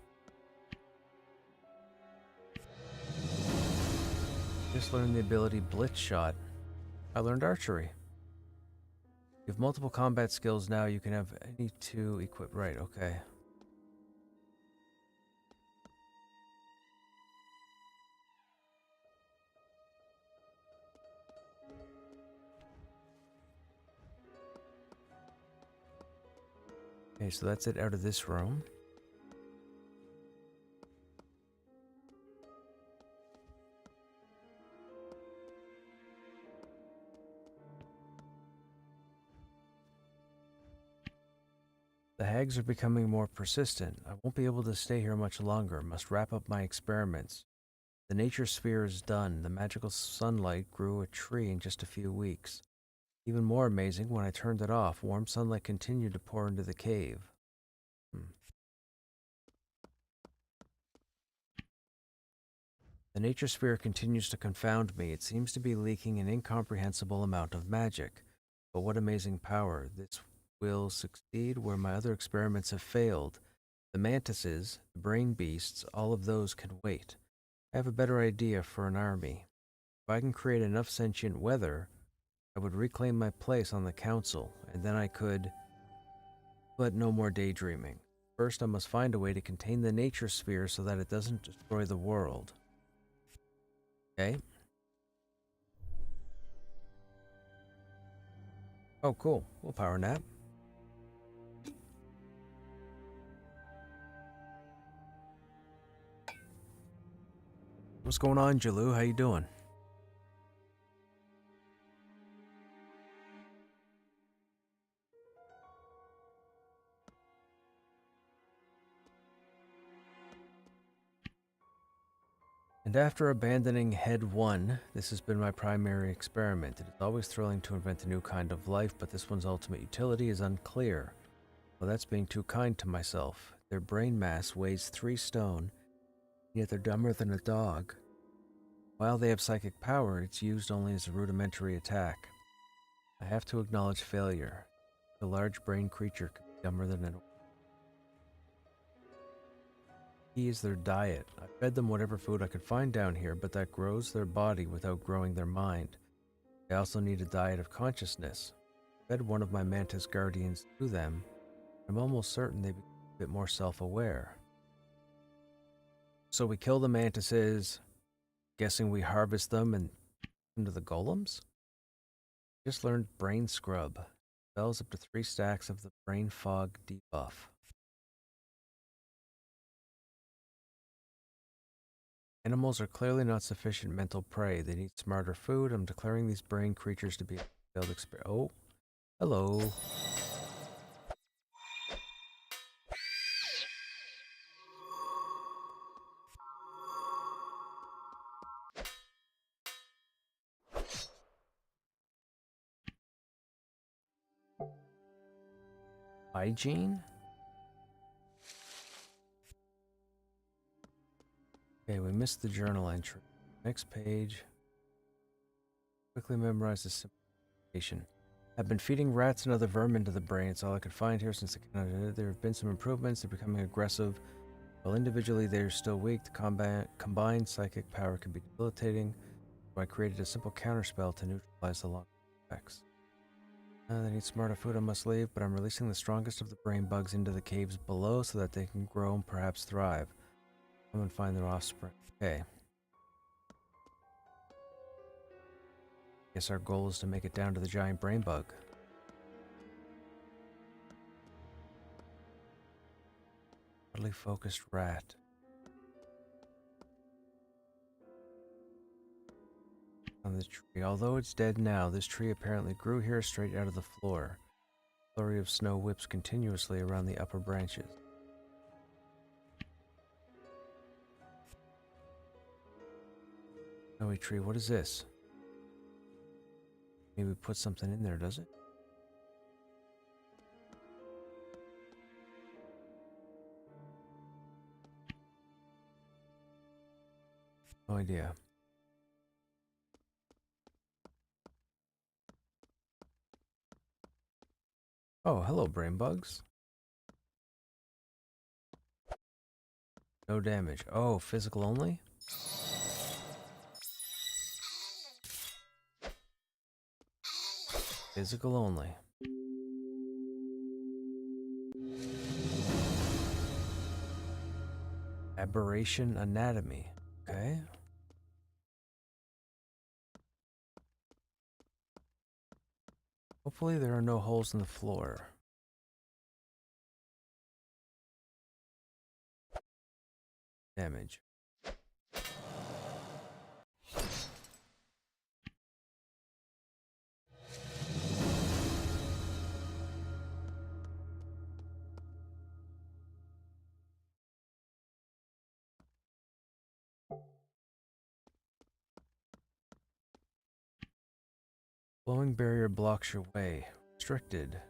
Just learned the ability Blitz Shot. I learned archery. You have multiple combat skills now. You can have any 2 equipped. Right, okay. Okay, so that's it out of this room. The hags are becoming more persistent. I won't be able to stay here much longer. Must wrap up my experiments. The nature sphere is done. The magical sunlight grew a tree in just a few weeks. Even more amazing, when I turned it off, warm sunlight continued to pour into the cave. The nature sphere continues to confound me. It seems to be leaking an incomprehensible amount of magic. But what amazing power. This will succeed where my other experiments have failed. The mantises, the brain beasts, all of those can wait. I have a better idea for an army. If I can create enough sentient weather, I would reclaim my place on the council, and then I could... But no more daydreaming. First, I must find a way to contain the nature sphere so that it doesn't destroy the world. Okay. Oh, cool. We'll power nap. What's going on, Jalou? How you doing? And after abandoning Head 1, this has been my primary experiment. It is always thrilling to invent a new kind of life, but this one's ultimate utility is unclear. Well, that's being too kind to myself. Their brain mass weighs 3 stone, yet they're dumber than a dog. While they have psychic power, it's used only as a rudimentary attack. I have to acknowledge failure. The large brain creature could be dumber than an... Key is their diet. I fed them whatever food I could find down here, but that grows their body without growing their mind. They also need a diet of consciousness. I fed one of my mantis guardians to them. I'm almost certain they become a bit more self-aware. So we kill the mantises, guessing we harvest them and into the golems? Just learned brain scrub. Spells up to 3 stacks of the brain fog debuff. Animals are clearly not sufficient mental prey. They need smarter food. I'm declaring these brain creatures to be a failed experiment. Oh, hello. Hygiene? Okay, we missed the journal entry. Next page. Quickly memorize this simplification. I've been feeding rats and other vermin to the brain. It's all I could find here since there have been some improvements. They're becoming aggressive. While individually they're still weak, the combined psychic power can be debilitating. So I created a simple counterspell to neutralize the long effects. They need smarter food, I must leave, but I'm releasing the strongest of the brain bugs into the caves below so that they can grow and perhaps thrive. Come and find their offspring. Okay. Guess our goal is to make it down to the giant brain bug. Totally focused rat. On the tree. Although it's dead now, this tree apparently grew here straight out of the floor. A flurry of snow whips continuously around the upper branches. Snowy tree, what is this? Maybe put something in there, does it? No idea. Oh, hello, brain bugs. No damage. Oh, physical only? Physical only. Aberration anatomy. Okay. Hopefully there are no holes in the floor. Damage. Blowing barrier blocks your way. Restricted.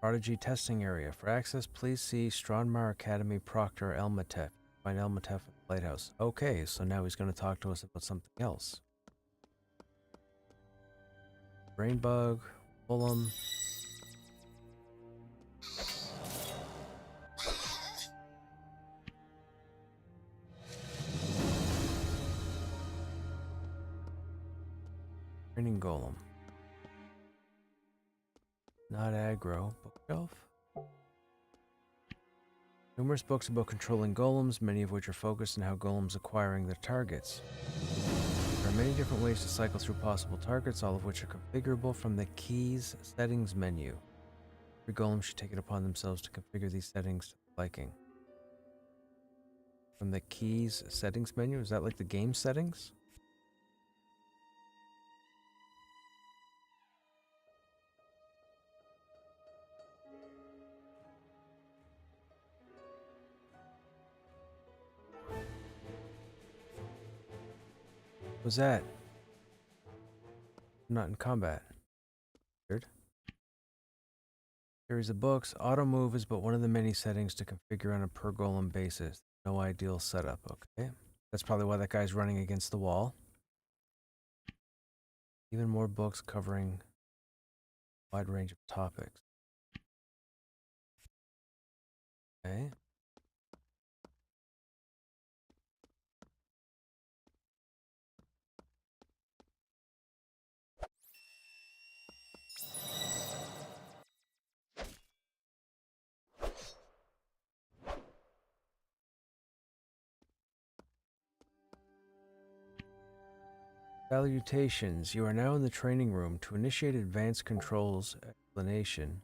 Prodigy testing area. For access, please see Stranmar Academy Proctor Elmatech. Find Elmatef at the lighthouse. Okay, so now he's going to talk to us about something else. Brain bug, Fulham. Training golem. Not aggro. Bookshelf. Numerous books about controlling golems, many of which are focused on how golems acquiring their targets. There are many different ways to cycle through possible targets, all of which are configurable from the Keys settings menu. Every golem should take it upon themselves to configure these settings to their liking. From the Keys settings menu? Is that like the game settings? What was that? I'm not in combat. Weird. Series of books. Auto move is but one of the many settings to configure on a per golem basis. No ideal setup. Okay. That's probably why that guy's running against the wall. Even more books covering a wide range of topics. Okay. Salutations. You are now in the training room. To initiate advanced controls explanation,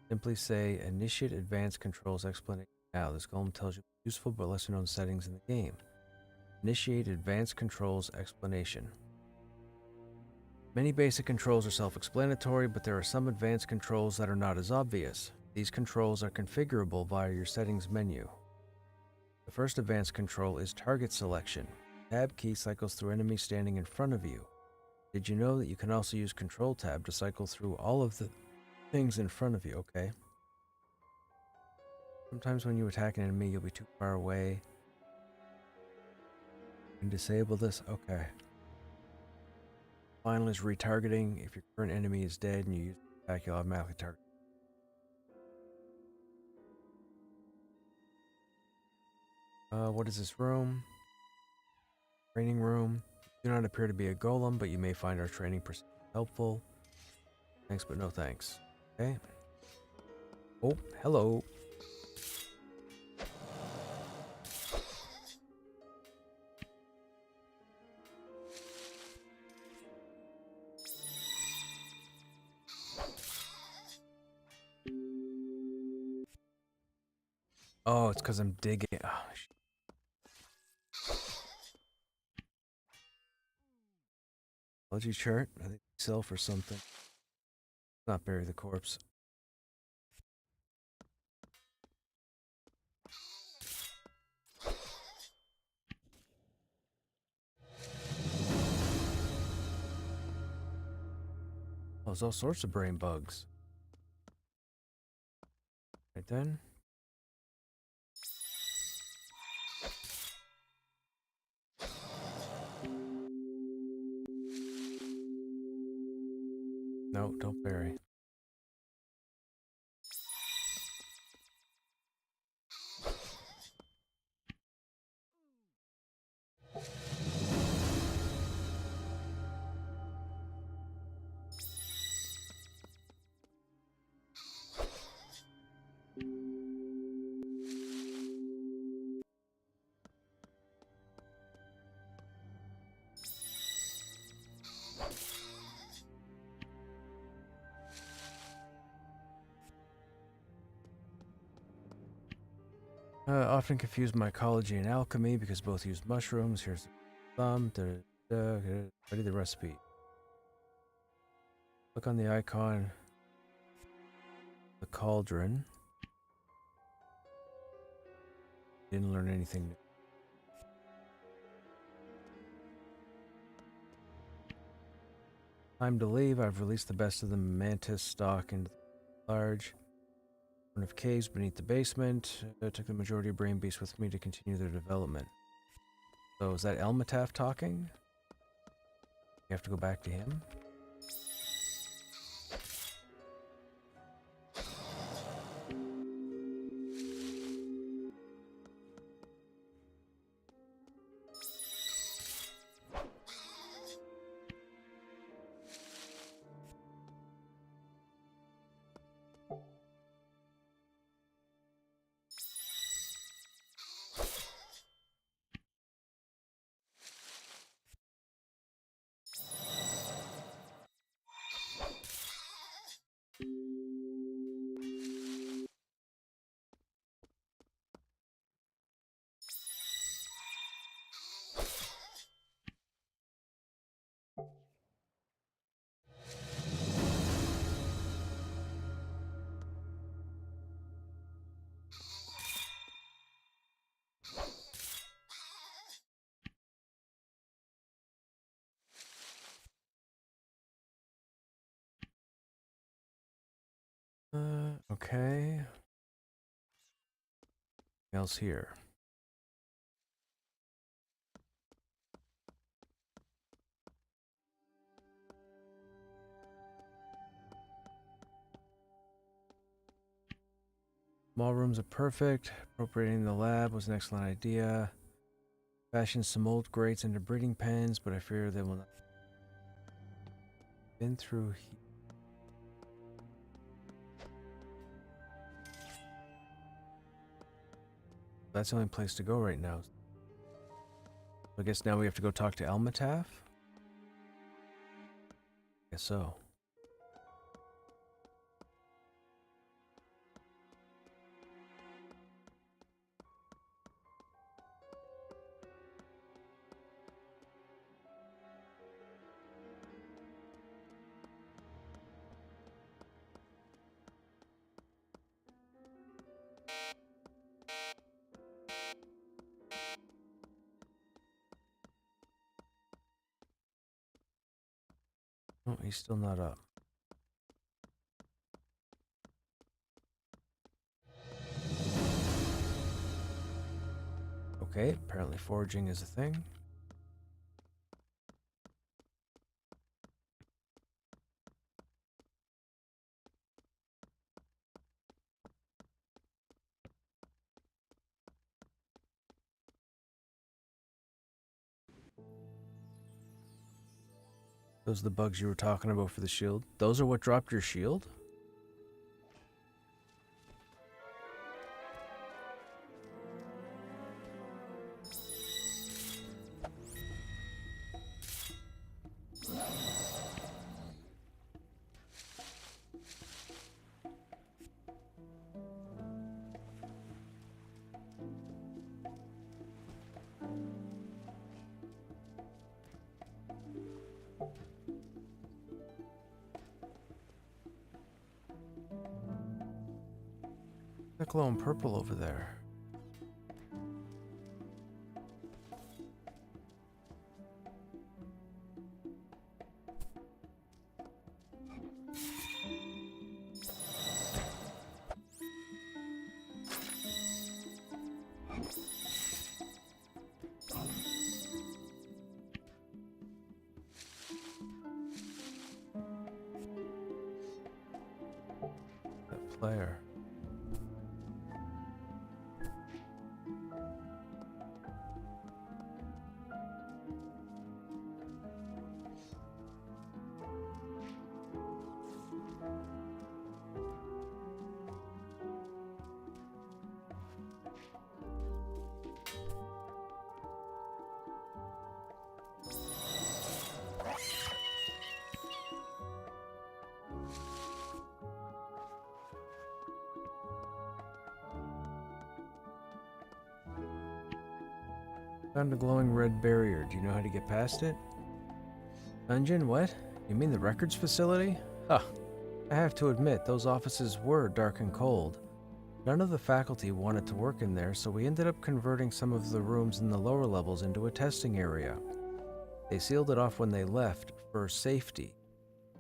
simply say initiate advanced controls explanation now. This golem tells you useful but lesser known settings in the game. Initiate advanced controls explanation. Many basic controls are self-explanatory, but there are some advanced controls that are not as obvious. These controls are configurable via your settings menu. The first advanced control is target selection. Tab key cycles through enemies standing in front of you. Did you know that you can also use Control Tab to cycle through all of the things in front of you? Okay. Sometimes when you attack an enemy, you'll be too far away. You can disable this. Okay. Final is retargeting. If your current enemy is dead and you use the attack, you'll automatically target. What is this room? Training room. You do not appear to be a golem, but you may find our training procedure helpful. Thanks, but no thanks. Okay. Oh, hello. Oh, it's because I'm digging. Oh, Apology chart. I think sell for something. Not bury the corpse. Oh, there's all sorts of brain bugs. Right then. No, don't bury. Often confuse mycology and alchemy because both use mushrooms. Here's some. Ready the recipe. Click on the icon. The cauldron. Didn't learn anything new. Time to leave. I've released the best of the mantis stock into the large. One of caves beneath the basement. I took the majority of brain beasts with me to continue their development. So is that Elmataf talking? You have to go back to him? Okay. What else here? Small rooms are perfect. Appropriating the lab was an excellent idea. Fashion some old grates into breeding pens, but I fear they will not. Been through here. That's the only place to go right now. I guess now we have to go talk to Elmataf? Guess so. Oh, he's still not up. Okay, apparently foraging is a thing. Those are the bugs you were talking about for the shield. Those are what dropped your shield? That glowing purple over there. That player. Found a glowing red barrier. Do you know how to get past it? Dungeon? What? You mean the records facility? Huh. I have to admit, those offices were dark and cold. None of the faculty wanted to work in there, so we ended up converting some of the rooms in the lower levels into a testing area. They sealed it off when they left, for safety.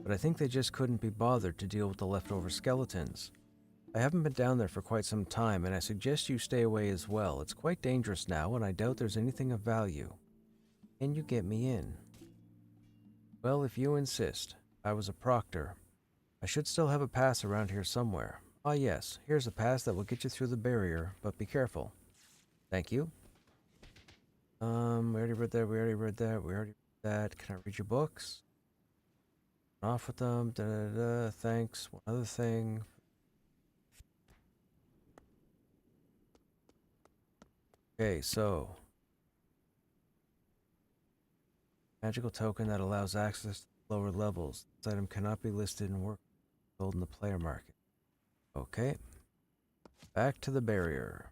But I think they just couldn't be bothered to deal with the leftover skeletons. I haven't been down there for quite some time, and I suggest you stay away as well. It's quite dangerous now, and I doubt there's anything of value. Can you get me in? Well, if you insist. I was a proctor. I should still have a pass around here somewhere. Ah, yes, here's a pass that will get you through the barrier, but be careful. Thank you. We already read that, we already read that, we already read that. Can I read your books? Off with them, da da da, thanks. One other thing. Okay, so. Magical token that allows access to lower levels. This item cannot be listed in work sold in the player market. Okay. Back to the barrier.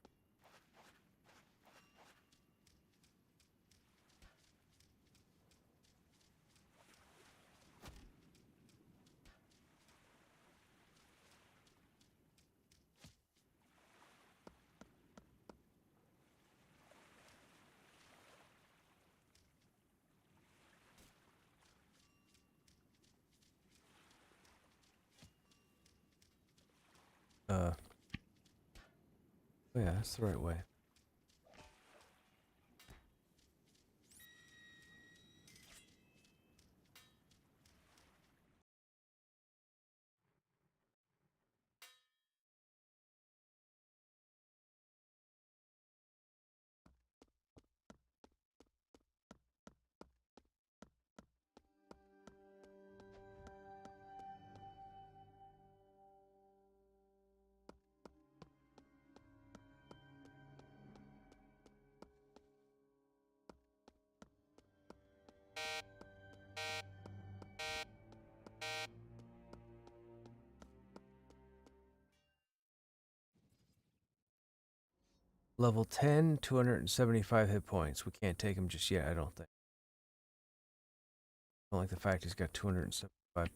Oh yeah, that's the right way. Level 10, 275 hit points. We can't take him just yet, I don't think. I don't like the fact he's got 275.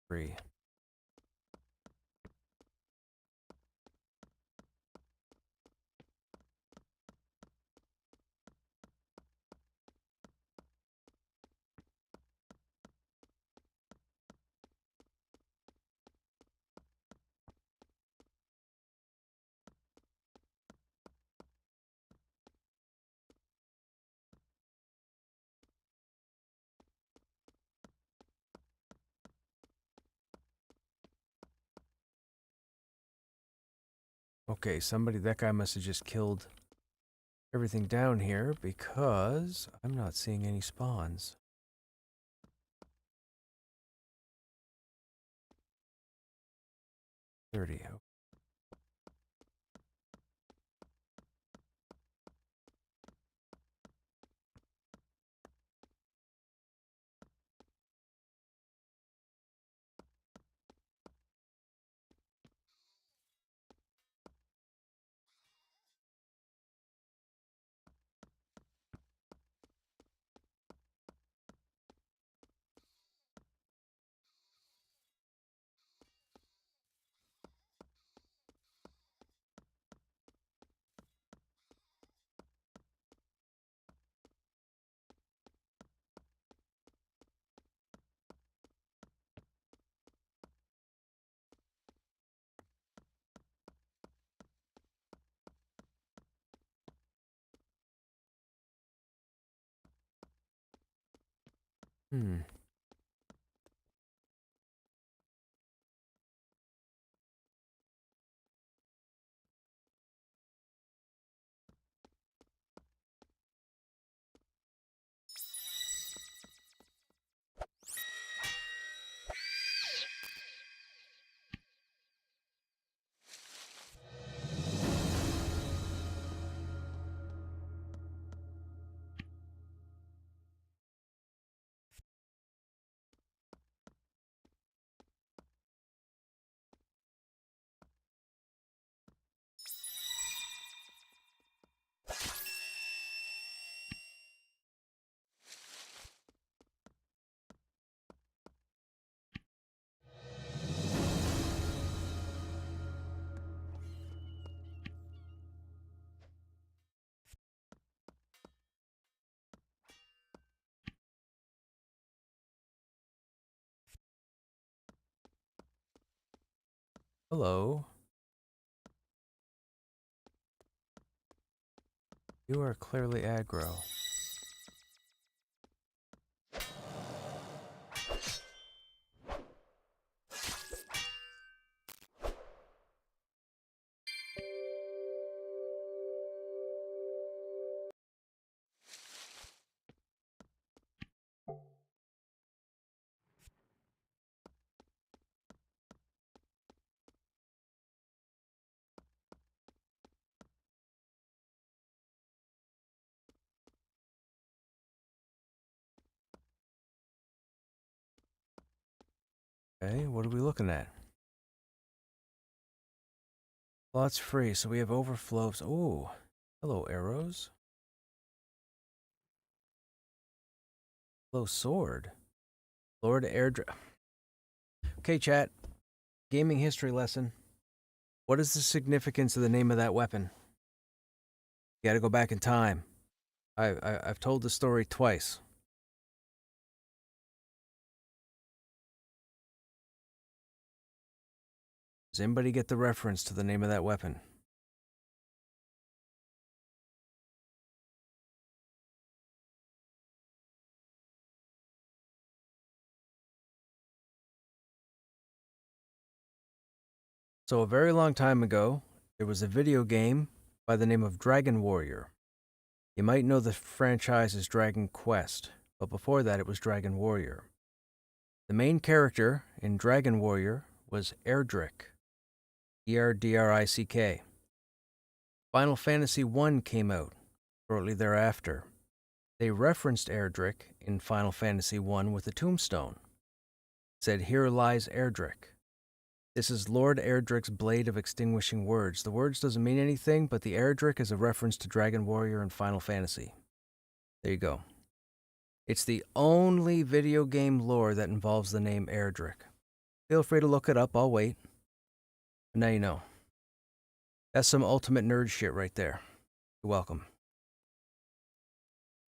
Free. Okay, that guy must have just killed everything down here because I'm not seeing any spawns. 30. Hmm. Hello. You are clearly aggro. Okay, what are we looking at? Lots free, so we have overflows. Oh, hello, arrows. Hello, sword. Lord Airdrop. Okay, chat. Gaming history lesson. What is the significance of the name of that weapon? You gotta go back in time. I've told the story twice. Does anybody get the reference to the name of that weapon? So a very long time ago, there was a video game by the name of Dragon Warrior. You might know the franchise as Dragon Quest, but before that it was Dragon Warrior. The main character in Dragon Warrior was Erdrick. Erdrick. Final Fantasy I came out shortly thereafter. They referenced Erdrick in Final Fantasy I with a tombstone. It said, "Here lies Erdrick." This is Lord Erdrick's Blade of Extinguishing Words. The words doesn't mean anything, but the Erdrick is a reference to Dragon Warrior and Final Fantasy. There you go. It's the only video game lore that involves the name Erdrick. Feel free to look it up, I'll wait. But now you know. That's some ultimate nerd shit right there. You're welcome.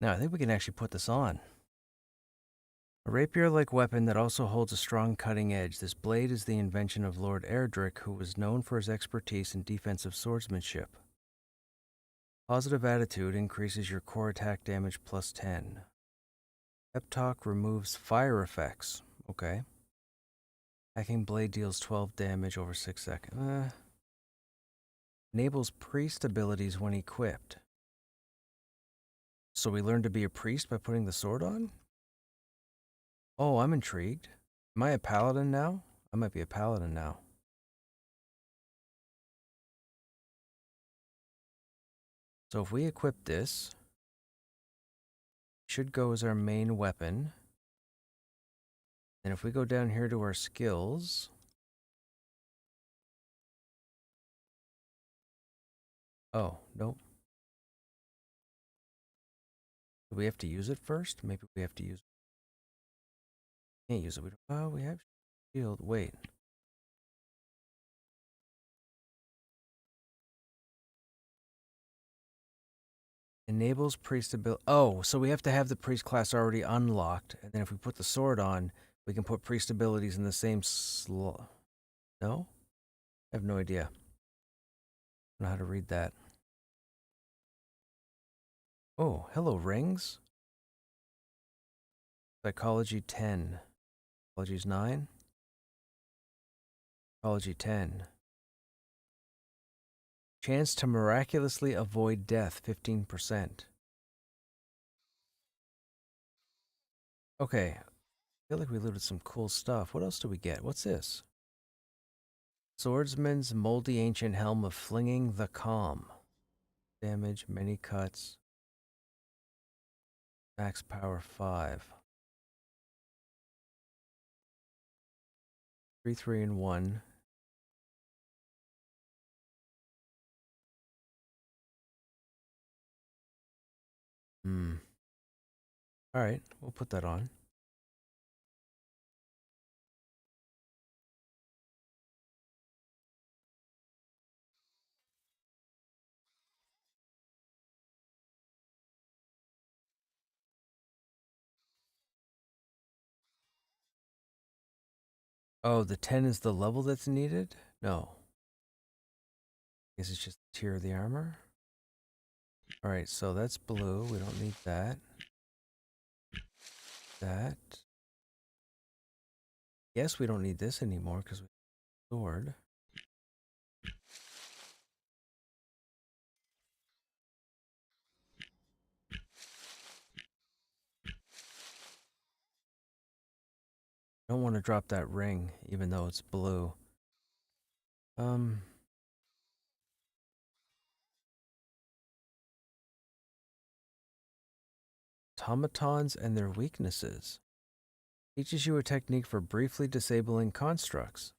Now, I think we can actually put this on. A rapier-like weapon that also holds a strong cutting edge, this blade is the invention of Lord Erdrick, who was known for his expertise in defensive swordsmanship. Positive attitude increases your core attack damage plus 10. Pep talk removes fire effects. Okay. Hacking blade deals 12 damage over 6 seconds. Enables priest abilities when equipped. So we learn to be a priest by putting the sword on? Oh, I'm intrigued. Am I a paladin now? I might be a paladin now. So if we equip this, it should go as our main weapon. And if we go down here to our skills, oh, nope. Do we have to use it first? Maybe we have to use it. Can't use it. Oh, we have shield. Wait. Enables priest ability. Oh, so we have to have the priest class already unlocked. And then if we put the sword on, we can put priest abilities in the same slot. No? I have no idea. I don't know how to read that. Oh, hello, rings. Psychology 10. Psychology's 9. Psychology 10. Chance to miraculously avoid death, 15%. Okay. I feel like we looted some cool stuff. What else do we get? What's this? Swordsman's moldy ancient helm of flinging the calm. Damage, many cuts. Max power 5. 3, 3, and 1. Alright, we'll put that on. Oh, the 10 is the level that's needed? No. Guess it's just the tier of the armor. Alright, so that's blue. We don't need that. That. Yes, we don't need this anymore because we have a sword. I don't want to drop that ring, even though it's blue. Automatons and their weaknesses. Teaches you a technique for briefly disabling constructs.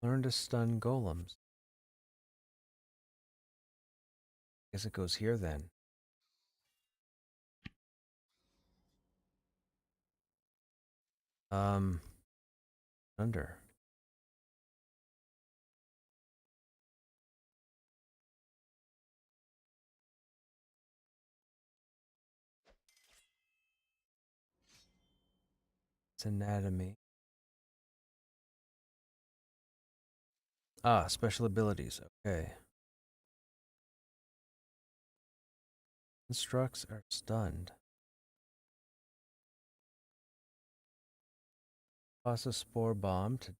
Learn to stun golems. Guess it goes here then. Under. It's anatomy. Ah, special abilities. Okay. Constructs are stunned. Toss a spore bomb to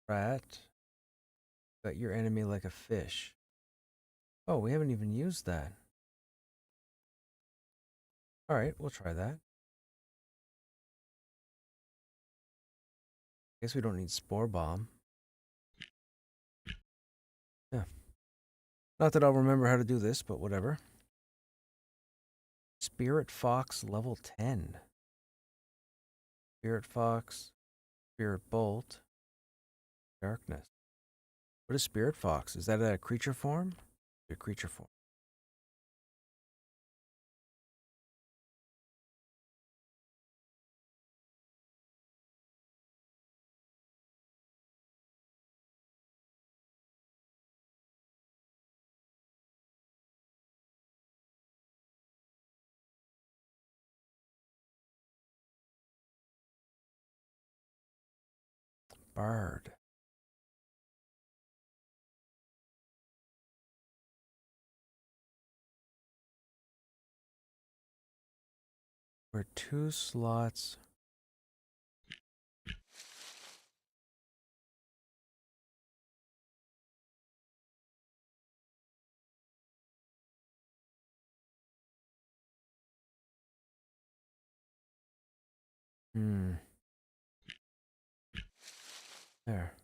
rat. Cut your enemy like a fish. Oh, we haven't even used that. Alright, we'll try that. Guess we don't need spore bomb. Yeah. Not that I'll remember how to do this, but whatever. Spirit Fox level 10. Spirit Fox. Spirit Bolt. Darkness. What is Spirit Fox? Is that a creature form? A creature form. Bard. We're 2 slots. There.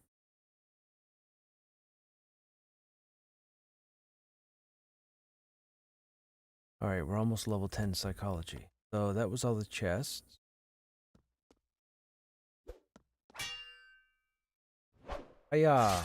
Alright, we're almost level 10 psychology. So that was all the chests. Hiya!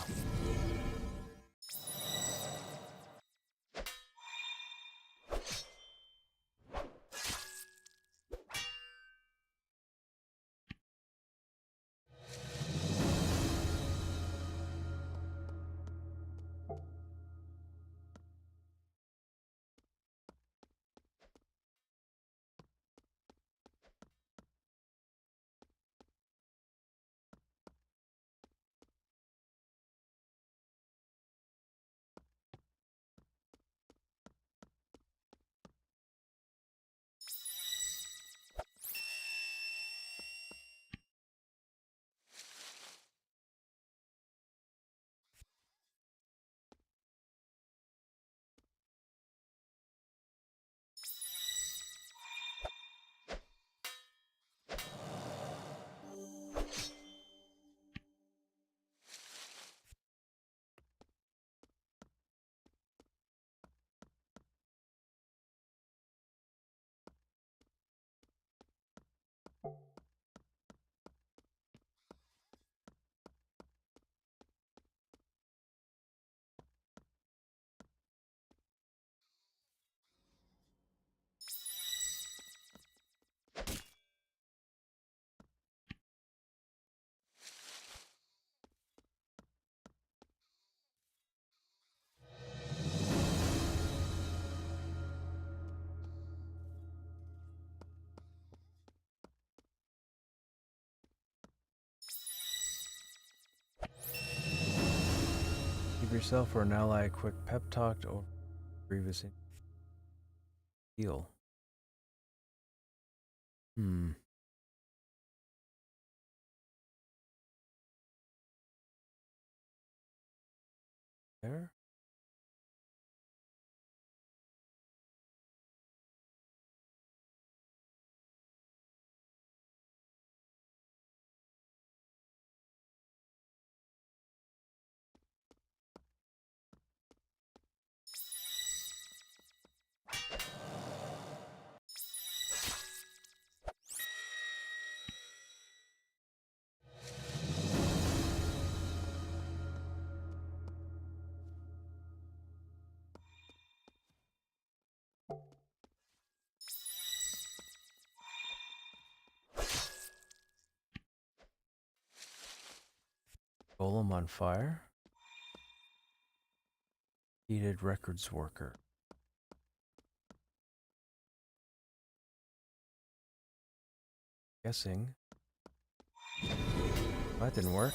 Give yourself or an ally a quick pep talk to over previous heal. There? Golem on fire. Heated records worker. Guessing. That didn't work.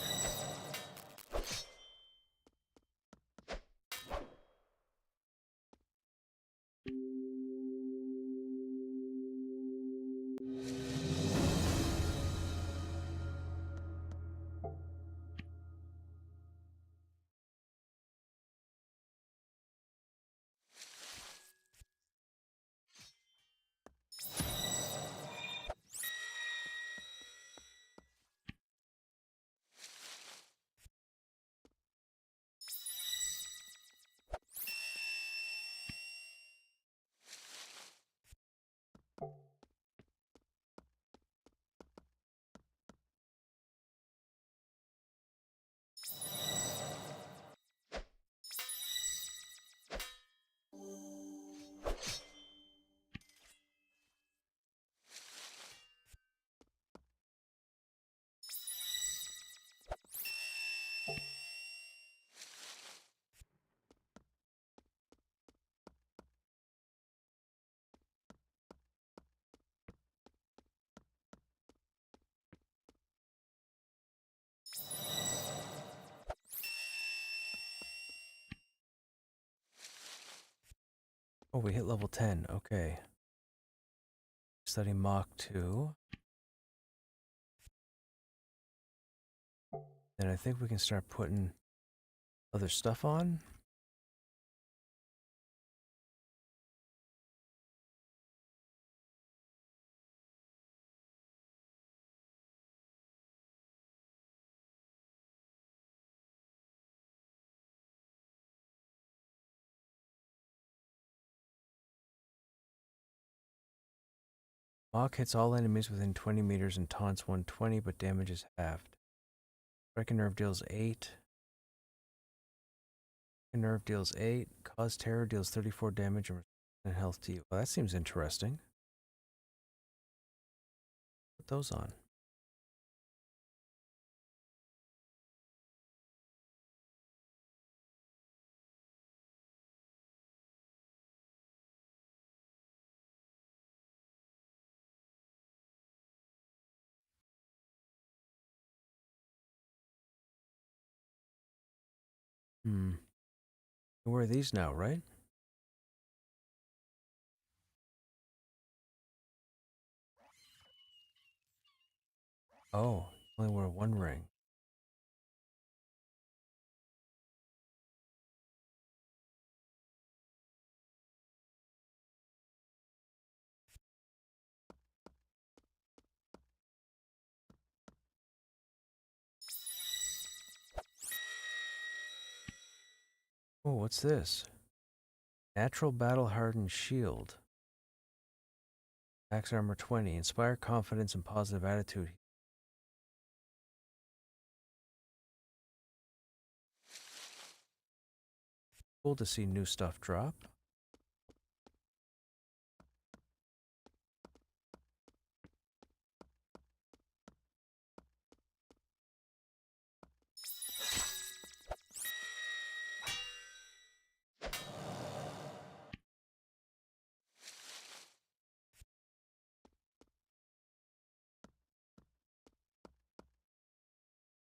Oh, we hit level 10. Okay. Study Mach 2. Then I think we can start putting other stuff on. Mach hits all enemies within 20 meters and taunts 120, but damage is halved. Strike Nerve deals 8. Nerve deals 8. Cause Terror deals 34 damage and health to you. Well, that seems interesting. Put those on. Where are these now, right? Oh, only wear one ring. Oh, what's this? Natural Battle Hardened Shield. Max Armor 20. Inspire confidence and positive attitude. Cool to see new stuff drop.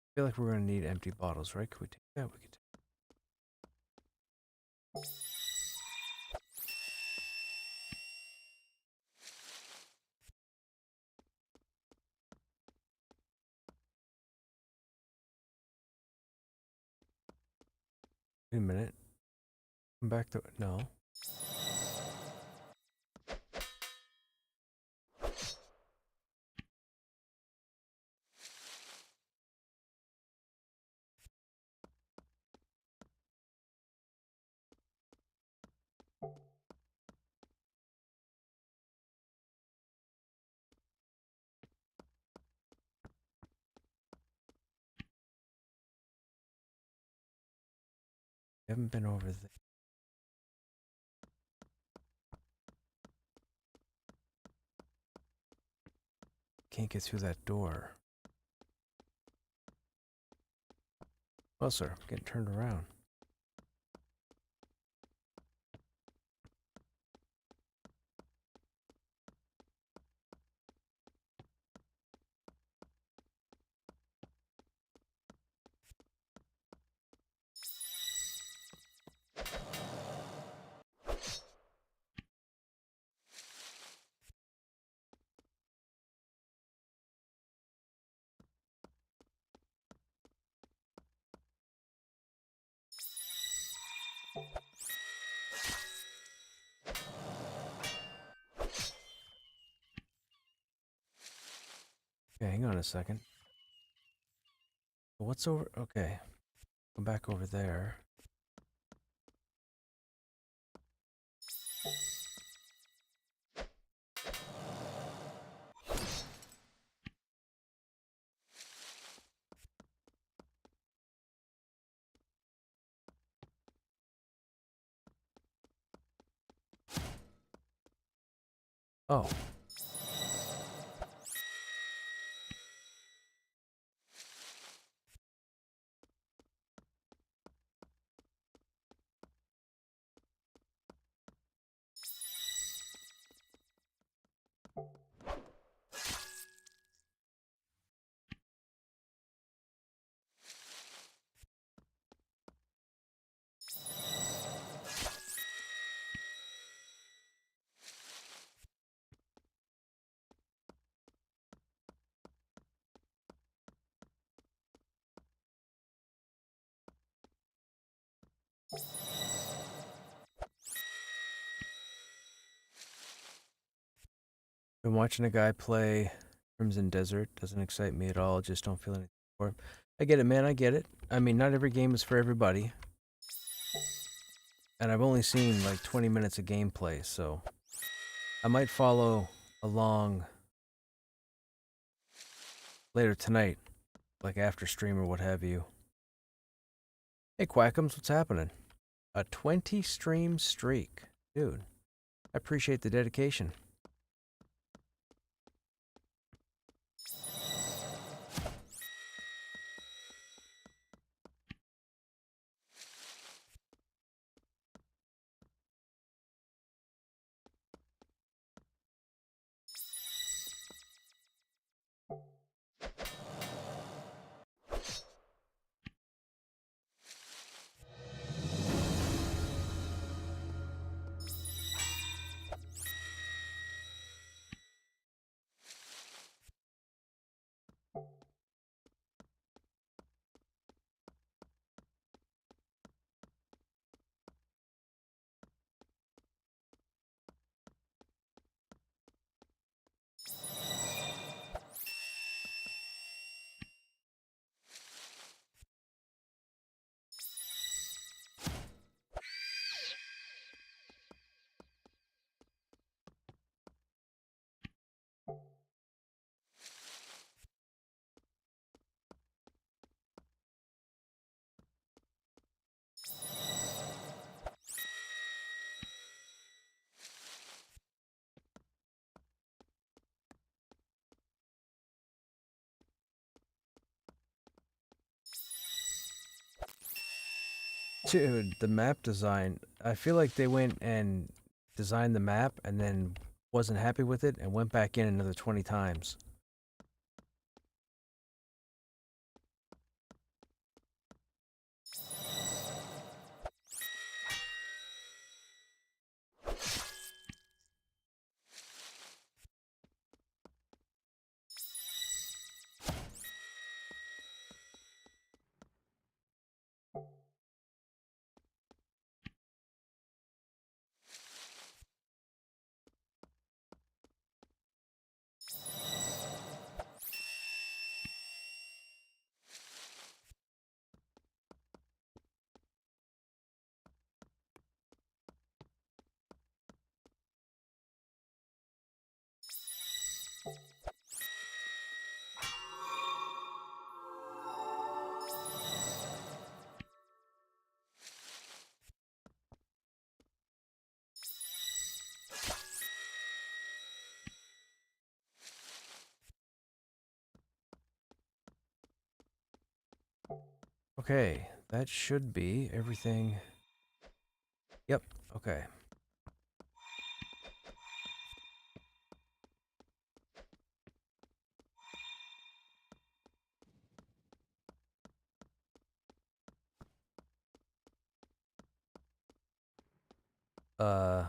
I feel like we're going to need empty bottles, right? Could we take that? We could take Wait a minute. Come back to no. We haven't been over there. Can't get through that door. Well, sir, I'm getting turned around. Okay, hang on a second. What's over? Okay. Go back over there. Oh. Been watching a guy play Crimson Desert. Doesn't excite me at all. Just don't feel anything for it. I get it, man. I get it. I mean, not every game is for everybody. And I've only seen like 20 minutes of gameplay, so I might follow along later tonight, like after stream or what have you. Hey, Quackums, what's happening? A 20 stream streak. Dude, I appreciate the dedication. Dude, the map design, I feel like they went and designed the map and then wasn't happy with it and went back in another 20 times. Okay, that should be everything. Yep, okay. Uh,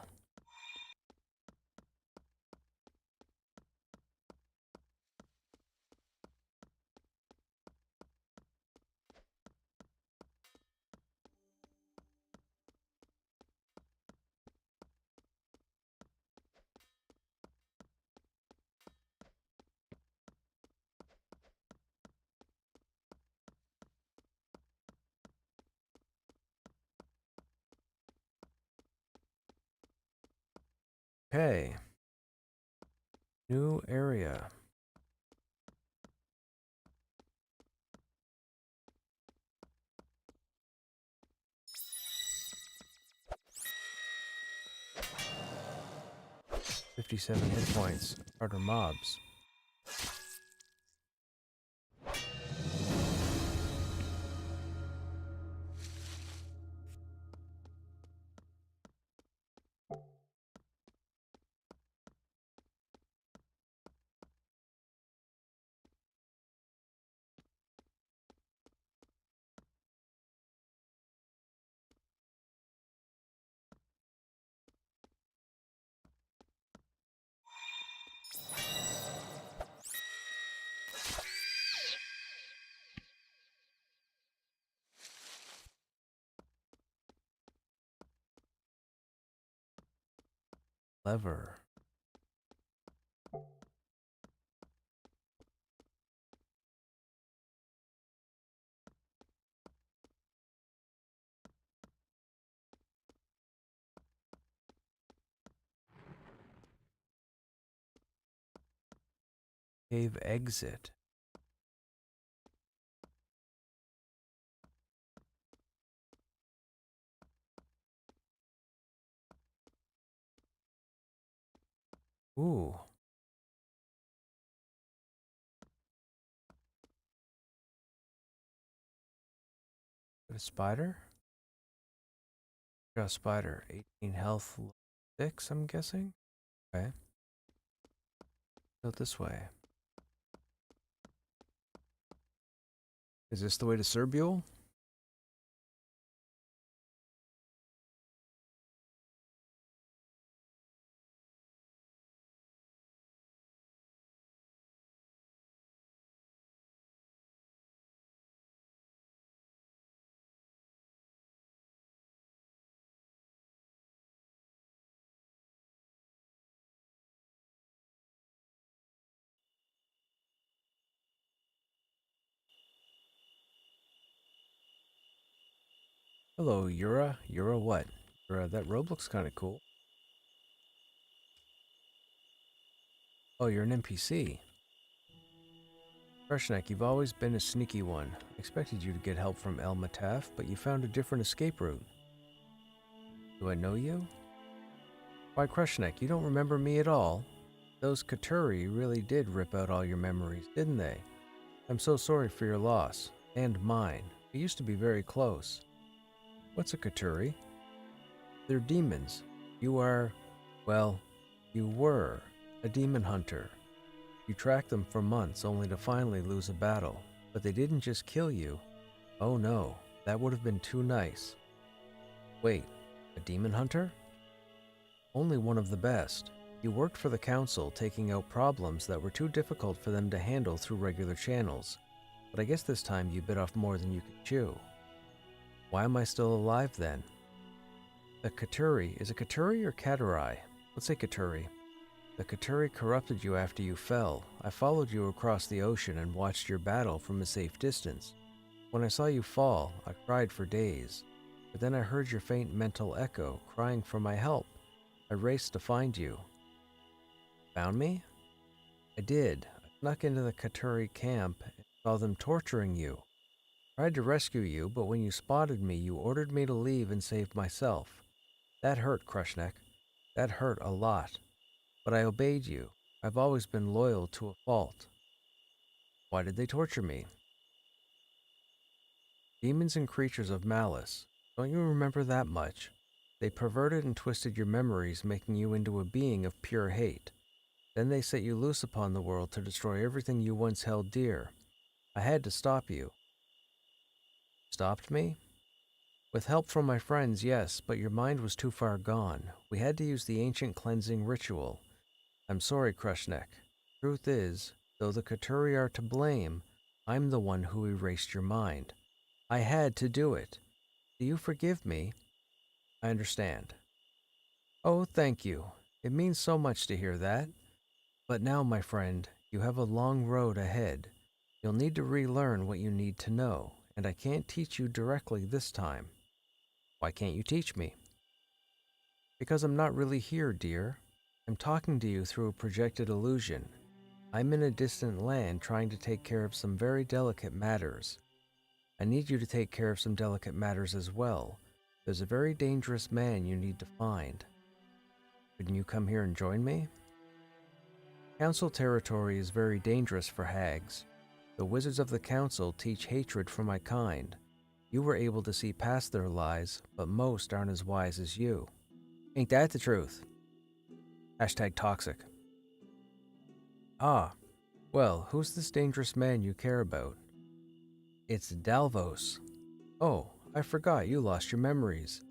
okay. New area. $57 hit points. Harder mobs. Lever. Cave exit. Ooh. Got a spider? Got a spider. 18 health, 6, I'm guessing? Okay. Go this way. Is this the way to Serbiol? Hello, Yura. Yura what? Yura, that robe looks kind of cool. Oh, you're an NPC. Krushnek, you've always been a sneaky one. I expected you to get help from El Mataf, but you found a different escape route. Do I know you? Why, Krushnek, you don't remember me at all? Those Katuri really did rip out all your memories, didn't they? I'm so sorry for your loss. And mine. We used to be very close. What's a Katuri? They're demons. You are... well, you were a demon hunter. You tracked them for months only to finally lose a battle. But they didn't just kill you. Oh no, that would have been too nice. Wait, a demon hunter? Only one of the best. You worked for the council, taking out problems that were too difficult for them to handle through regular channels. But I guess this time you bit off more than you could chew. Why am I still alive then? The Katuri. Is it Katuri or Katarai? Let's say Katuri. The Katuri corrupted you after you fell. I followed you across the ocean and watched your battle from a safe distance. When I saw you fall, I cried for days. But then I heard your faint mental echo, crying for my help. I raced to find you. Found me? I did. I snuck into the Katuri camp and saw them torturing you. Tried to rescue you, but when you spotted me, you ordered me to leave and save myself. That hurt, Krushnek. That hurt a lot. But I obeyed you. I've always been loyal to a fault. Why did they torture me? Demons and creatures of malice. Don't you remember that much? They perverted and twisted your memories, making you into a being of pure hate. Then they set you loose upon the world to destroy everything you once held dear. I had to stop you. Stopped me? With help from my friends, yes, but your mind was too far gone. We had to use the ancient cleansing ritual. I'm sorry, Krushnek. Truth is, though the Katuri are to blame, I'm the one who erased your mind. I had to do it. Do you forgive me? I understand. Oh, thank you. It means so much to hear that. But now, my friend, you have a long road ahead. You'll need to relearn what you need to know, and I can't teach you directly this time. Why can't you teach me? Because I'm not really here, dear. I'm talking to you through a projected illusion. I'm in a distant land trying to take care of some very delicate matters. I need you to take care of some delicate matters as well. There's a very dangerous man you need to find. Couldn't you come here and join me? Council territory is very dangerous for hags. The wizards of the council teach hatred for my kind. You were able to see past their lies, but most aren't as wise as you. Ain't that the truth? Hashtag toxic. Ah, well, who's this dangerous man you care about? It's Dalvos. Oh, I forgot you lost your memories.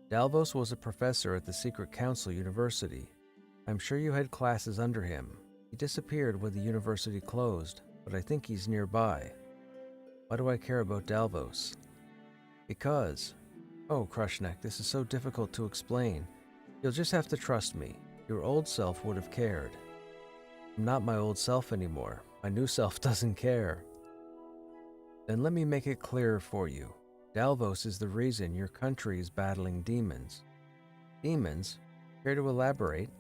Dalvos was a professor at the Secret Council University. I'm sure you had classes under him. He disappeared when the university closed, but I think he's nearby. Why do I care about Dalvos? Because... Oh, Krushnek, this is so difficult to explain. You'll just have to trust me. Your old self would have cared. I'm not my old self anymore. My new self doesn't care. Then let me make it clearer for you. Dalvos is the reason your country is battling demons. Demons? Care to elaborate?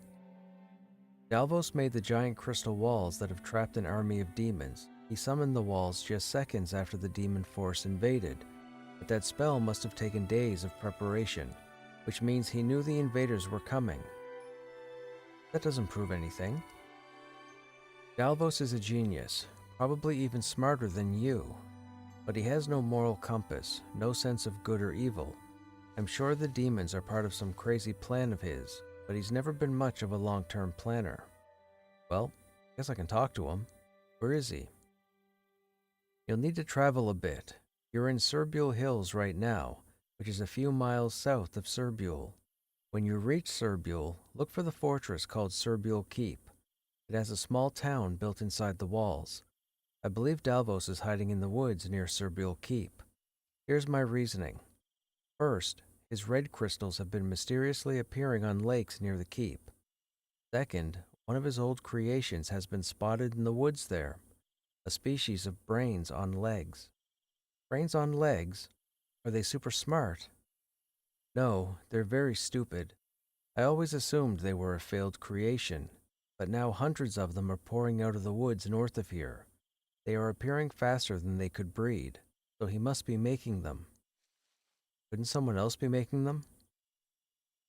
Dalvos made the giant crystal walls that have trapped an army of demons. He summoned the walls just seconds after the demon force invaded, but that spell must have taken days of preparation, which means he knew the invaders were coming. That doesn't prove anything. Dalvos is a genius, probably even smarter than you, but he has no moral compass, no sense of good or evil. I'm sure the demons are part of some crazy plan of his, but he's never been much of a long-term planner. Well, I guess I can talk to him. Where is he? You'll need to travel a bit. You're in Serbule Hills right now, which is a few miles south of Serbule. When you reach Serbule, look for the fortress called Serbule Keep. It has a small town built inside the walls. I believe Dalvos is hiding in the woods near Serbule Keep. Here's my reasoning. First, his red crystals have been mysteriously appearing on lakes near the keep. Second, one of his old creations has been spotted in the woods there, a species of brains on legs. Brains on legs? Are they super smart? No, they're very stupid. I always assumed they were a failed creation, but now hundreds of them are pouring out of the woods north of here. They are appearing faster than they could breed, so he must be making them. Couldn't someone else be making them?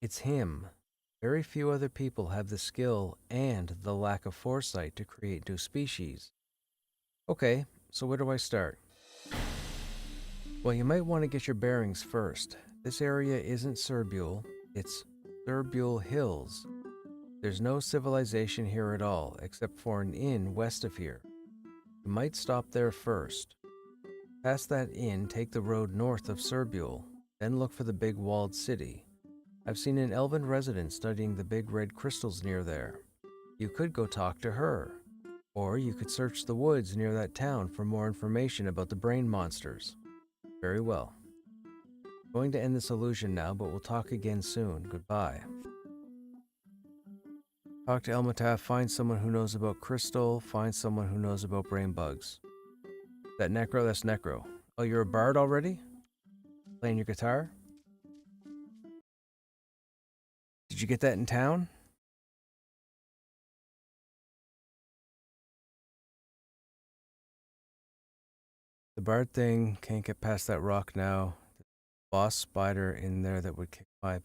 It's him. Very few other people have the skill and the lack of foresight to create new species. Okay, so where do I start? Well, you might want to get your bearings first. This area isn't Serbule, it's Serbule Hills. There's no civilization here at all, except for an inn west of here. You might stop there first. Past that inn, take the road north of Serbule, then look for the big walled city. I've seen an elven resident studying the big red crystals near there. You could go talk to her. Or you could search the woods near that town for more information about the brain monsters. Very well. Going to end this illusion now, but we'll talk again soon. Goodbye. Talk to Elmataf, find someone who knows about crystal, find someone who knows about brain bugs. That Necro? That's Necro. Oh, you're a bard already? Playing your guitar? Did you get that in town? The bard thing, can't get past that rock now. Boss spider in there that would kick my...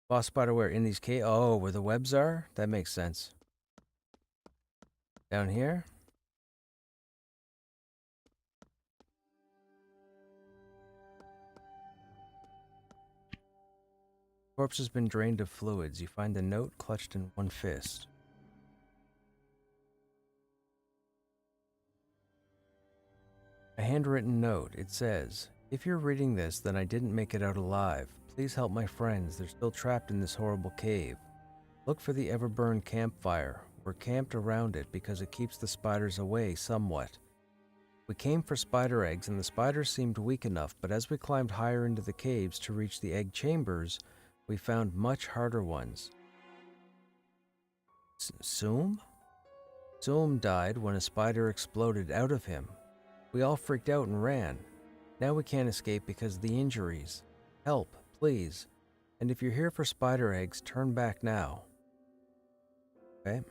Boss spider where? In these caves? Oh, where the webs are? That makes sense. Down here? Corpse has been drained of fluids. You find the note clutched in one fist. A handwritten note. It says, "If you're reading this, then I didn't make it out alive. Please help my friends. They're still trapped in this horrible cave. Look for the Everburn campfire. We're camped around it because it keeps the spiders away somewhat. We came for spider eggs, and the spiders seemed weak enough, but as we climbed higher into the caves to reach the egg chambers, we found much harder ones." Soom? Soom died when a spider exploded out of him. We all freaked out and ran. Now we can't escape because of the injuries. Help, please. And if you're here for spider eggs, turn back now. Okay.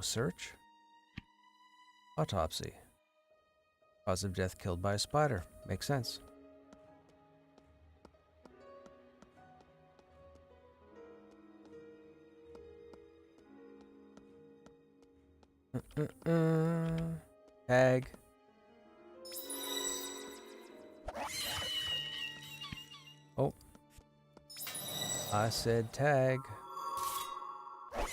Search? Autopsy. Cause of death killed by a spider. Makes sense. Tag. Oh. I said tag. I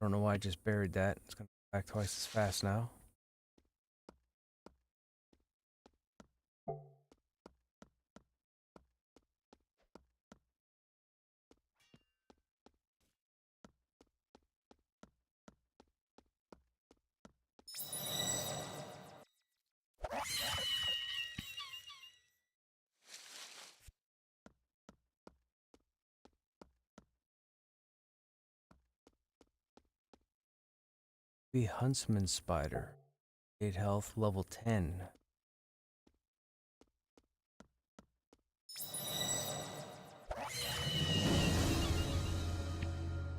don't know why I just buried that. It's gonna come back twice as fast now. The Huntsman Spider. 8 health, level 10.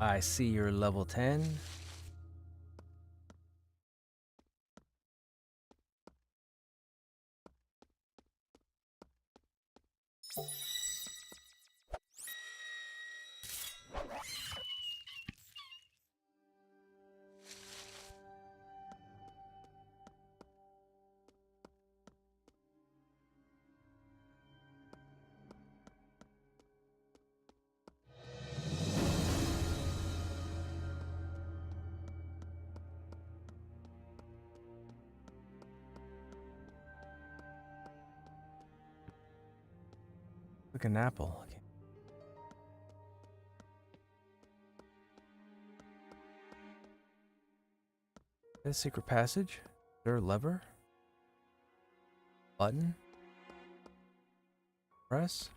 I see you're level 10. Like an apple. Okay. Is that a secret passage? Is there a lever? Button? Press?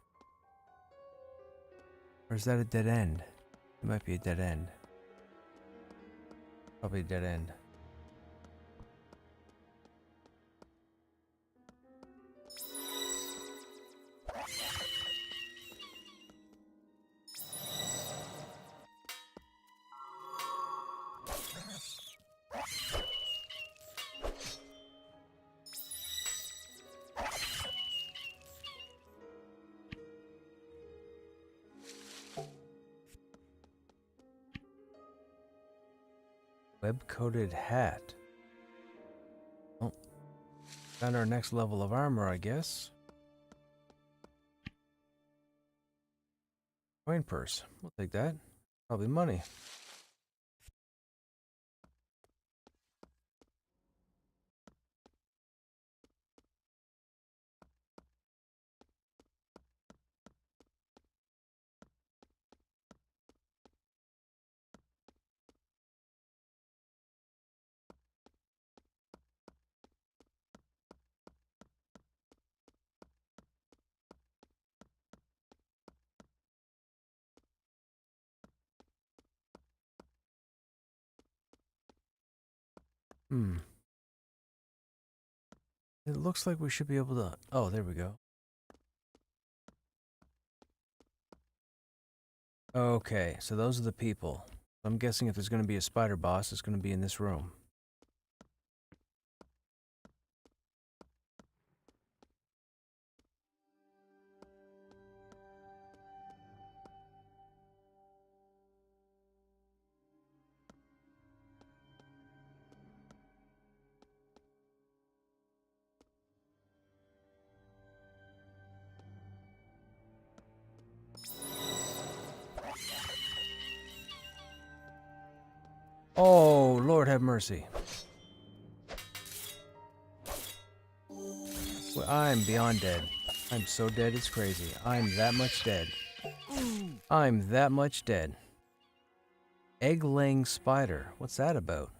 Or is that a dead end? It might be a dead end. Probably a dead end. Web-coated hat. Oh, found our next level of armor, I guess. Coin purse. We'll take that. Probably money. It looks like we should be able to... Oh, there we go. Okay, so those are the people. I'm guessing if there's going to be a spider boss, it's going to be in this room. Oh, Lord have mercy. Well, I'm beyond dead. I'm so dead it's crazy. I'm that much dead. I'm that much dead. Egg-laying spider. What's that about?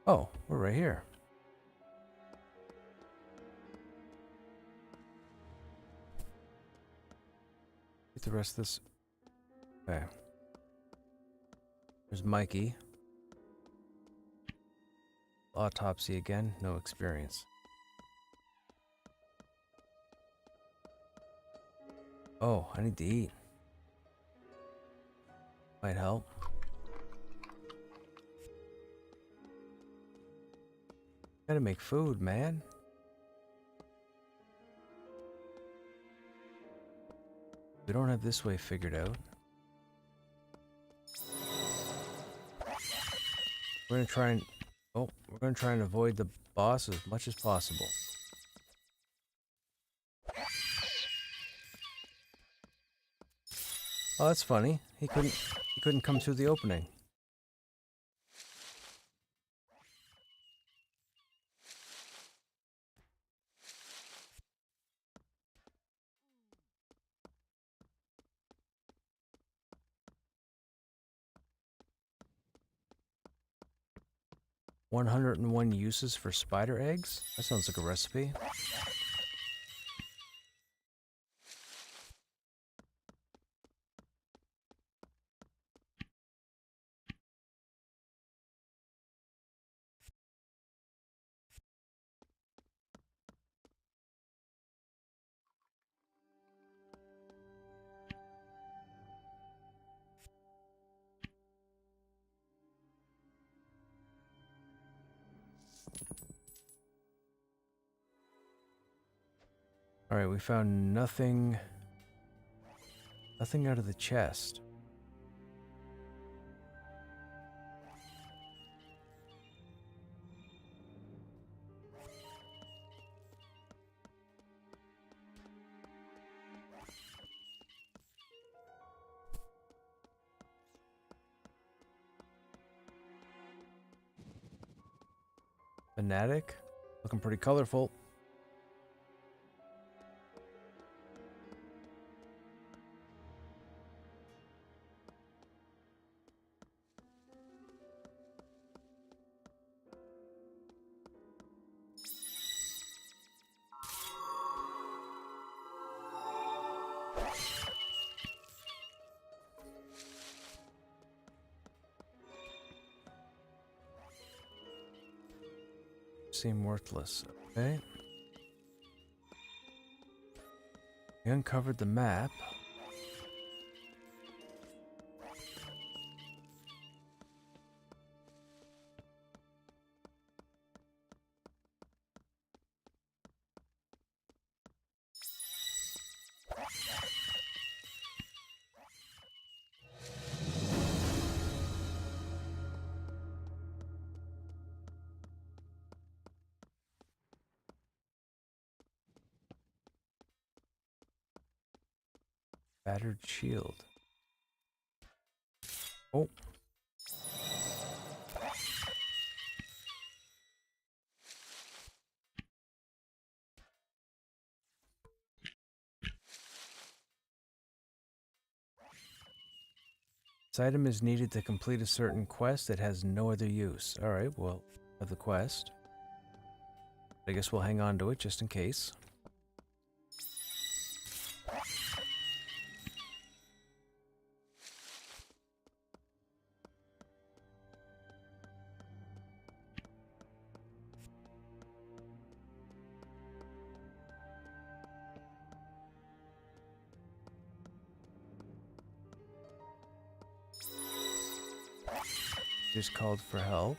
Oh, we're right here. Get the rest of this. Okay. There's Mikey. Autopsy again. No experience. Oh, I need to eat. Might help. Gotta make food, man. We don't have this way figured out. We're gonna try and... Oh, we're gonna try and avoid the boss as much as possible. Oh, that's funny. He couldn't come through the opening. "101 uses for spider eggs?" That sounds like a recipe. Alright, we found nothing... Nothing out of the chest. Fanatic? Looking pretty colorful. Seem worthless. Okay. We uncovered the map. Battered shield. Oh. This item is needed to complete a certain quest that has no other use. Alright, well, of the quest. I guess we'll hang on to it just in case. Just called for help.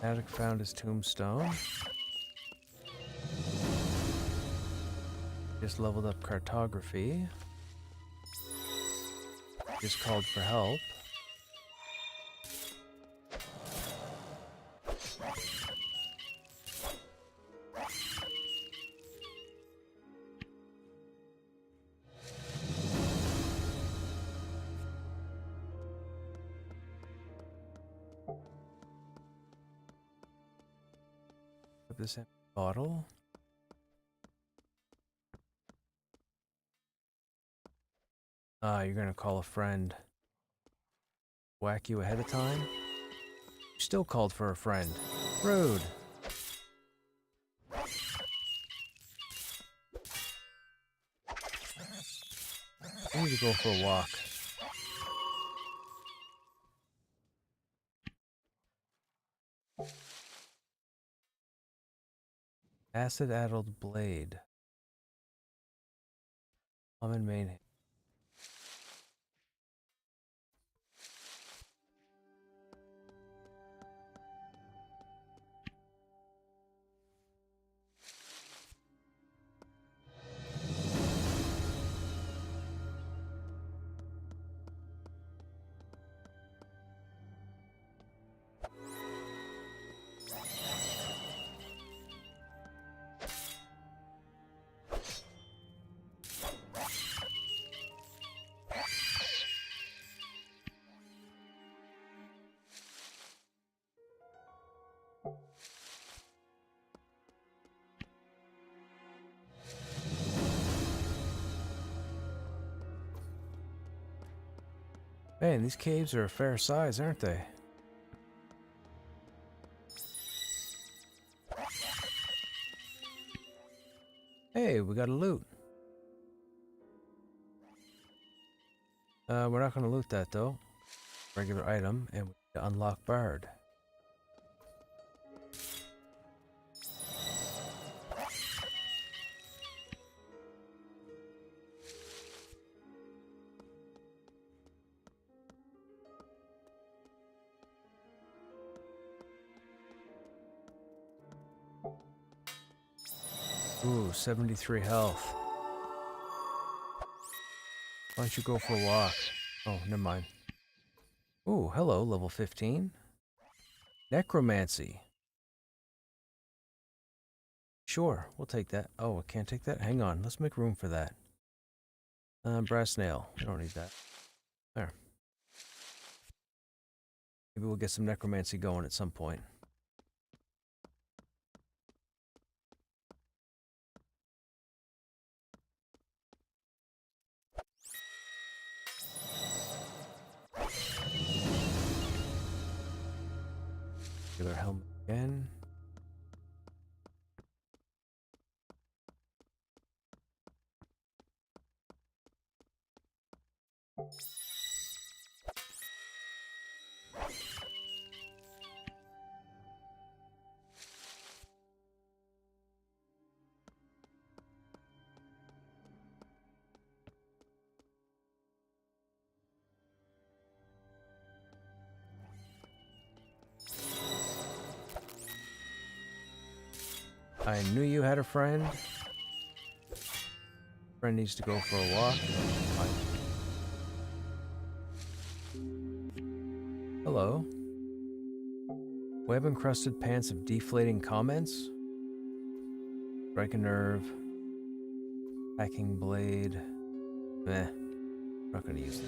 Attic found his tombstone. just leveled up cartography. Just called for help. This empty bottle. You're gonna call a friend. Whack you ahead of time? You still called for a friend. Rude. I need to go for a walk. Acid-addled blade. Common main. Man, these caves are a fair size, aren't they? Hey, we got a loot. We're not going to loot that though. Regular item, and we need to unlock Bard. Ooh, 73 health. Why don't you go for a walk? Oh, never mind. Ooh, hello, level 15. Necromancy. Sure, we'll take that. Oh, I can't take that? Hang on, let's make room for that. Brass nail. We don't need that. There. Maybe we'll get some necromancy going at some point. Regular helmet again. I knew you had a friend. Friend needs to go for a walk. Hello. Web-encrusted pants of deflating comments. Strike a nerve. Hacking blade. Meh. Not gonna use that.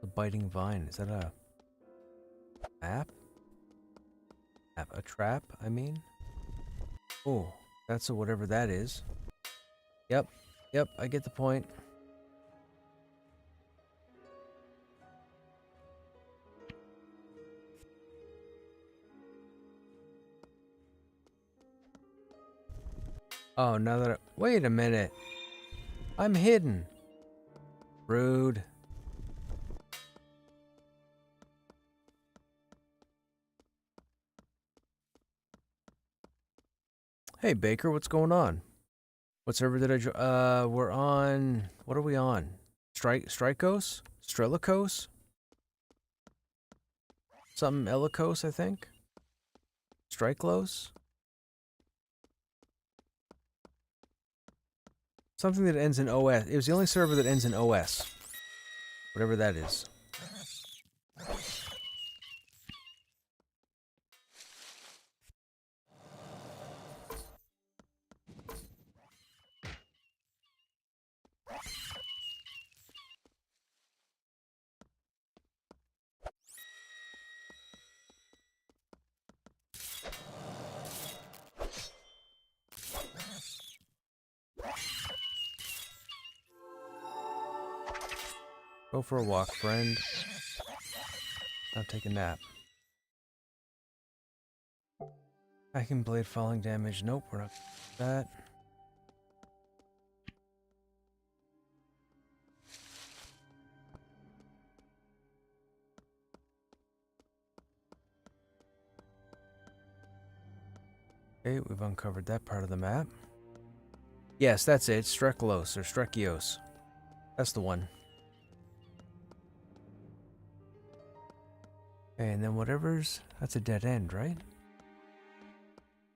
The biting vine. Is that a map? A trap, I mean? Oh, that's a whatever that is. Yep, I get the point. Oh, now that I, wait a minute. I'm hidden. Rude. Hey Baker, what's going on? What server did I we're on, what are we on? Strikos? Strelikos? Something Elikos, I think. Strikelos? Something that ends in OS. It was the only server that ends in OS. Whatever that is. Go for a walk, friend. Now take a nap. I can blade falling damage. Nope, we're not that. Okay, we've uncovered that part of the map. Yes, that's it. Streklos or Strekios. That's the one. Okay, and then whatever's... That's a dead end, right?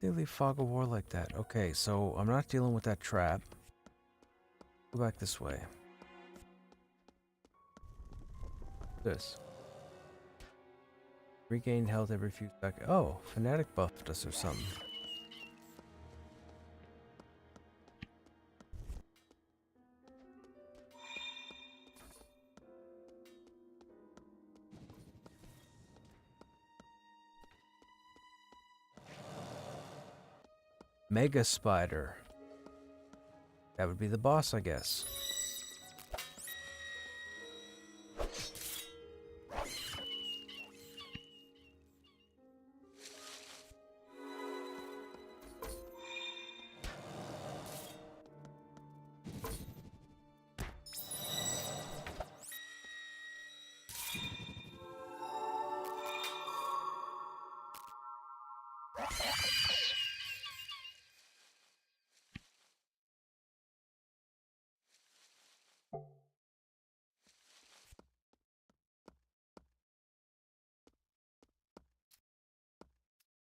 They leave Fog of War like that. Okay, so I'm not dealing with that trap. Go back this way. This. Regain health every few seconds. Oh, Fanatic buffed us or something. Mega Spider. That would be the boss, I guess.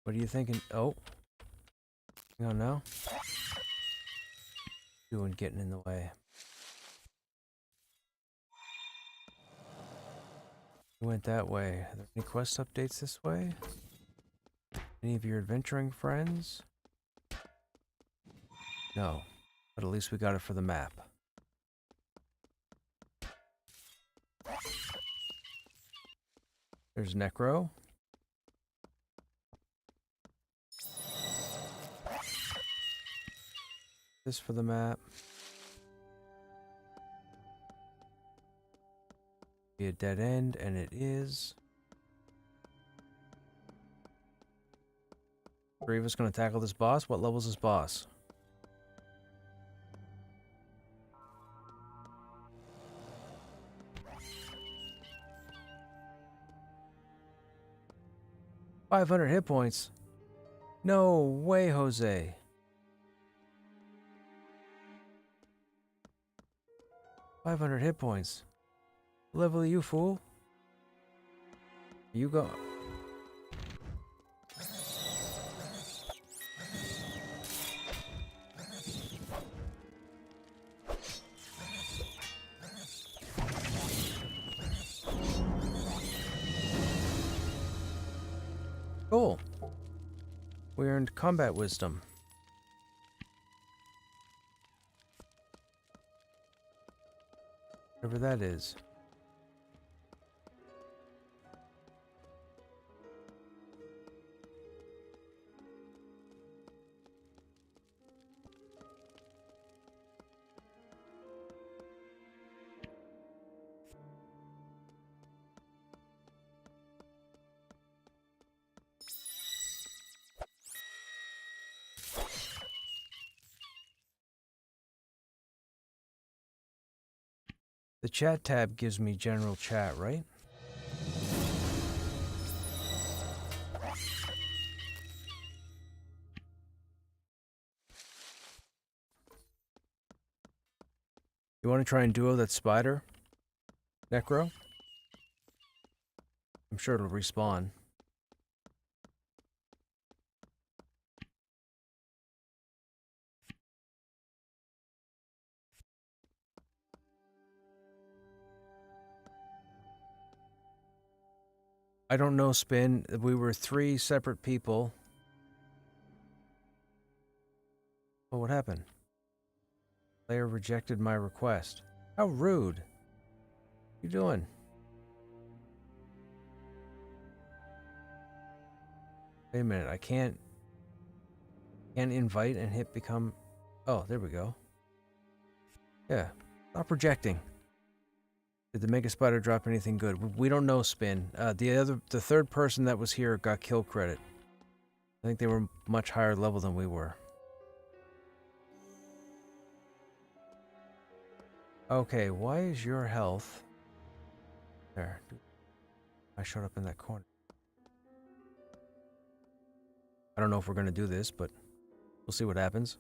What are you thinking? Oh. Hang on now. Doing getting in the way. We went that way. Are there any quest updates this way? Any of your adventuring friends? No. But at least we got it for the map. There's Necro. This for the map. Be a dead end, and it is. Three of us gonna tackle this boss. What level's this boss? $500 hit points. No way, Jose. 500 hit points. What level are you, fool? You go. Cool. We earned combat wisdom. Whatever that is. The chat tab gives me general chat, right? You want to try and duo that spider? Necro? I'm sure it'll respawn. I don't know, Spin. We were 3 separate people. Oh, what happened? Player rejected my request. How rude. What you doing? Wait a minute, I can't invite and hit become. Oh, there we go. Yeah. Stop rejecting. Did the Mega Spider drop anything good? We don't know, Spin. The third person that was here got kill credit. I think they were much higher level than we were. Okay, why is your health... There. I showed up in that corner. I don't know if we're going to do this, but we'll see what happens.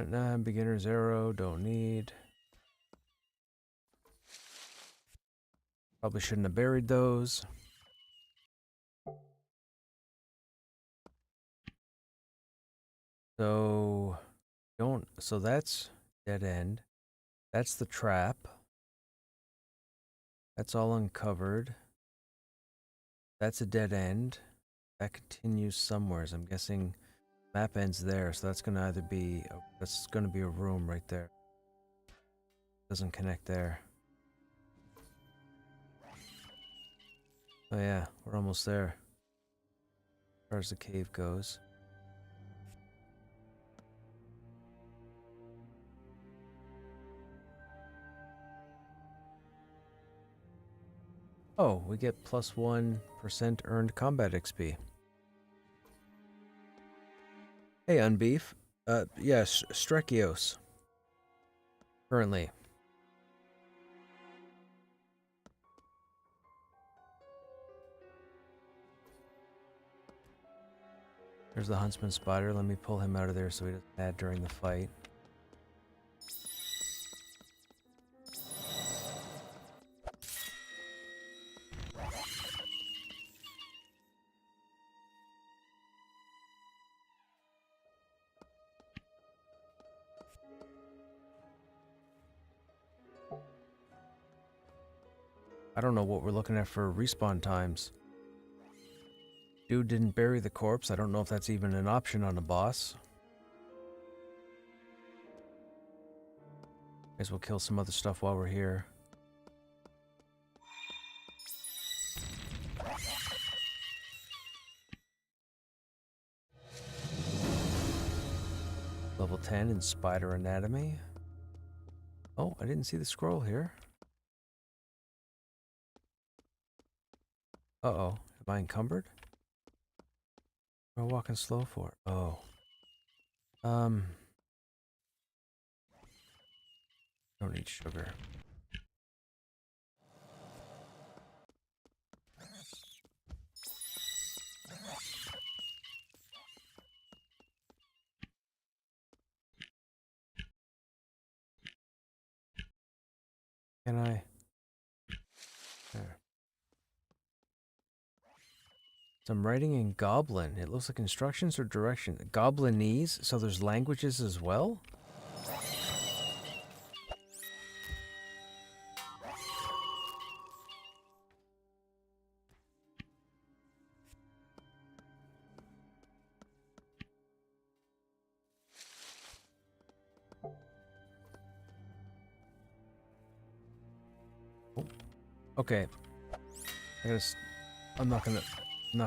No, beginner's arrow, don't need. Probably shouldn't have buried those. So, so that's dead end. That's the trap. That's all uncovered. That's a dead end. That continues somewhere. I'm guessing map ends there, so that's gonna either be a room right there. Doesn't connect there. Oh yeah, we're almost there. As far as the cave goes. Oh, we get plus 1% earned combat XP. Hey, Unbeef. Yes, Strekios. Currently. There's the Huntsman Spider. Let me pull him out of there so he doesn't add during the fight. I don't know what we're looking at for respawn times. Dude didn't bury the corpse. I don't know if that's even an option on a boss. May as well kill some other stuff while we're here. Level 10 in Spider Anatomy. Oh, I didn't see the scroll here. Uh-oh. Am I encumbered? What am I walking slow for? Oh. Don't need sugar. Can I? There. Some writing in Goblin. It looks like instructions or directions. Goblinese? So there's languages as well? Okay. I'm not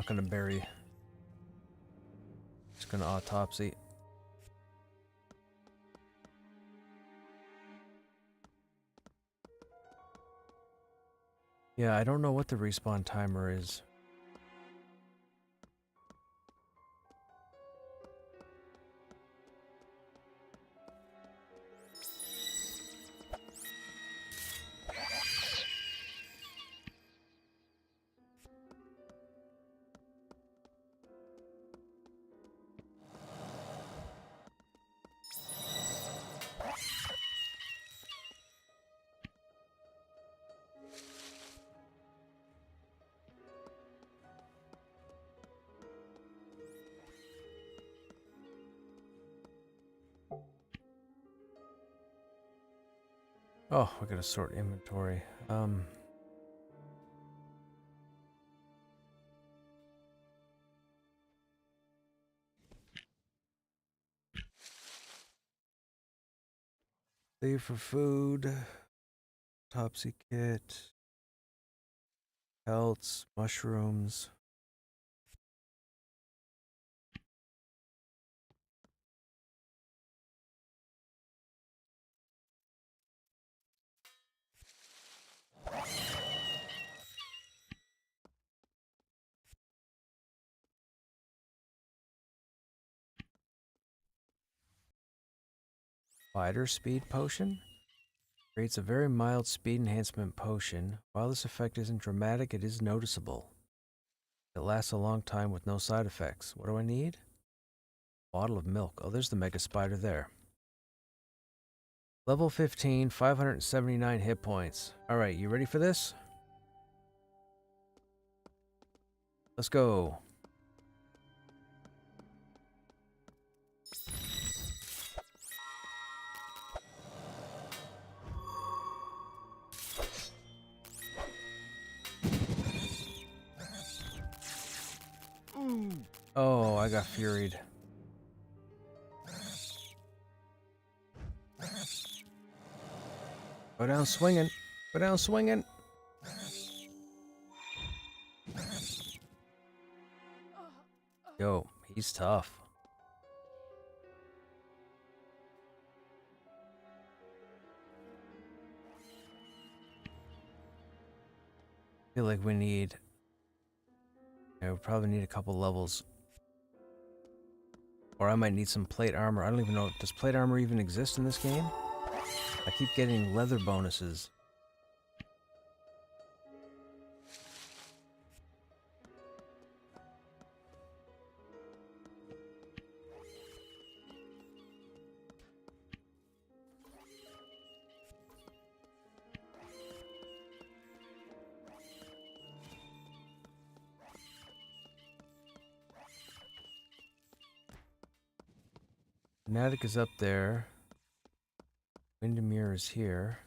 gonna bury. Just gonna autopsy. Yeah, I don't know what the respawn timer is. Oh, we gotta sort inventory. Save for food. Topsy kit. Pelts. Mushrooms. Fighter speed potion? Creates a very mild speed enhancement potion. While this effect isn't dramatic, it is noticeable. It lasts a long time with no side effects. What do I need? Bottle of milk. Oh, there's the mega spider there. Level 15, 579 hit points. Alright, you ready for this? Let's go. Oh, I got furied. Go down swinging. Go down swinging. Yo, he's tough. I feel like we need... Yeah, we probably need a couple levels. Or I might need some plate armor. I don't even know. Does plate armor even exist in this game? I keep getting leather bonuses. Fnatic is up there. Windermere is here.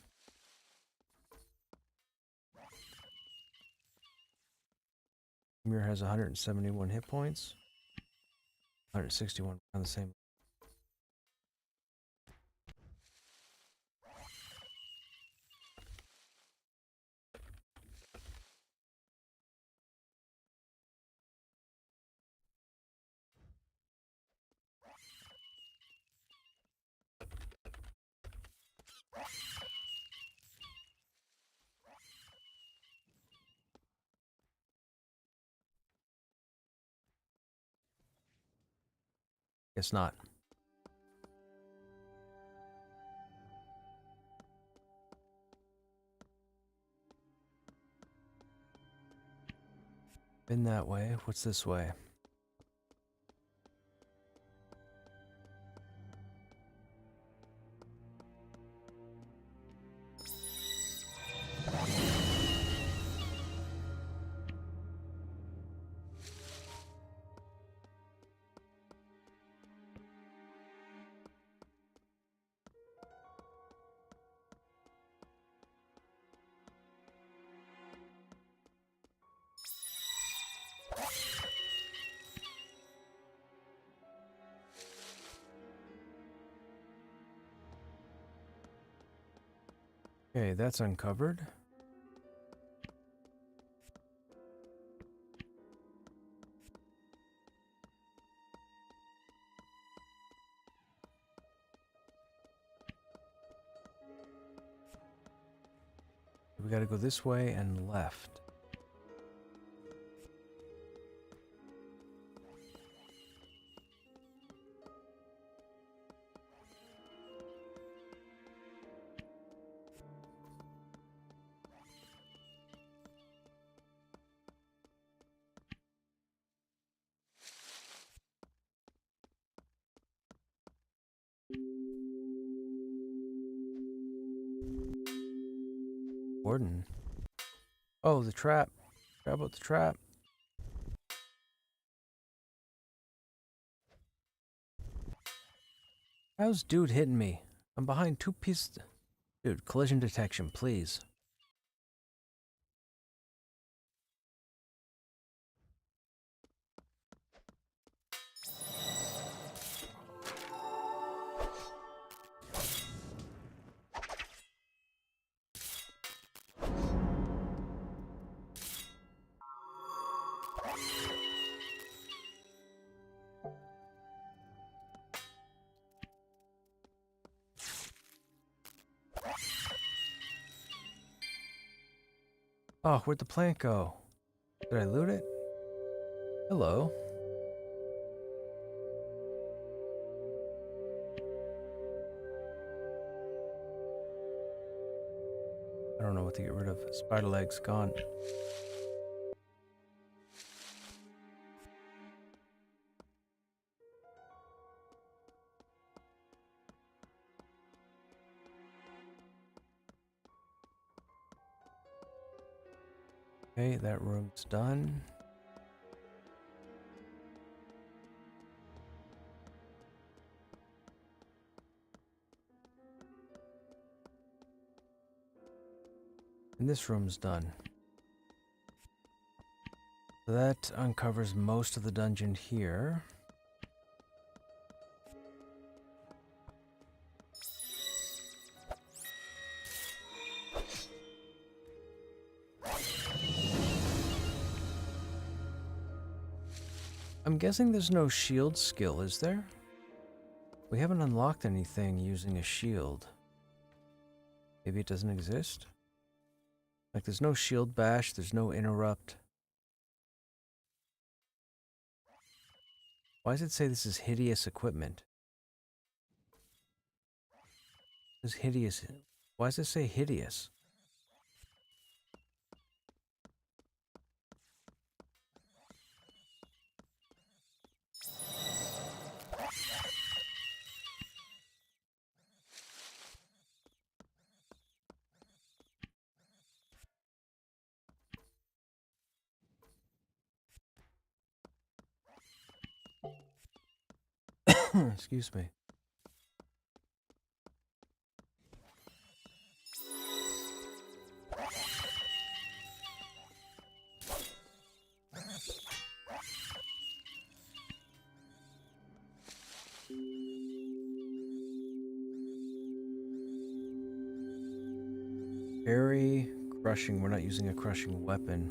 Windermere has 171 hit points. 161 on the same. Guess not. Been that way. What's this way? Okay, that's uncovered. We gotta go this way and left. Warden. Oh, the trap. Forgot about the trap. How's dude hitting me? I'm behind 2 pieces. Dude, collision detection, please. Oh, where'd the plant go? Did I loot it? Hello. I don't know what to get rid of. Spider legs gone. Okay, that room's done. And this room's done. So that uncovers most of the dungeon here. I'm guessing there's no shield skill, is there? We haven't unlocked anything using a shield. Maybe it doesn't exist? Like, there's no shield bash, there's no interrupt. Why does it say this is hideous equipment? This is hideous. Why does it say hideous? Excuse me. Very crushing. We're not using a crushing weapon.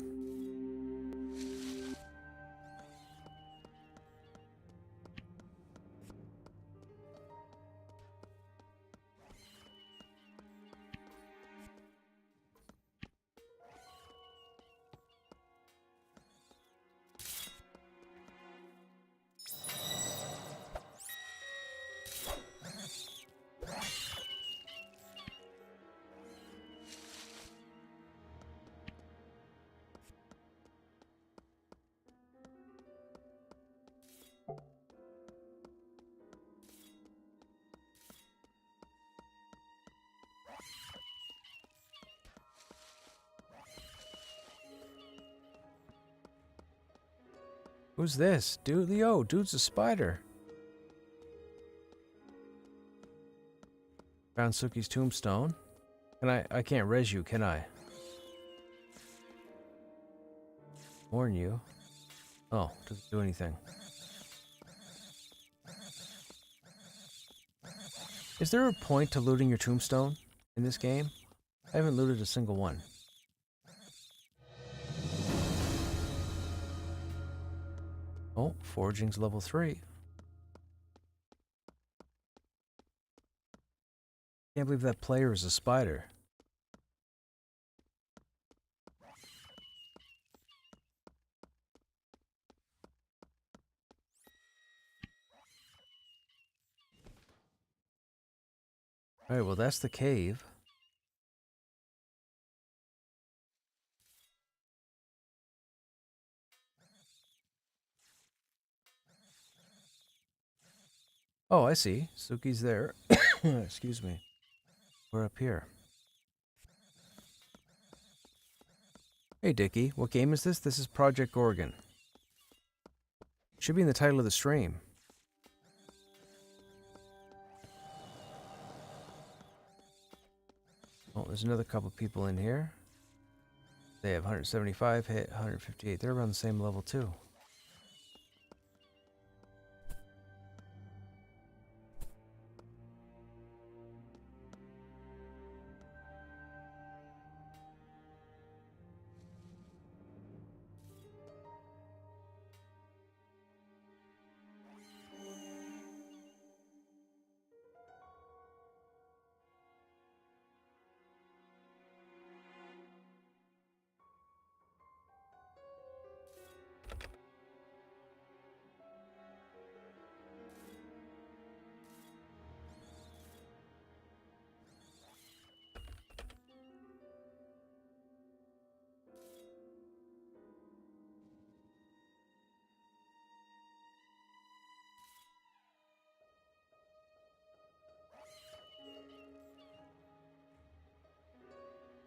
Who's this? Dude, Leo, dude's a spider. Found Suki's tombstone. I can't res you, can I? Warn you. Oh, doesn't do anything. Is there a point to looting your tombstone in this game? I haven't looted a single one. Oh, foraging's level 3. Can't believe that player is a spider. Alright, well that's the cave. Oh, I see. Suki's there. Excuse me. We're up here. Hey, Dickie. What game is this? This is Project Gorgon. Should be in the title of the stream. Oh, there's another couple people in here. They have 175 hit, 158. They're around the same level, too.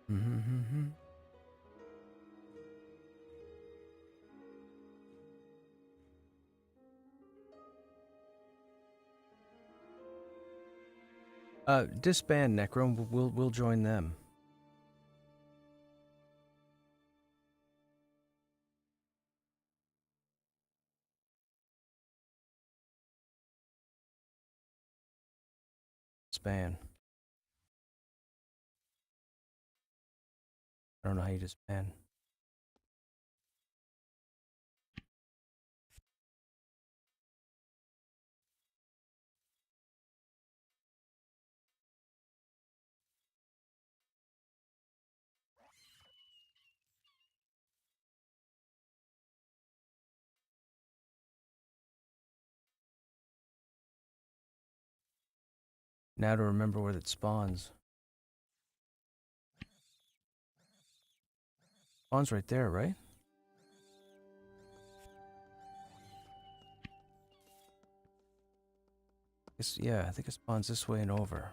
Mm-hmm. Disband Necrom. We'll join them. Disband. I don't know how you disband. Now to remember where it spawns. Spawns right there, right? Yeah, I think it spawns this way and over.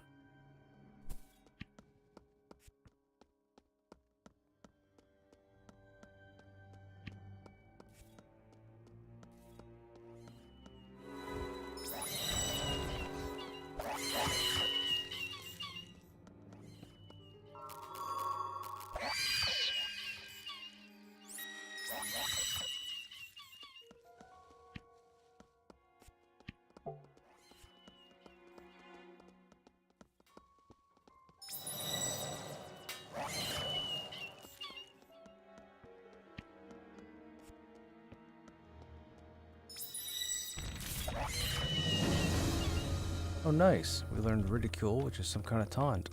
Oh, nice. We learned ridicule, which is some kind of taunt.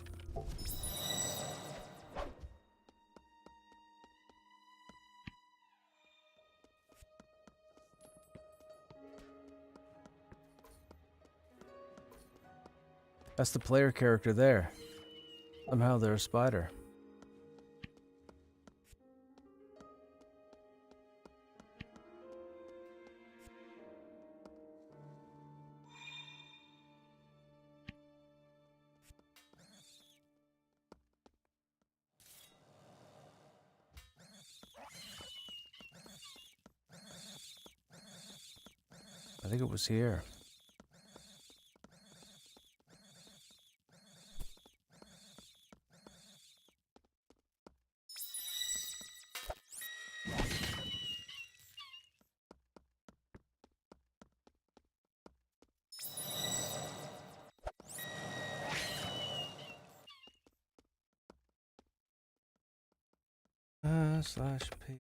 That's the player character there. Somehow they're a spider. I think it was here. Slash P.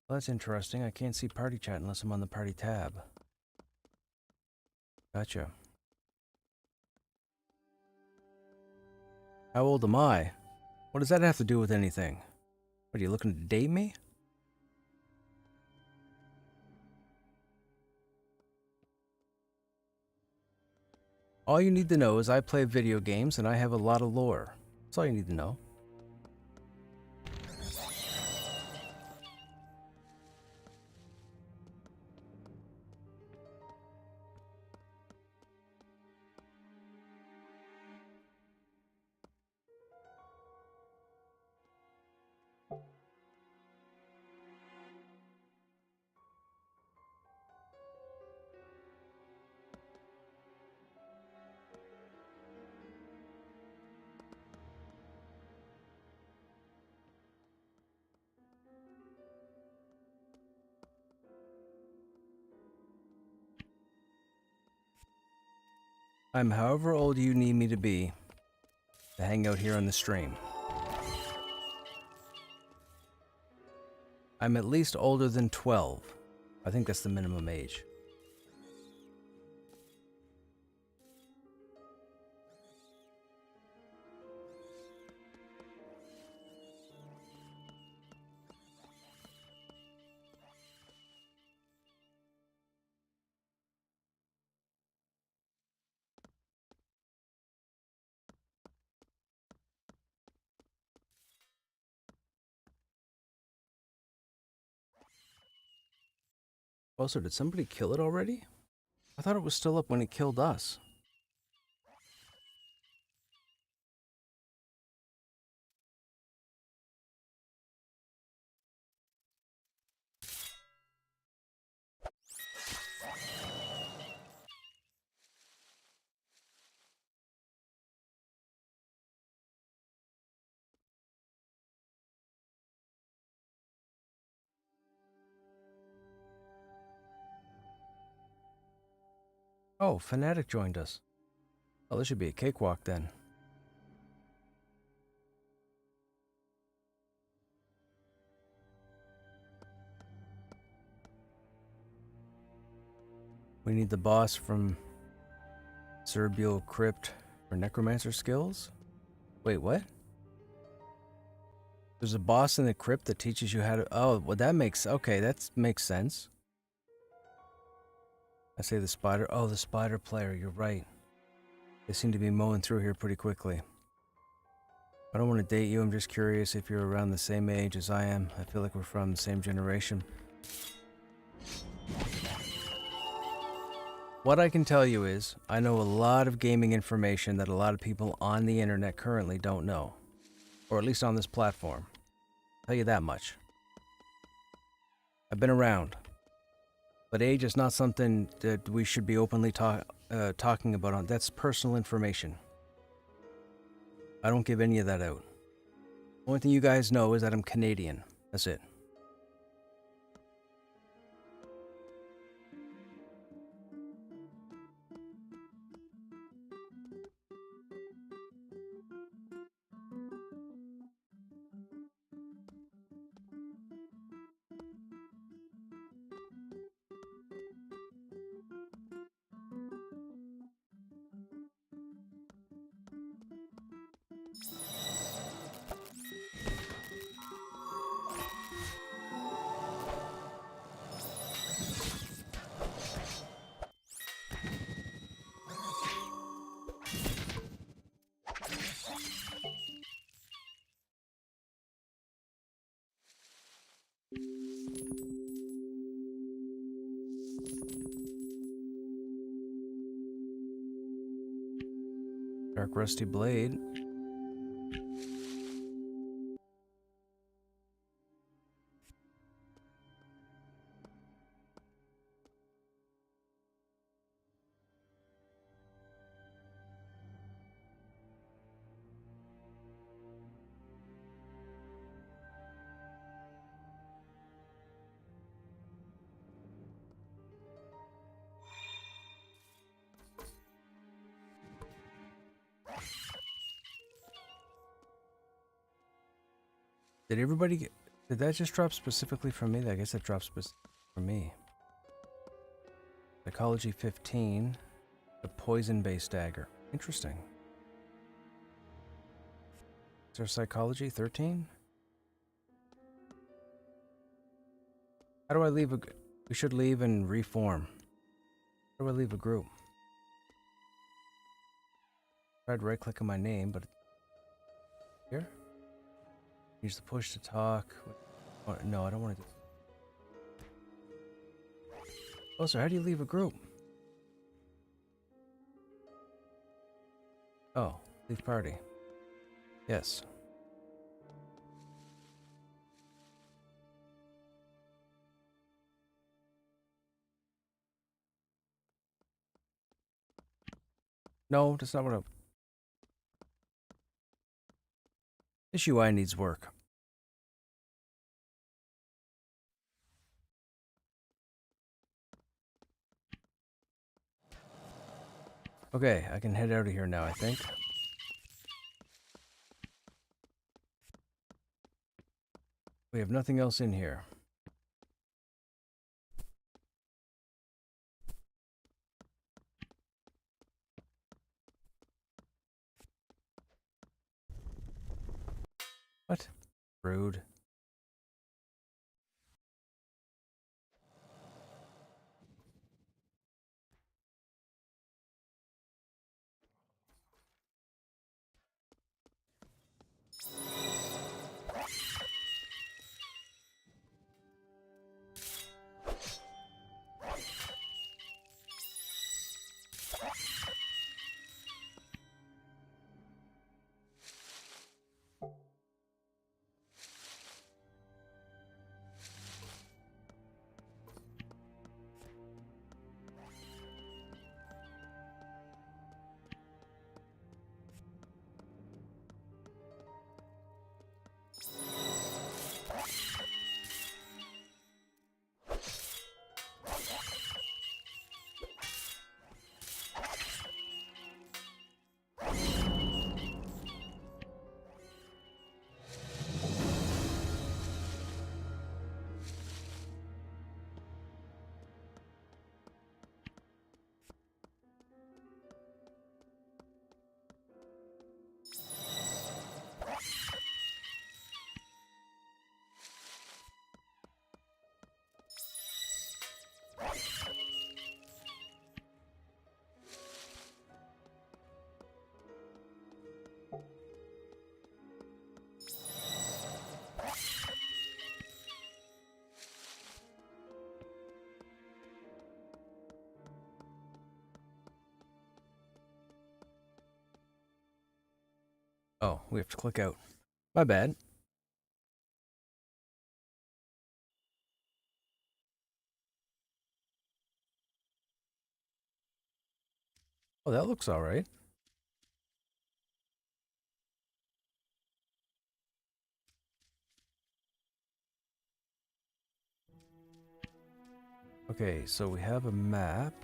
Well, that's interesting. I can't see party chat unless I'm on the party tab. Gotcha. How old am I? What does that have to do with anything? What, are you looking to date me? All you need to know is I play video games and I have a lot of lore. That's all you need to know. I'm however old you need me to be to hang out here on the stream. I'm at least older than 12. I think that's the minimum age. Oh, so did somebody kill it already? I thought it was still up when it killed us. Oh, Fanatic joined us. Oh, this should be a cakewalk then. We need the boss from Cerebral Crypt for Necromancer skills? Wait, what? There's a boss in the crypt that teaches you how to... Oh, well that makes... Okay, that makes sense. I say the spider... Oh, the spider player, you're right. They seem to be mowing through here pretty quickly. I don't want to date you, I'm just curious if you're around the same age as I am. I feel like we're from the same generation. What I can tell you is, I know a lot of gaming information that a lot of people on the internet currently don't know. Or at least on this platform. I'll tell you that much. I've been around. But age is not something that we should be openly talking about. That's personal information. I don't give any of that out. The only thing you guys know is that I'm Canadian. That's it. Dark Rusty Blade. Did everybody get... Did that just drop specifically for me? I guess that dropped specifically for me. Psychology 15. The poison-based dagger. Interesting. Is there psychology? 13? How do I leave a... We should leave and reform. How do I leave a group? Tried right-clicking my name, but... Here? Use the push to talk. Oh, no, I don't want to do... Oh, so how do you leave a group? Oh, leave party. Yes. No, that's not what I... This UI needs work. Okay, I can head out of here now, I think. We have nothing else in here. What? Rude. Oh, we have to click out. My bad. Oh, that looks alright. Okay, so we have a map.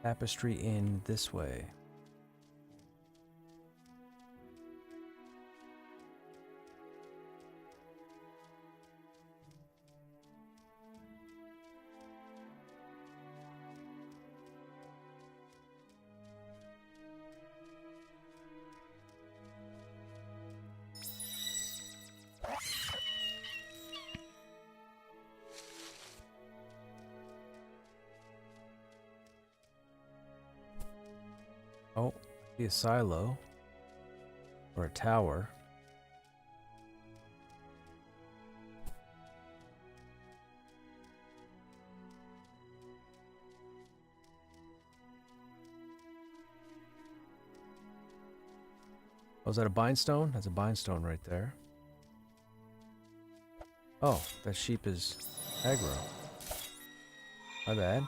Tapestry in this way. Oh, see a silo. Or a tower. Oh, is that a bindstone? That's a bindstone right there. Oh, that sheep is aggro. My bad.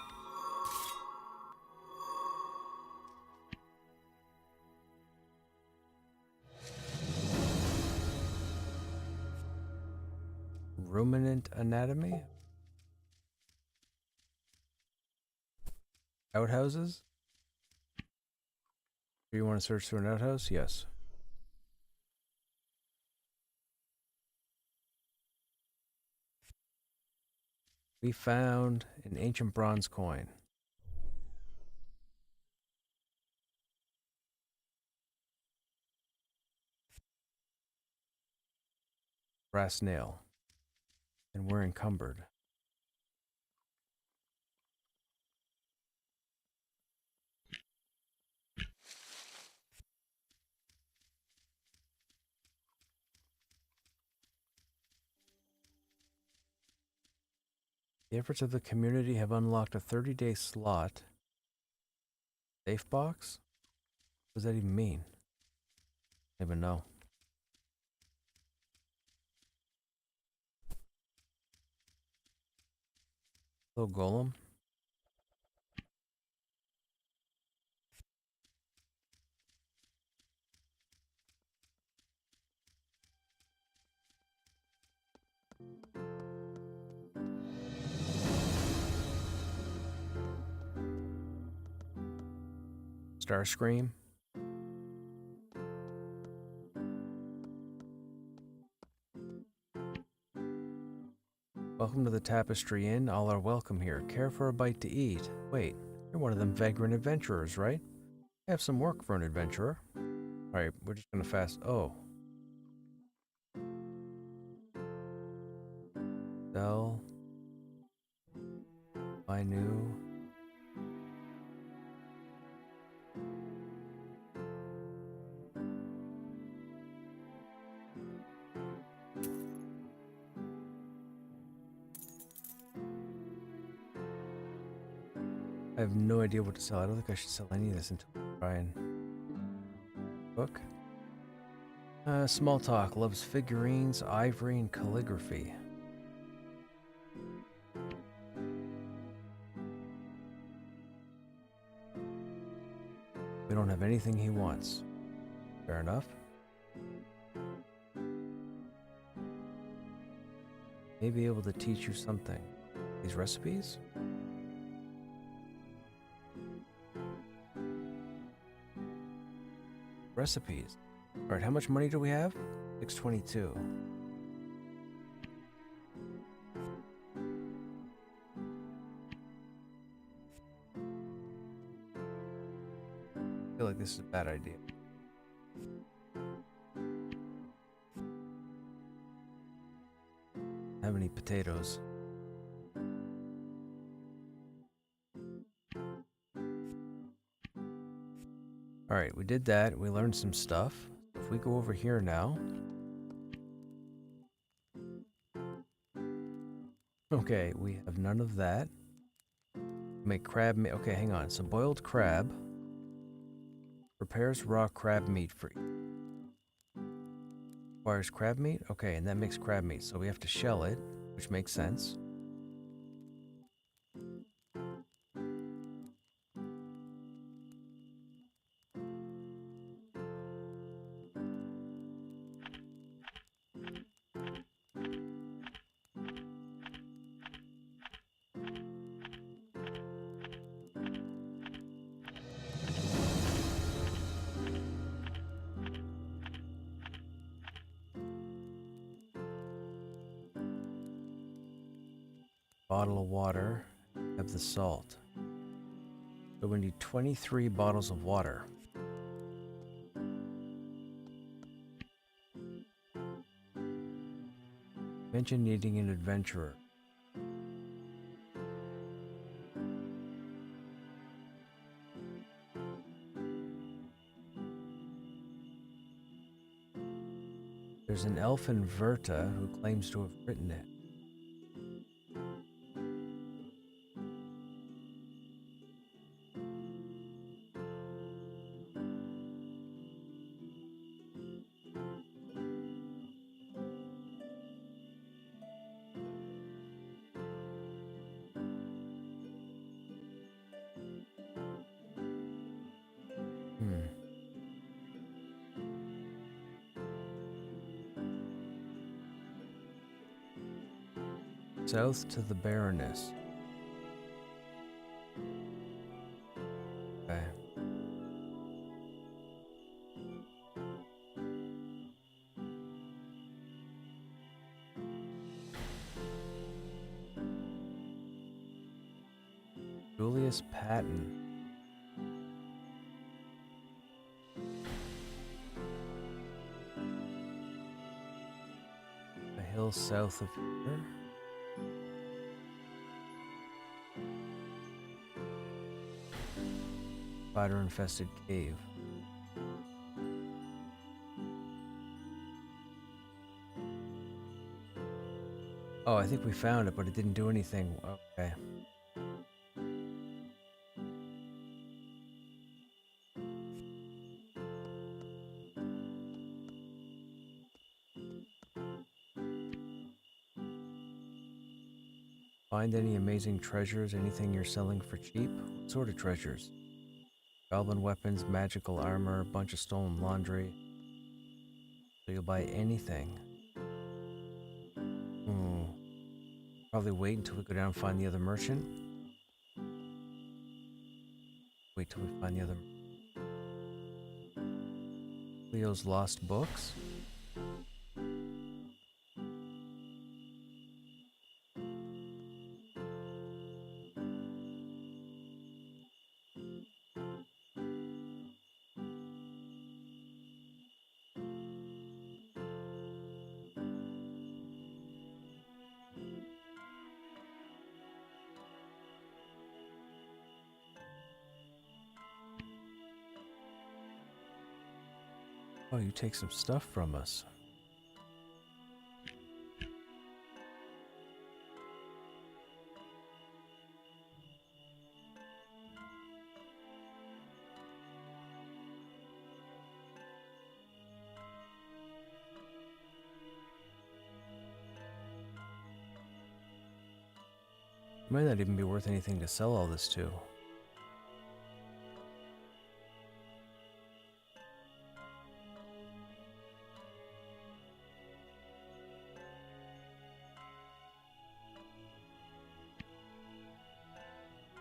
Ruminant anatomy? Outhouses? Do you want to search through an outhouse? Yes. We found an ancient bronze coin. brass nail. And we're encumbered. The efforts of the community have unlocked a 30-day slot. Safe box? What does that even mean? I don't even know. Little golem. Starscream. Welcome to the Tapestry Inn. All are welcome here. Care for a bite to eat? Wait, you're one of them vagrant adventurers, right? I have some work for an adventurer. Alright, we're just gonna fast. Oh. Sell. Buy new. I have no idea what to sell. I don't think I should sell any of this until I try and cook. Small talk. Loves figurines, ivory, and calligraphy. We don't have anything he wants. Fair enough. May be able to teach you something. These recipes? Recipes. Alright, how much money do we have? 622. I feel like this is a bad idea. Have any potatoes? Alright, we did that. We learned some stuff. If we go over here now. Okay, we have none of that. Make crab meat. Okay, hang on. So boiled crab. Prepares raw crab meat for requires crab meat? Okay, and that makes crab meat. So we have to shell it, which makes sense. Bottle of water. Have the salt. So we need 23 bottles of water. Mention needing an adventurer. There's an elf in Verta who claims to have written it. South to the Baroness. Okay. Julius Patton. hill south of here. Spider-infested cave. Oh, I think we found it, but it didn't do anything. Okay. Find any amazing treasures, anything you're selling for cheap? What sort of treasures? Goblin weapons, magical armor, a bunch of stolen laundry. So you'll buy anything. Probably wait until we go down and find the other merchant. Wait till we find the other. Leo's lost books. Oh, you take some stuff from us. Might not even be worth anything to sell all this to.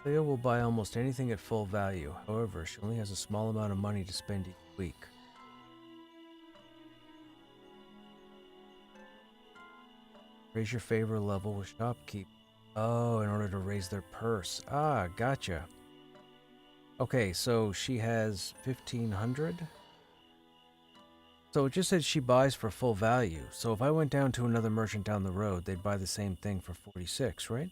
Leo will buy almost anything at full value. However, she only has a small amount of money to spend each week. Raise your favor level with shopkeep. Oh, in order to raise their purse. Ah, gotcha. Okay, so she has 1,500. So it just said she buys for full value. So if I went down to another merchant down the road, they'd buy the same thing for 46, right?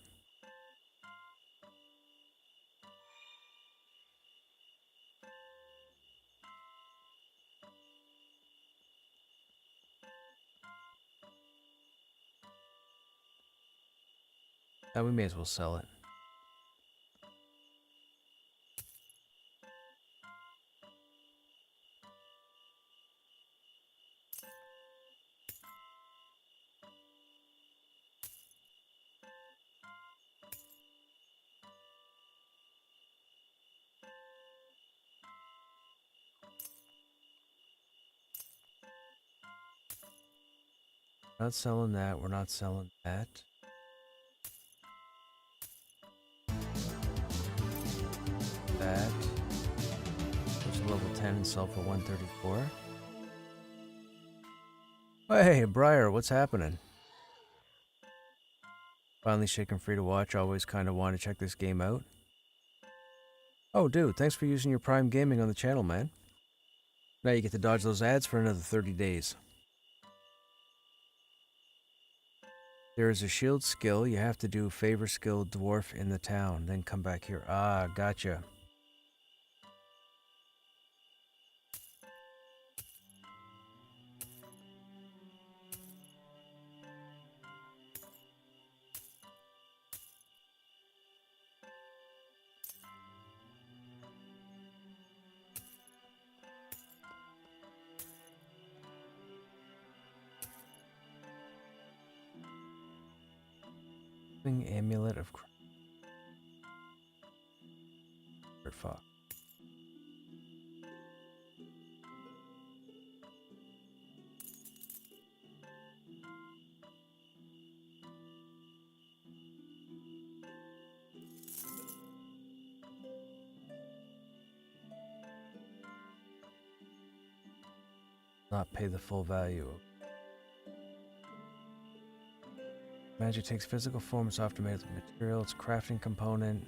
We may as well sell it. Not selling that. We're not selling that. That. Push to level 10 and sell for 134. Hey, Briar, what's happening? Finally shaken free to watch. Always kind of want to check this game out. Oh, dude, thanks for using your Prime Gaming on the channel, man. Now you get to dodge those ads for another 30 days. There is a shield skill. You have to do favor skill dwarf in the town. Then come back here. Ah, gotcha. Amulet of Fox. Not pay the full value. Magic takes physical form. It's often made with material. It's a crafting component.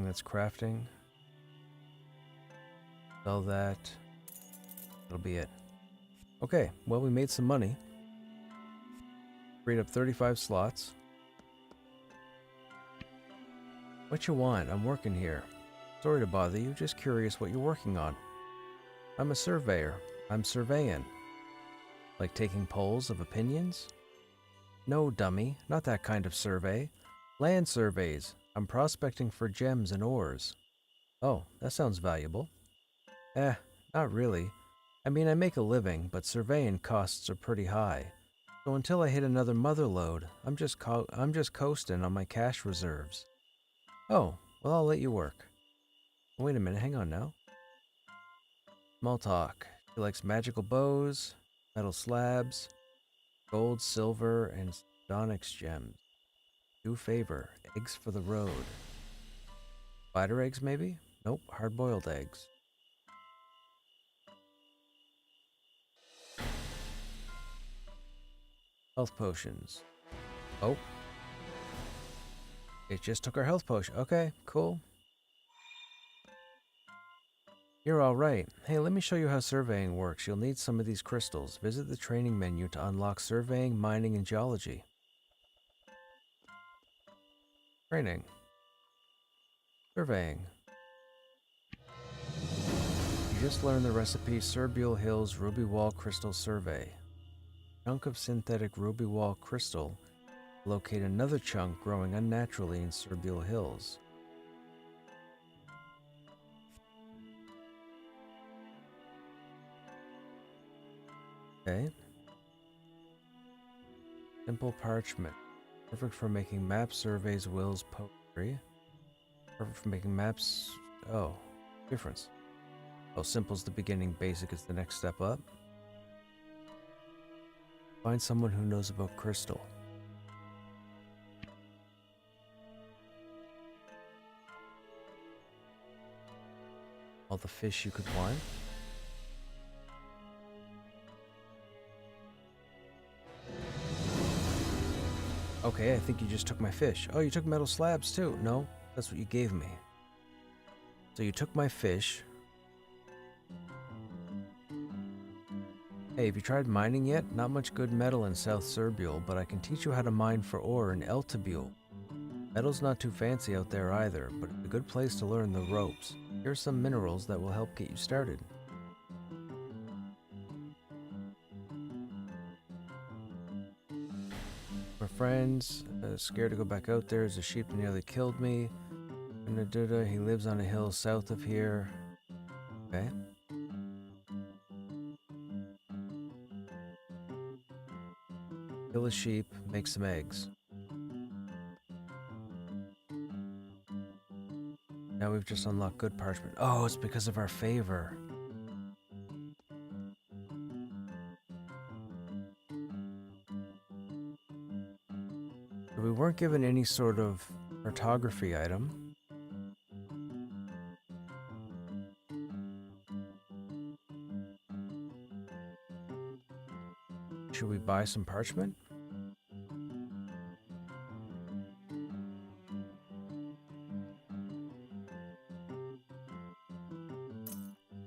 And that's crafting. Sell that. That'll be it. Okay, well, we made some money. Freed up 35 slots. What you want? I'm working here. Sorry to bother you, just curious what you're working on. I'm a surveyor. I'm surveying. Like taking polls of opinions? No, dummy, not that kind of survey. Land surveys. I'm prospecting for gems and ores. Oh, that sounds valuable. Not really. I mean, I make a living, but surveying costs are pretty high. So until I hit another mother lode, I'm just coasting on my cash reserves. Oh, well, I'll let you work. Wait a minute, hang on now. Small talk. She likes magical bows, metal slabs, gold, silver, and onyx gems. Do favor. Eggs for the road. Spider eggs, maybe? Nope, hard-boiled eggs. Health potions. Oh. It just took our health potion. Okay, cool. You're alright. Hey, let me show you how surveying works. You'll need some of these crystals. Visit the training menu to unlock surveying, mining, and geology. Training. Surveying. You just learned the recipe Serbial Hills Ruby Wall Crystal Survey. Chunk of synthetic ruby wall crystal. Locate another chunk growing unnaturally in Serbial Hills. Okay. Simple parchment. Perfect for making maps, surveys, wills, poetry. Perfect for making maps. Oh, difference. Oh, simple's the beginning, basic is the next step up. Find someone who knows about crystal. All the fish you could want. Okay, I think you just took my fish. Oh, you took metal slabs too. No, that's what you gave me. So you took my fish. Hey, have you tried mining yet? Not much good metal in South Serbial, but I can teach you how to mine for ore in Eltabule. Metal's not too fancy out there either, but it's a good place to learn the ropes. Here are some minerals that will help get you started. My friends, scared to go back out there as a sheep nearly killed me. He lives on a hill south of here. Okay. Kill a sheep, make some eggs. Now we've just unlocked good parchment. Oh, it's because of our favor. So we weren't given any sort of cartography item. Should we buy some parchment?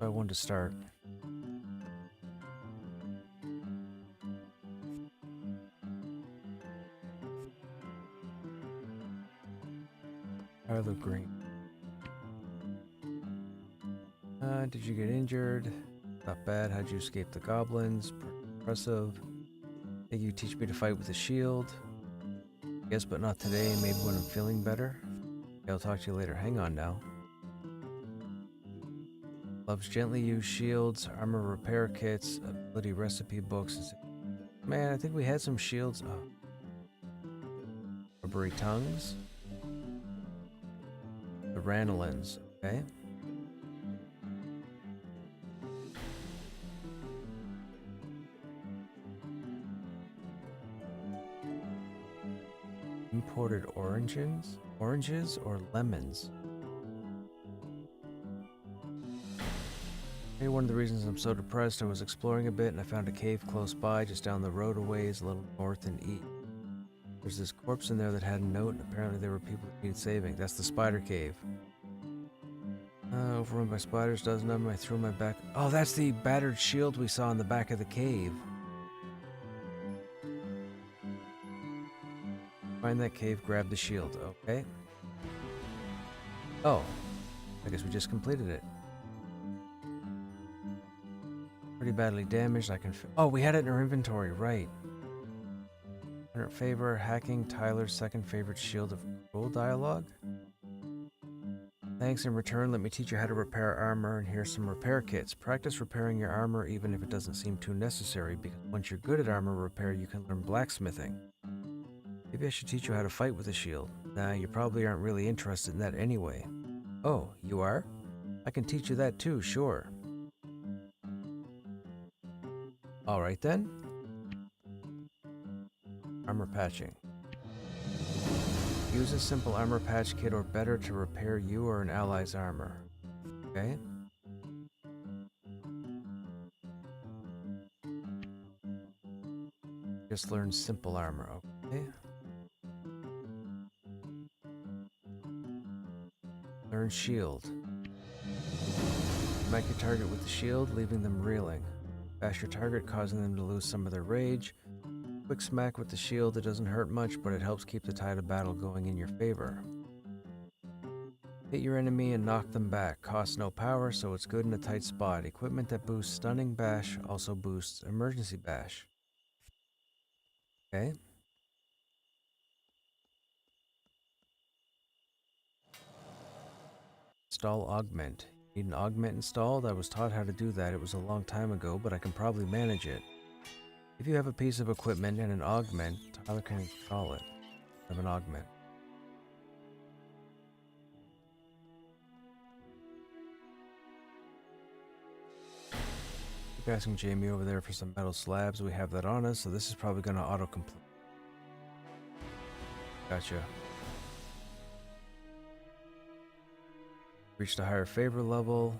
I want to start. Tyler Green. Did you get injured? Not bad. How'd you escape the goblins? Impressive. Think you teach me to fight with a shield? Yes, but not today. Maybe when I'm feeling better. Okay, I'll talk to you later. Hang on now. Loves gently used shields, armor repair kits, ability recipe books. Man, I think we had some shields. Oh. Rubbery tongues. The ranolins. Okay. Imported oranges or lemons. Maybe one of the reasons I'm so depressed, I was exploring a bit and I found a cave close by, just down the road a ways, a little north and east. There's this corpse in there that had a note, and apparently there were people that needed saving. That's the spider cave. Overrun by spiders, dozen of them. I threw my back. Oh, that's the battered shield we saw in the back of the cave. Find that cave, grab the shield. Okay. Oh, I guess we just completed it. Pretty badly damaged. I can. Oh, we had it in our inventory, right? 100 favor, hacking, Tyler's second favorite shield of cruel dialogue. Thanks. In return, let me teach you how to repair armor, and here's some repair kits. Practice repairing your armor even if it doesn't seem too necessary, because once you're good at armor repair, you can learn blacksmithing. Maybe I should teach you how to fight with a shield. Nah, you probably aren't really interested in that anyway. Oh, you are? I can teach you that too, sure. Alright then. Armor patching. Use a simple armor patch kit or better to repair you or an ally's armor. Okay. Just learn simple armor, okay? Learn shield. Smack your target with the shield, leaving them reeling. Bash your target, causing them to lose some of their rage. Quick smack with the shield, it doesn't hurt much, but it helps keep the tide of battle going in your favor. Hit your enemy and knock them back. Costs no power, so it's good in a tight spot. Equipment that boosts stunning bash also boosts emergency bash. Okay. Install augment. Need an augment installed? I was taught how to do that. It was a long time ago, but I can probably manage it. If you have a piece of equipment and an augment, Tyler can install it. I have an augment. Keep asking Jamie over there for some metal slabs. We have that on us, so this is probably going to auto-complete. Gotcha. Reached a higher favor level.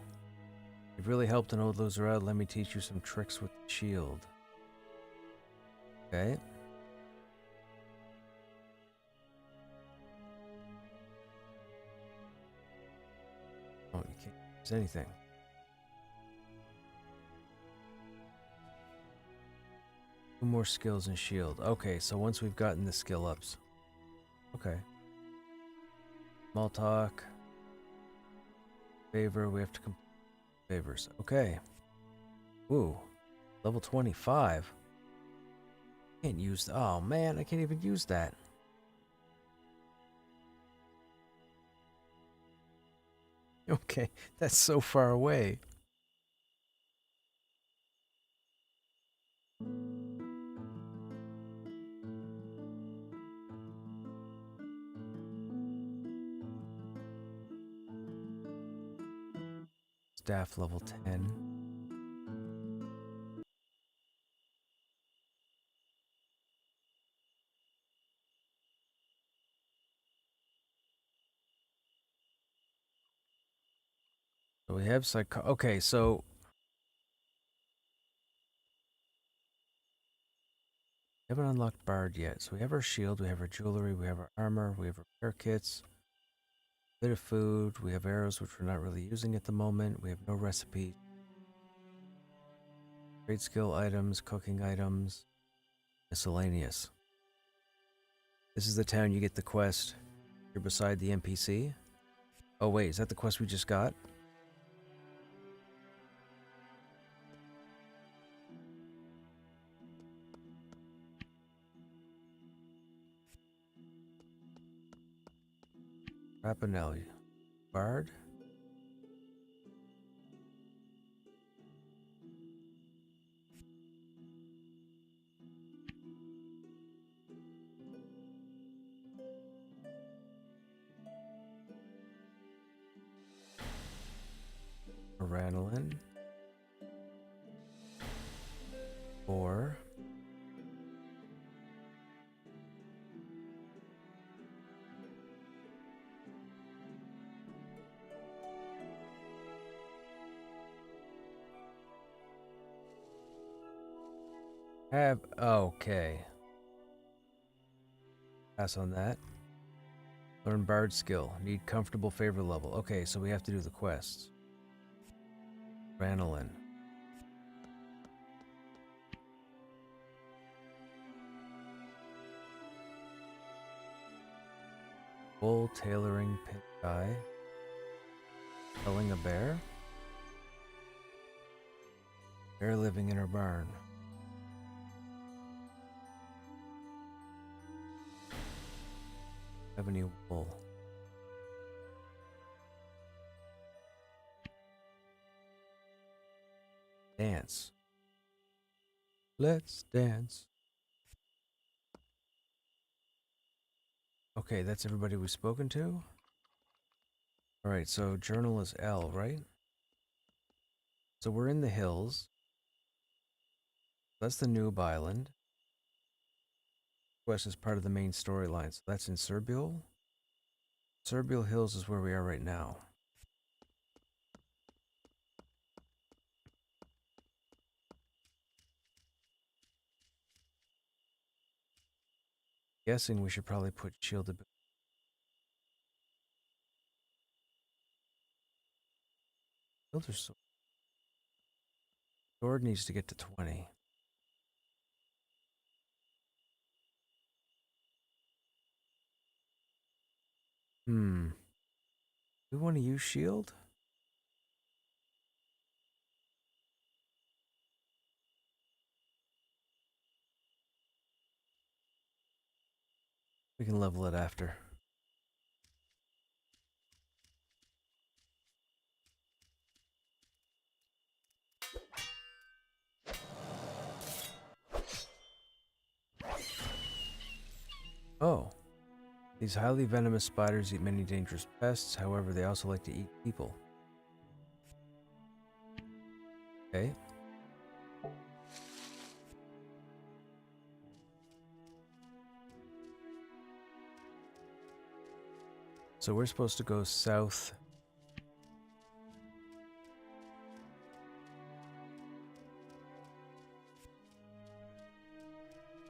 You've really helped an old loser out. Let me teach you some tricks with the shield. Okay. Oh, you can't use anything. Two more skills in shield. Okay, so once we've gotten the skill ups. Okay. Small talk. Favor, we have to complete favors. Okay. Ooh. Level 25. Can't use. Oh man, I can't even use that. Okay, that's so far away. Staff level 10. So we have okay, so we haven't unlocked Bard yet. So we have our shield, we have our jewelry, we have our armor, we have repair kits, a bit of food, we have arrows, which we're not really using at the moment. We have no recipe. Trade skill items, cooking items, miscellaneous. This is the town you get the quest. You're beside the NPC. Oh wait, is that the quest we just got? Rapinelli. Bard? Ranelin. Or have okay. Pass on that. Learn Bard skill. Need comfortable favor level. Okay, so we have to do the quests. Ranelin. Wool tailoring pink eye. Culling a bear. Bear living in her barn. Ebony wool. Dance. Let's dance. Okay, that's everybody we've spoken to. Alright, so journal is L, right? So we're in the hills. That's the Noob Island. Quest is part of the main storyline, so that's in Serbial. Serbial Hills is where we are right now. Guessing we should probably put shield ability. Shield or sword? Sword needs to get to 20. We want to use shield? We can level it after. Oh. These highly venomous spiders eat many dangerous pests, however, they also like to eat people. Okay. So we're supposed to go south.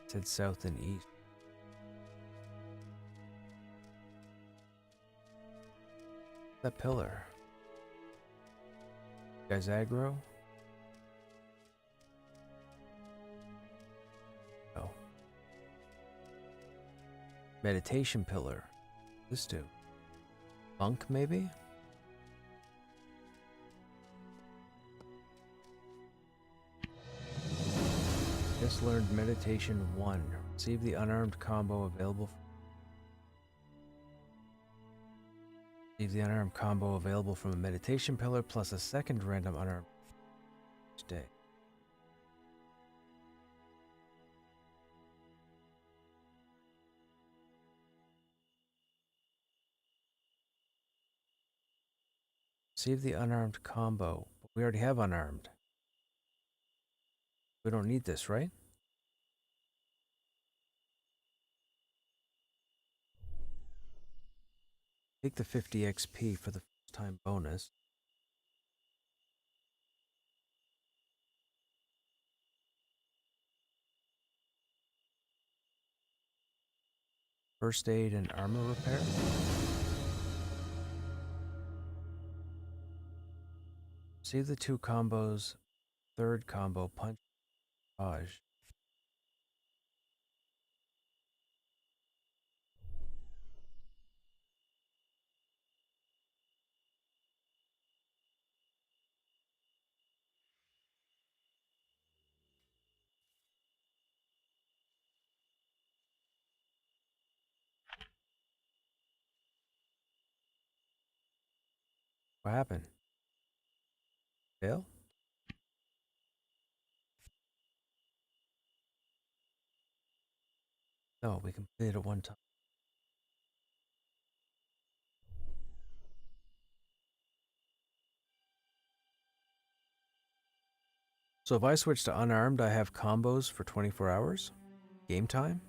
It said south and east. That pillar. You guys aggro? Oh. Meditation pillar. This do. Monk, maybe? Just learned Meditation 1. Receive the unarmed combo available. Receive the unarmed combo available from a meditation pillar plus a second random unarmed each day. Receive the unarmed combo. But we already have unarmed. We don't need this, right? Take the 50 XP for the first time bonus. First aid and armor repair. Save the 2 combos. Third combo, punch, dodge. What happened? Fail? No, we completed it one time. So if I switch to unarmed, I have combos for 24 hours? Game time?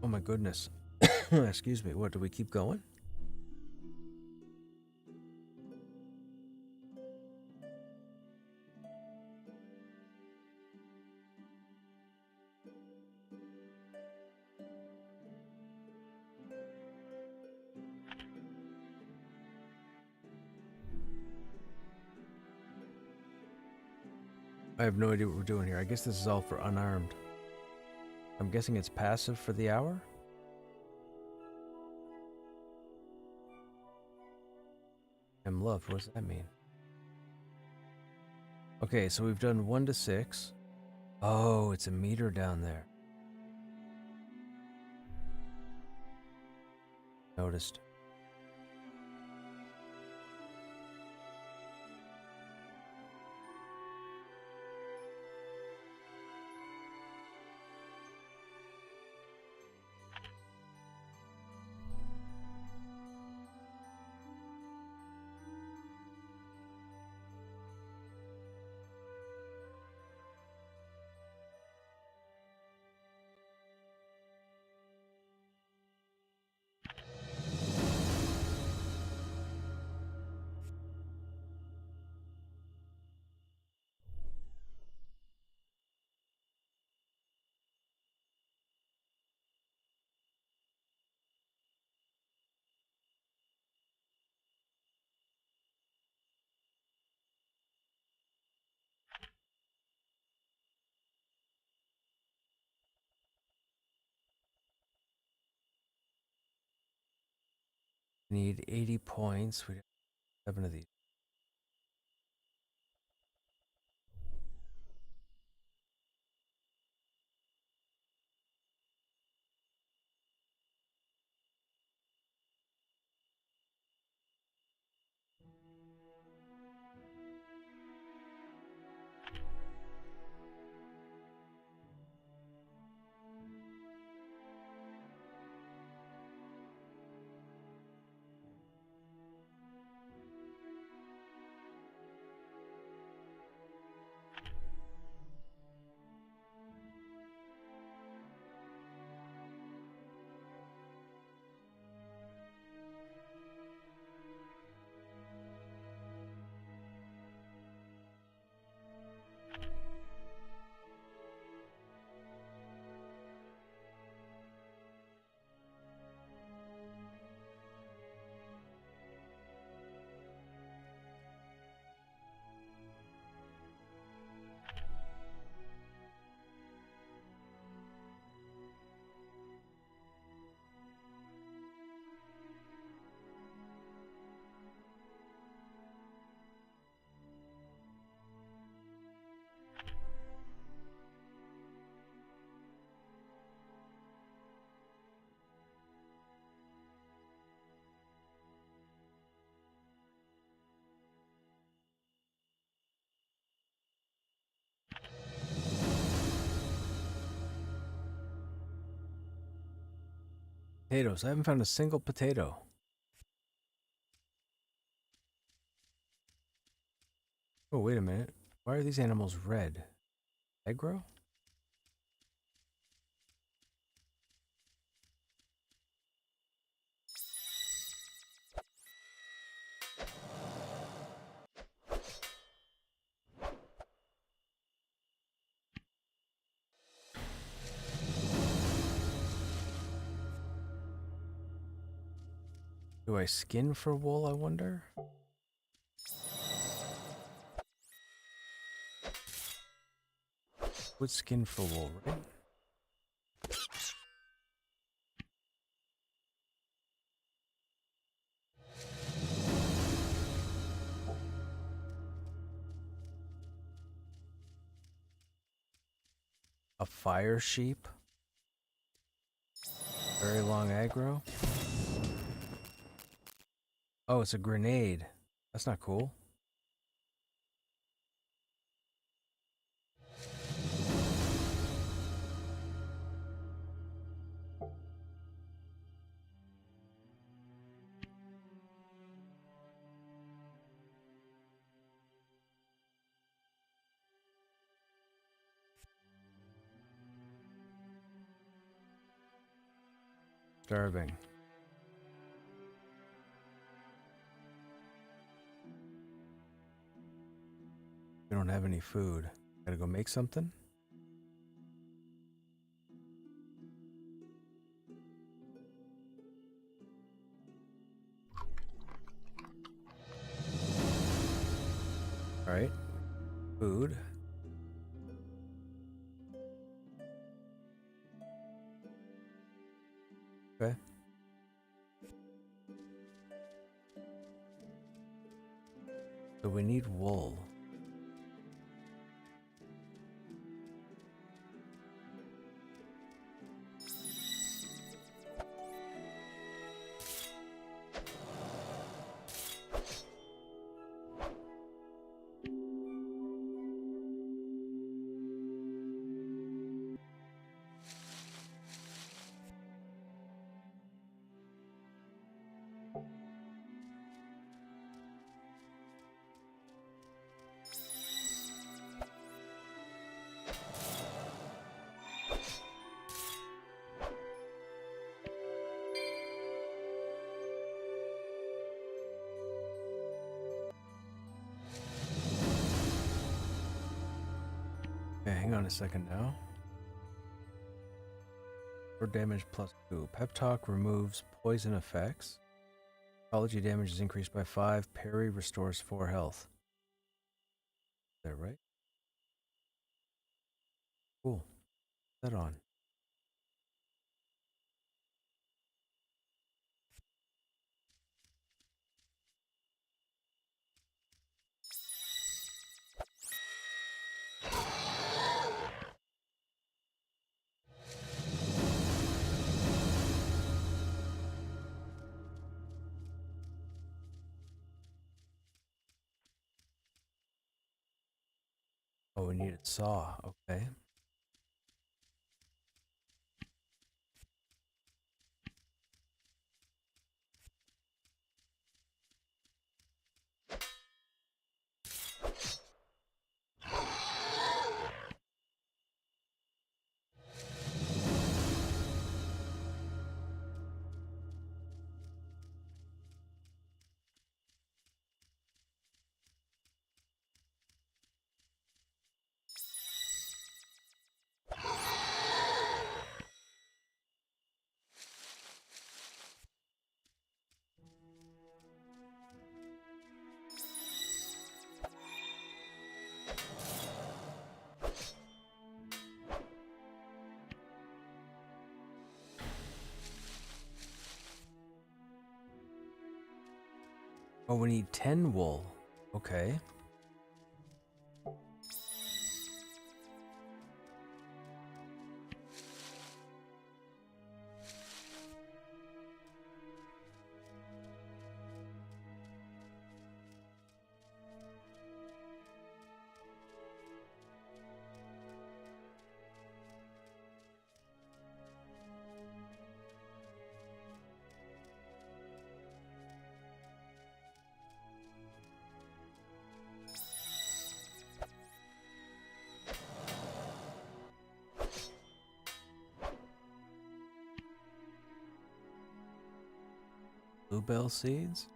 Oh my goodness. Excuse me. What, do we keep going? I have no idea what we're doing here. I guess this is all for unarmed. I'm guessing it's passive for the hour? I'm loved. What does that mean? Okay, so we've done 1 to 6. Oh, it's a meter down there. Noticed. Need 80 points. We have 7 of these. Potatoes. I haven't found a single potato. Oh, wait a minute. Why are these animals red? Aggro? Do I skin for wool, I wonder? Would skin for wool, right? A fire sheep? Very long aggro? Oh, it's a grenade. That's not cool. starving. We don't have any food. Gotta go make something? Alright. Food. Okay. So we need wool. Okay, hang on a second now. For damage plus 2. Pep Talk removes poison effects. Psychology damage is increased by 5. Parry restores 4 health. Is that right? Cool. Put that on. Oh, we need a saw. Okay. Oh, we need 10 wool. Okay. Bluebell seeds?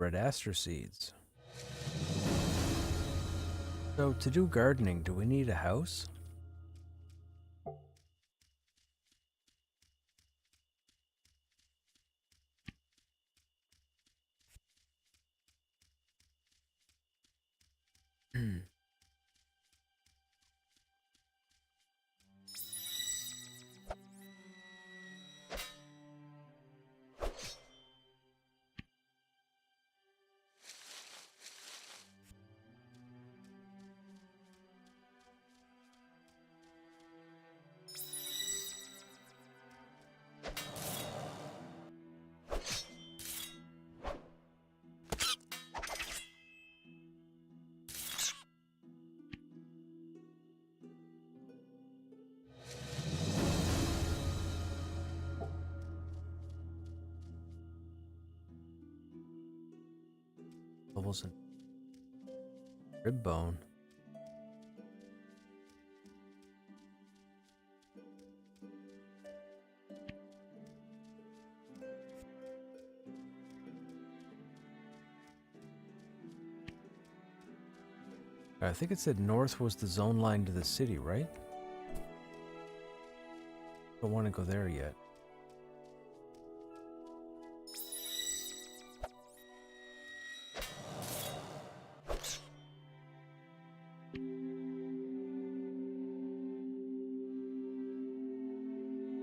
Red aster seeds. So to do gardening, do we need a house? Bubbles and rib bone. I think it said north was the zone line to the city, right? Don't want to go there yet.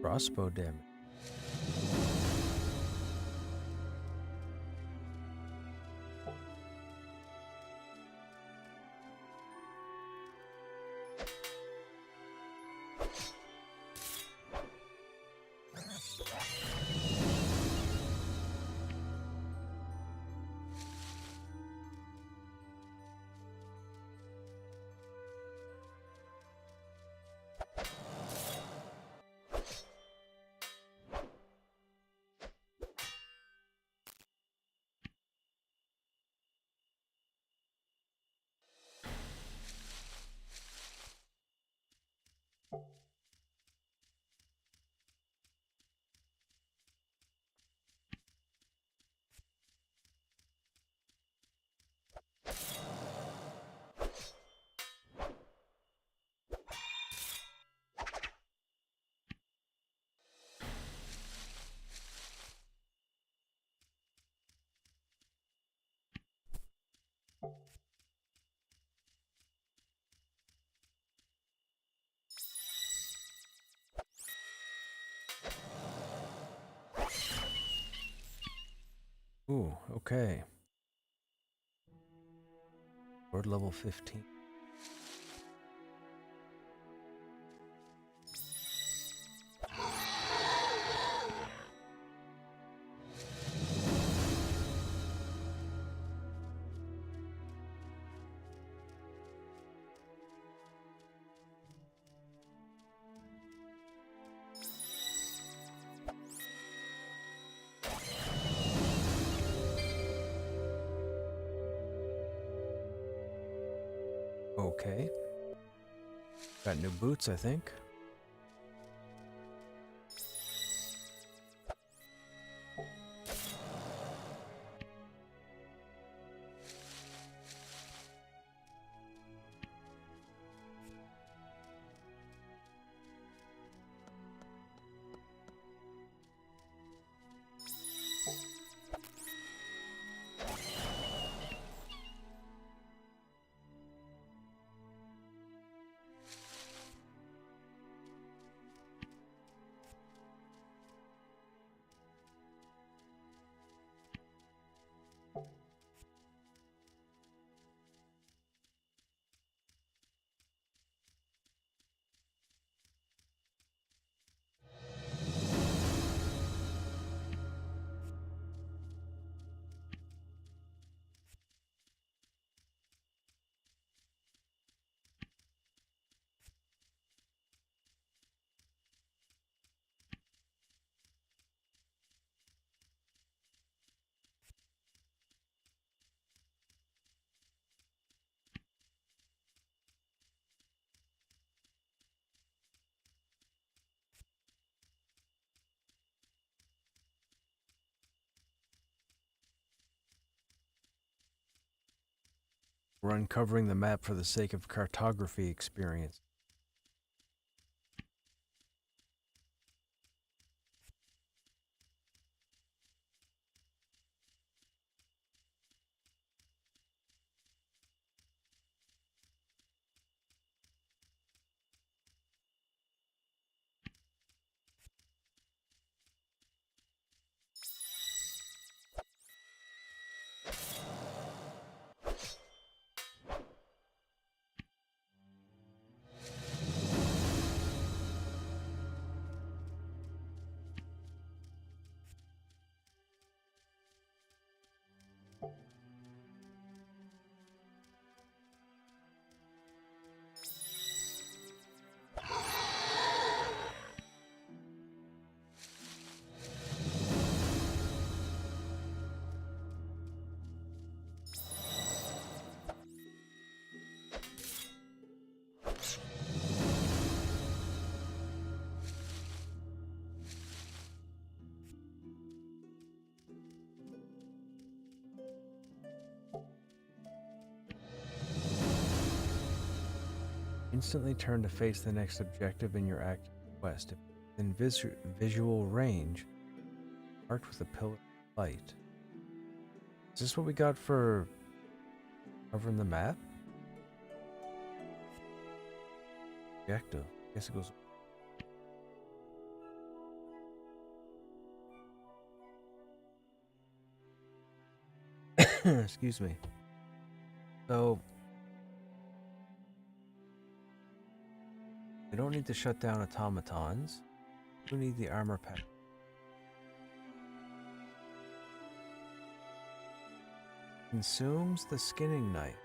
Crossbow damage. Ooh, okay. Sword level 15. Okay. Got new boots, I think. We're uncovering the map for the sake of cartography experience. Instantly turn to face the next objective in your active quest. If in visual range, marked with a pillar of light. Is this what we got for covering the map? Objective. I guess it goes. Excuse me. So we don't need to shut down automatons. We need the armor pack. Consumes the skinning knife.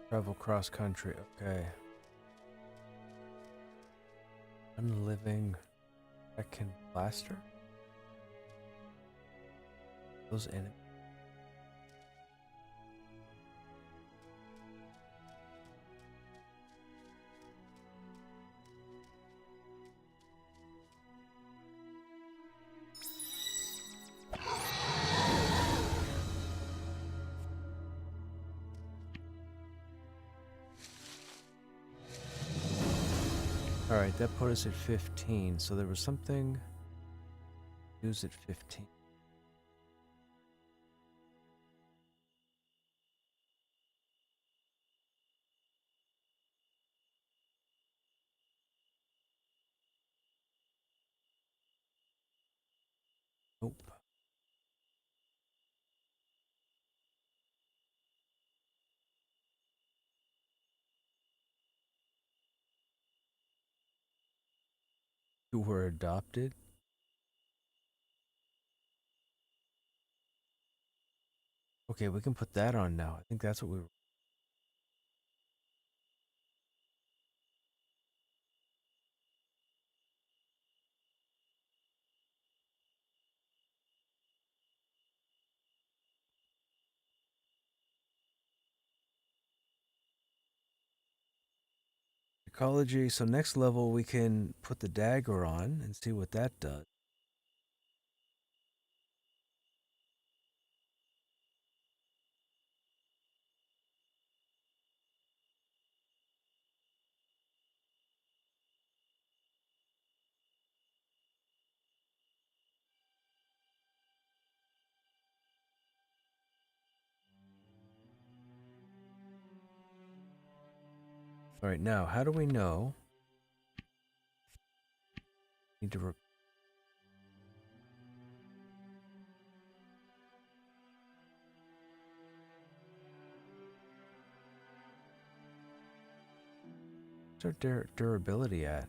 Travel cross country. Okay. Unliving Heckin blaster. Those enemies. Alright, that put us at 15, so there was something used at 15. who were adopted. Okay, we can put that on now. I think that's what we were. Ecology. So next level, we can put the dagger on and see what that does. All right, now, how do we know? Need to. Where's our durability at?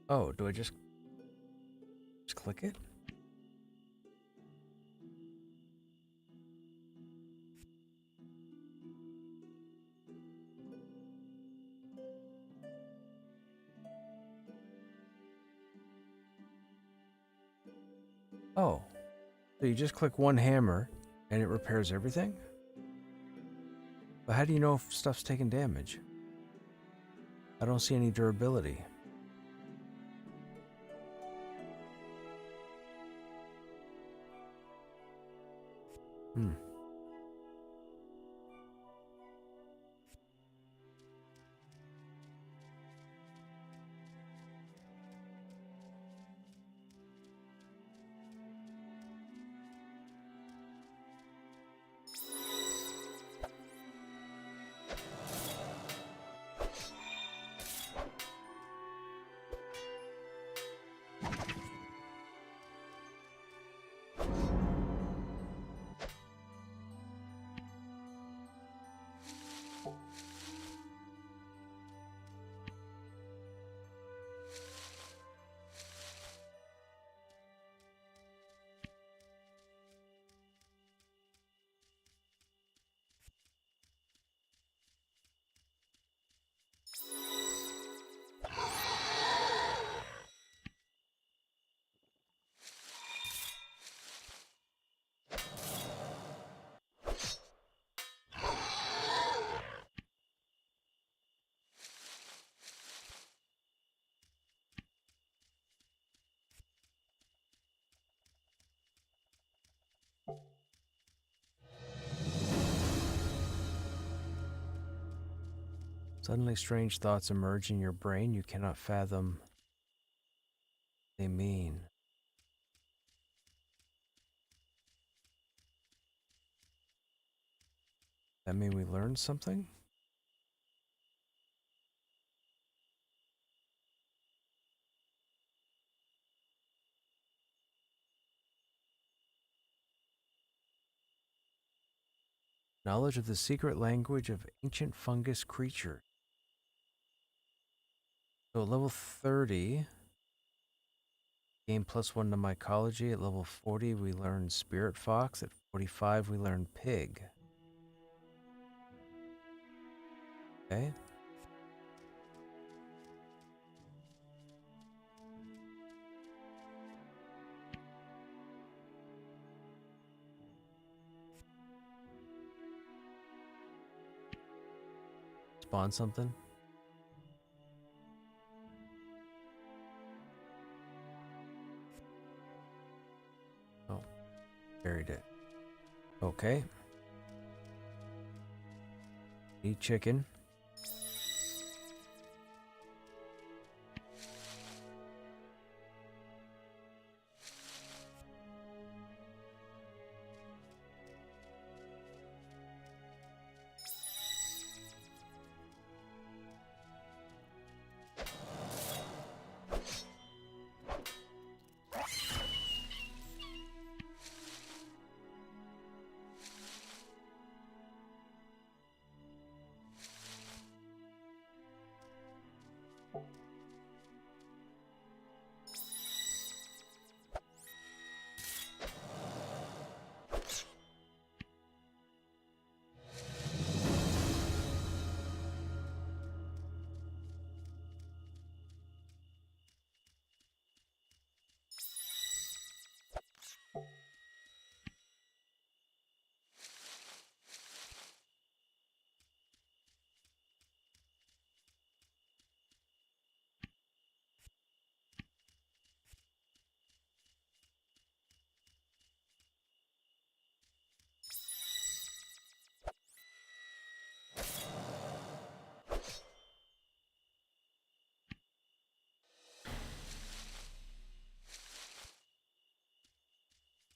Oh, do I just click it? Oh, so you just click one hammer and it repairs everything? But how do you know if stuff's taking damage? I don't see any durability. Hmm. Suddenly strange thoughts emerge in your brain you cannot fathom what they mean. That mean we learned something? Knowledge of the secret language of ancient fungus creature. So at level 30, gain +1 to mycology. At level 40, we learn spirit fox. At 45, we learn pig. Okay. Spawn something. Oh, buried it. Okay. Eat chicken.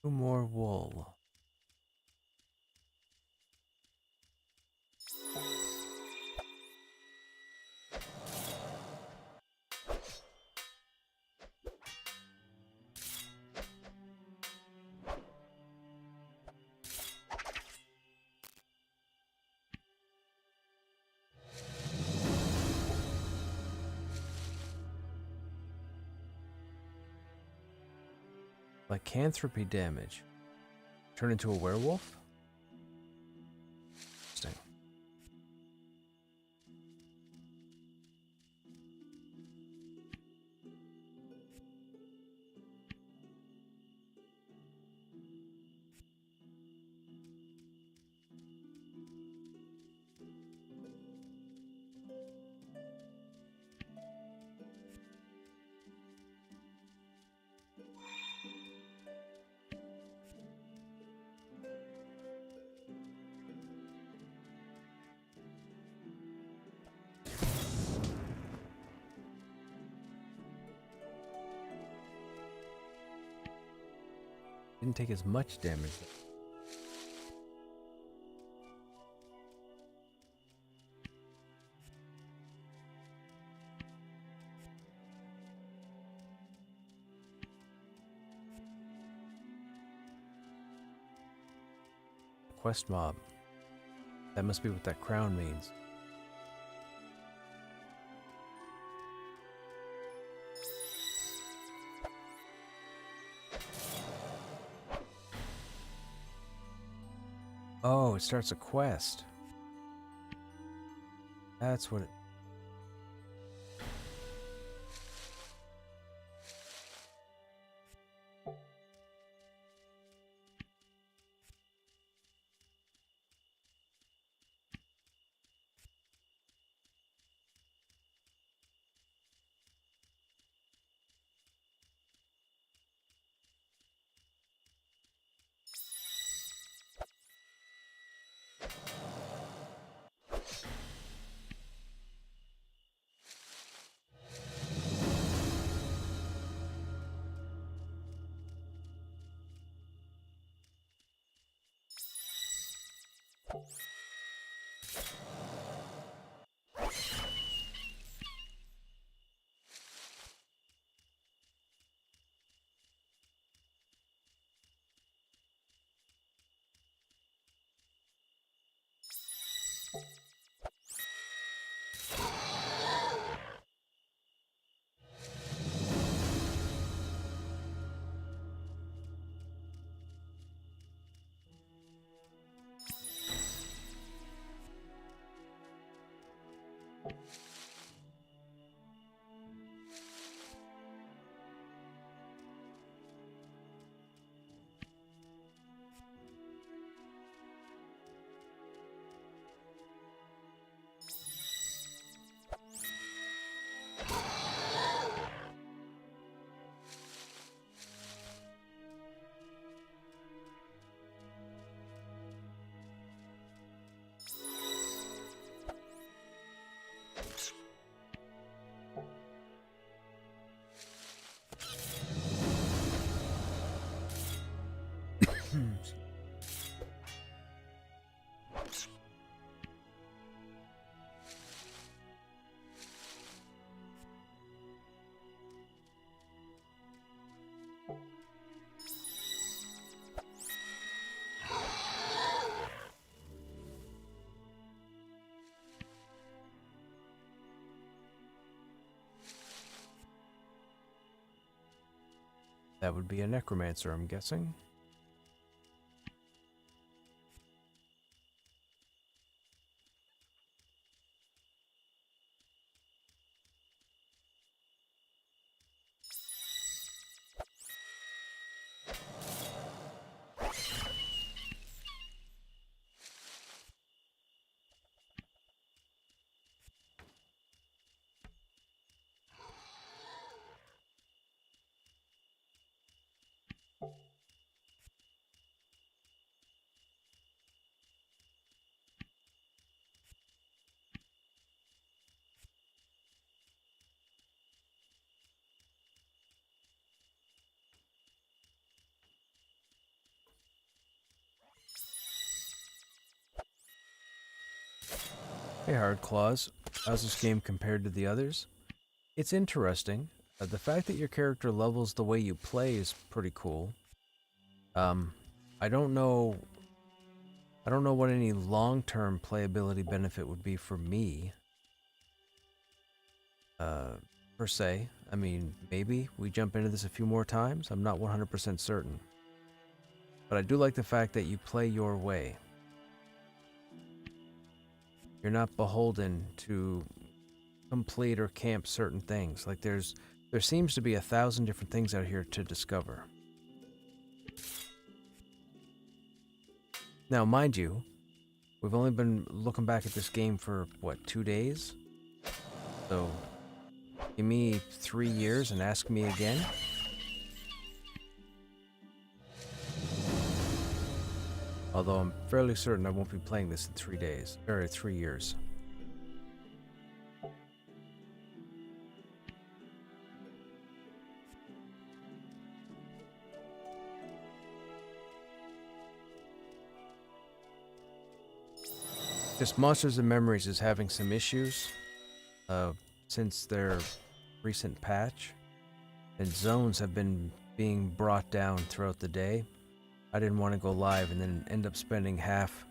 2 more wool. Lycanthropy damage. Turn into a werewolf? Interesting. Didn't take as much damage. Quest mob. That must be what that crown means. Oh, it starts a quest. That's what it... That would be a necromancer, I'm guessing. Hey, Hard Claws. How's this game compared to the others? It's interesting. The fact that your character levels the way you play is pretty cool. Um, I don't know. I don't know what any long-term playability benefit would be for me. Per se. I mean, maybe we jump into this a few more times. I'm not 100% certain. But I do like the fact that you play your way. You're not beholden to complete or camp certain things. Like there seems to be 1,000 different things out here to discover. Now, mind you, we've only been looking back at this game for, what, 2 days? So, give me 3 years and ask me again? Although I'm fairly certain I won't be playing this in 3 days, or 3 years. Just Monsters and Memories is having some issues since their recent patch, and zones have been being brought down throughout the day. I didn't want to go live and then end up spending half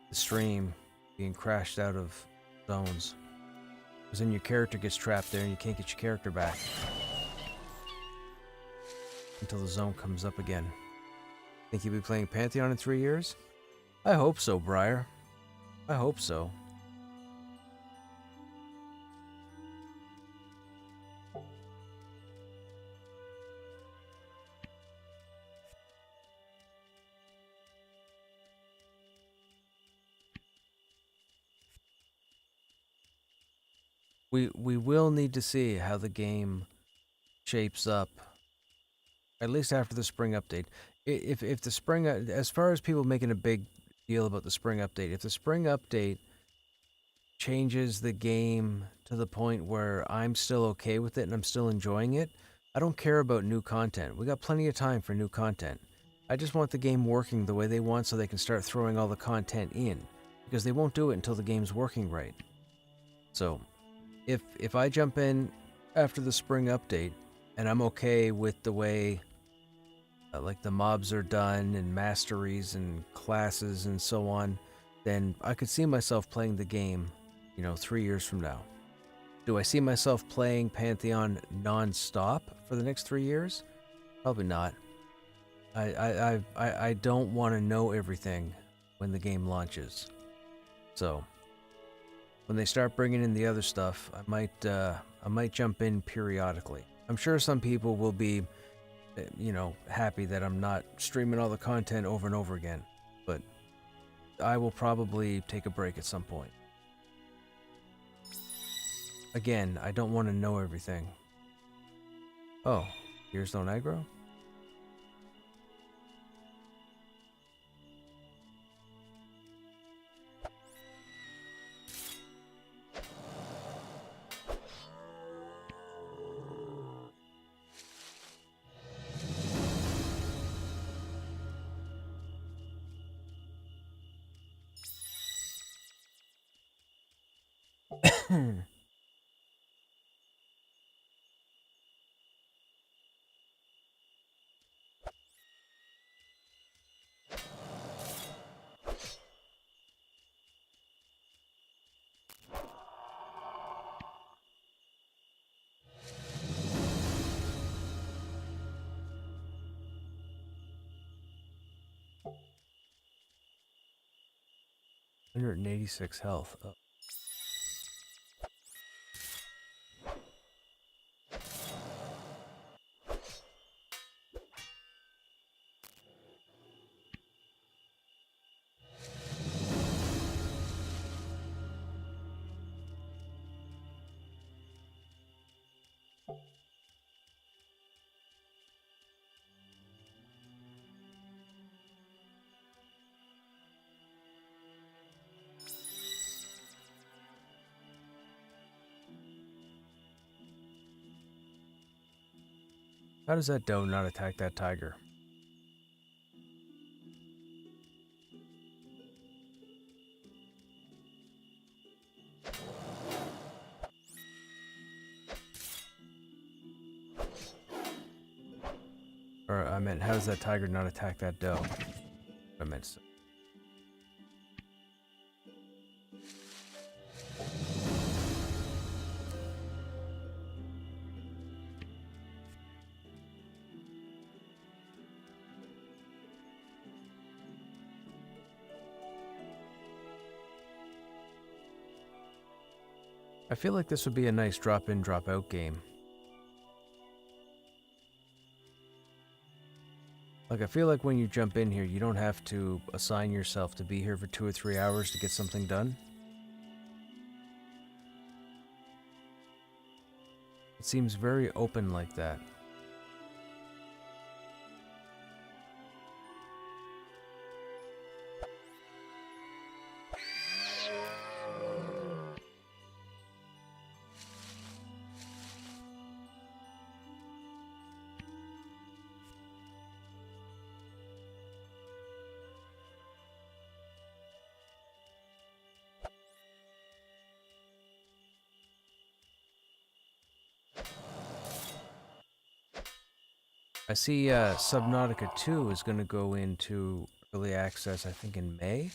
the stream being crashed out of zones. Because then your character gets trapped there and you can't get your character back until the zone comes up again. Think you'll be playing Pantheon in 3 years? I hope so, Briar. I hope so. We will need to see how the game shapes up, at least after the spring update. If the spring, as far as people making a big deal about the spring update, if the spring update changes the game to the point where I'm still okay with it and I'm still enjoying it, I don't care about new content. We got plenty of time for new content. I just want the game working the way they want so they can start throwing all the content in, because they won't do it until the game's working right. So, if I jump in after the spring update and I'm okay with the way like the mobs are done and masteries and classes and so on, then I could see myself playing the game, 3 years from now. Do I see myself playing Pantheon non-stop for the next 3 years? Probably not. I don't want to know everything when the game launches. So, when they start bringing in the other stuff, I might jump in periodically. I'm sure some people will be, happy that I'm not streaming all the content over and over again, but I will probably take a break at some point. Again, I don't want to know everything. Oh, here's no aggro? 186 health. Oh. How does that doe not attack that tiger? Or I meant, how does that tiger not attack that doe? I meant to say. I feel like this would be a nice drop-in, drop-out game. Like, I feel like when you jump in here, you don't have to assign yourself to be here for 2 or 3 hours to get something done. It seems very open like that. I see Subnautica 2 is going to go into early access, I think, in May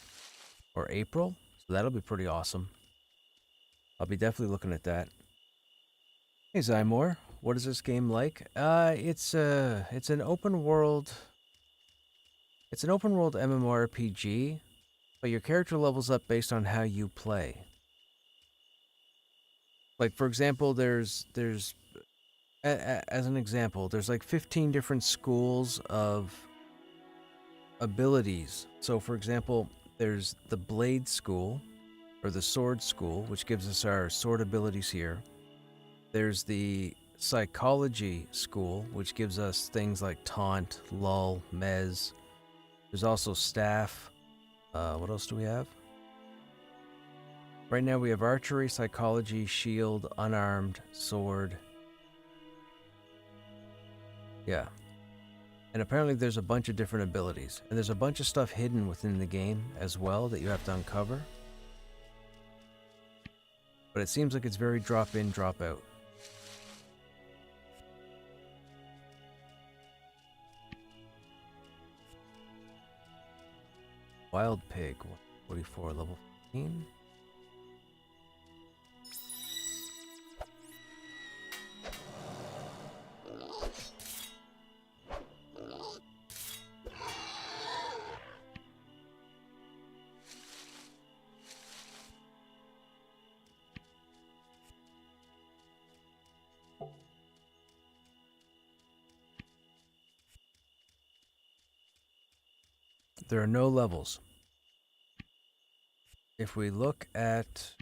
or April. So that'll be pretty awesome. I'll be definitely looking at that. Hey Zymore, what is this game like? It's an open world. It's an open world MMORPG, but your character levels up based on how you play. Like, for example, there's as an example, there's like 15 different schools of abilities. So, for example, there's the Blade School, or the Sword School, which gives us our sword abilities here. There's the Psychology School, which gives us things like Taunt, Lull, Mez. There's also Staff. What else do we have? Right now we have Archery, Psychology, Shield, Unarmed, Sword. Yeah. And apparently there's a bunch of different abilities. And there's a bunch of stuff hidden within the game as well that you have to uncover. But it seems like it's very drop in, drop out. Wild Pig, 144, level 15. There are no levels. If we look at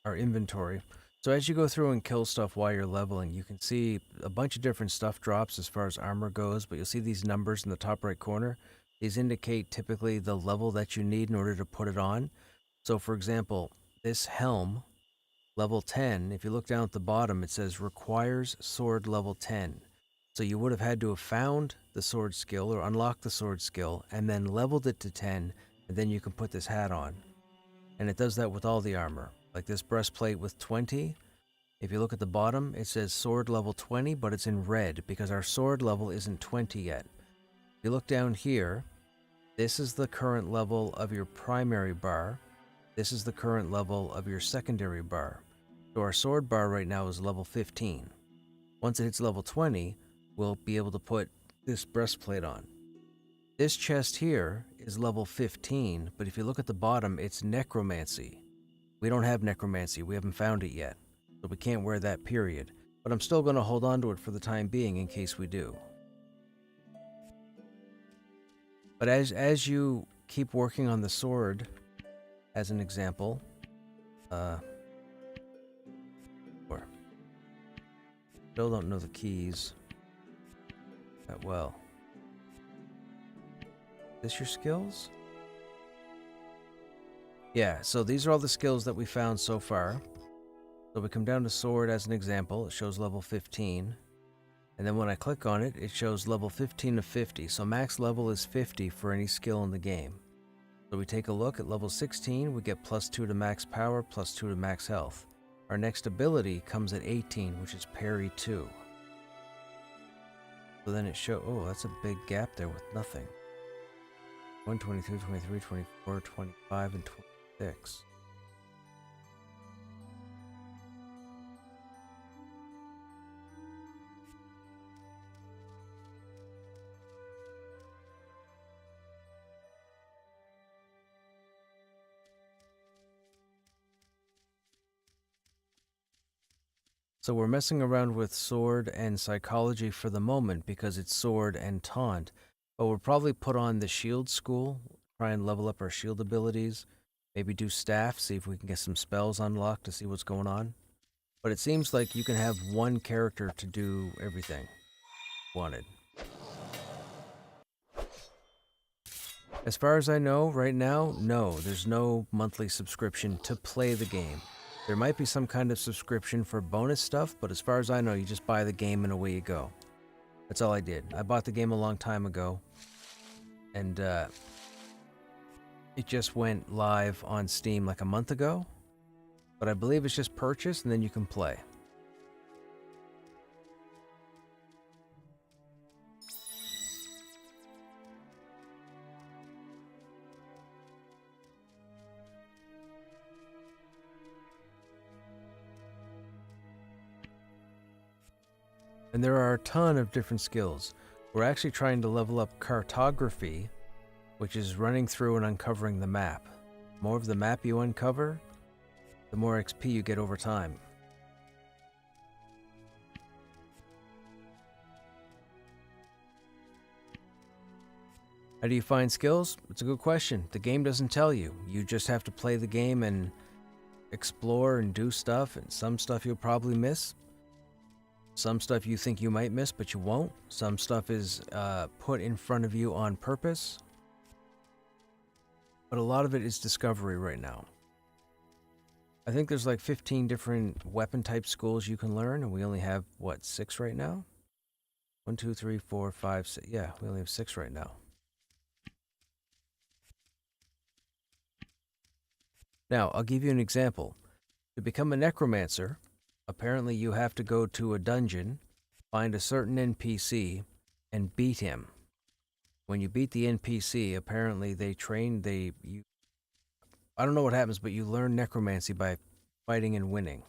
our inventory, so as you go through and kill stuff while you're leveling, you can see a bunch of different stuff drops as far as armor goes, but you'll see these numbers in the top right corner. These indicate typically the level that you need in order to put it on. So for example, this helm, level 10, if you look down at the bottom, it says requires sword level 10. So you would have had to have found the sword skill or unlocked the sword skill and then leveled it to 10, and then you can put this hat on. And it does that with all the armor. Like this breastplate with 20, if you look at the bottom, it says sword level 20, but it's in red because our sword level isn't 20 yet. If you look down here, this is the current level of your primary bar. This is the current level of your secondary bar. So our sword bar right now is level 15. Once it hits level 20, we'll be able to put this breastplate on. This chest here is level 15, but if you look at the bottom, it's necromancy. We don't have necromancy, we haven't found it yet, so we can't wear that, period. But I'm still going to hold on to it for the time being in case we do. But as you keep working on the sword, as an example, still don't know the keys that well. Is this your skills? Yeah, so these are all the skills that we found so far. So we come down to sword as an example, it shows level 15. And then when I click on it, it shows level 15 of 50. So max level is 50 for any skill in the game. So we take a look at level 16, we get +2 to max power, +2 to max health. Our next ability comes at 18, which is parry 2. So then it show. Oh, that's a big gap there with nothing. 122, 23, 24, 25, and 26. So we're messing around with sword and psychology for the moment because it's sword and taunt. But we'll probably put on the shield school, try and level up our shield abilities, maybe do staff, see if we can get some spells unlocked to see what's going on. But it seems like you can have one character to do everything wanted. As far as I know, right now, no, there's no monthly subscription to play the game. There might be some kind of subscription for bonus stuff, but as far as I know, you just buy the game and away you go. That's all I did. I bought the game a long time ago, and it just went live on Steam like a month ago, but I believe it's just purchased and then you can play. And there are a ton of different skills. We're actually trying to level up cartography, which is running through and uncovering the map. The more of the map you uncover, the more XP you get over time. How do you find skills? It's a good question. The game doesn't tell you. You just have to play the game and explore and do stuff, and some stuff you'll probably miss. Some stuff you think you might miss, but you won't. Some stuff is put in front of you on purpose. But a lot of it is discovery right now. I think there's like 15 different weapon type schools you can learn, and we only have, what, 6 right now? 1, 2, 3, 4, 5, 6. Yeah, we only have 6 right now. Now, I'll give you an example. To become a necromancer, apparently you have to go to a dungeon, find a certain NPC, and beat him. When you beat the NPC, apparently I don't know what happens, but you learn necromancy by fighting and winning.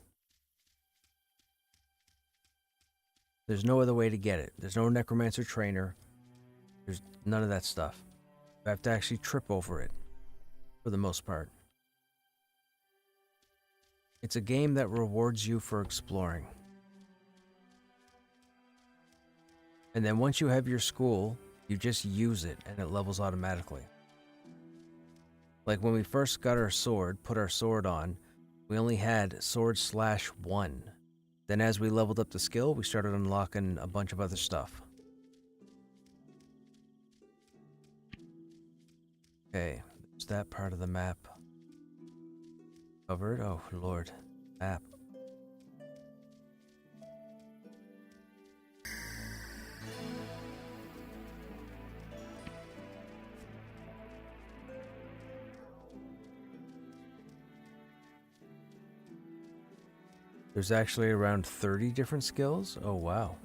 There's no other way to get it. There's no necromancer trainer. There's none of that stuff. You have to actually trip over it, for the most part. It's a game that rewards you for exploring. And then once you have your school, you just use it and it levels automatically. Like when we first got our sword, put our sword on, we only had sword/1. Then as we leveled up the skill, we started unlocking a bunch of other stuff. Okay, there's that part of the map. Covered? Oh, Lord. Map. There's actually around 30 different skills? Oh, wow.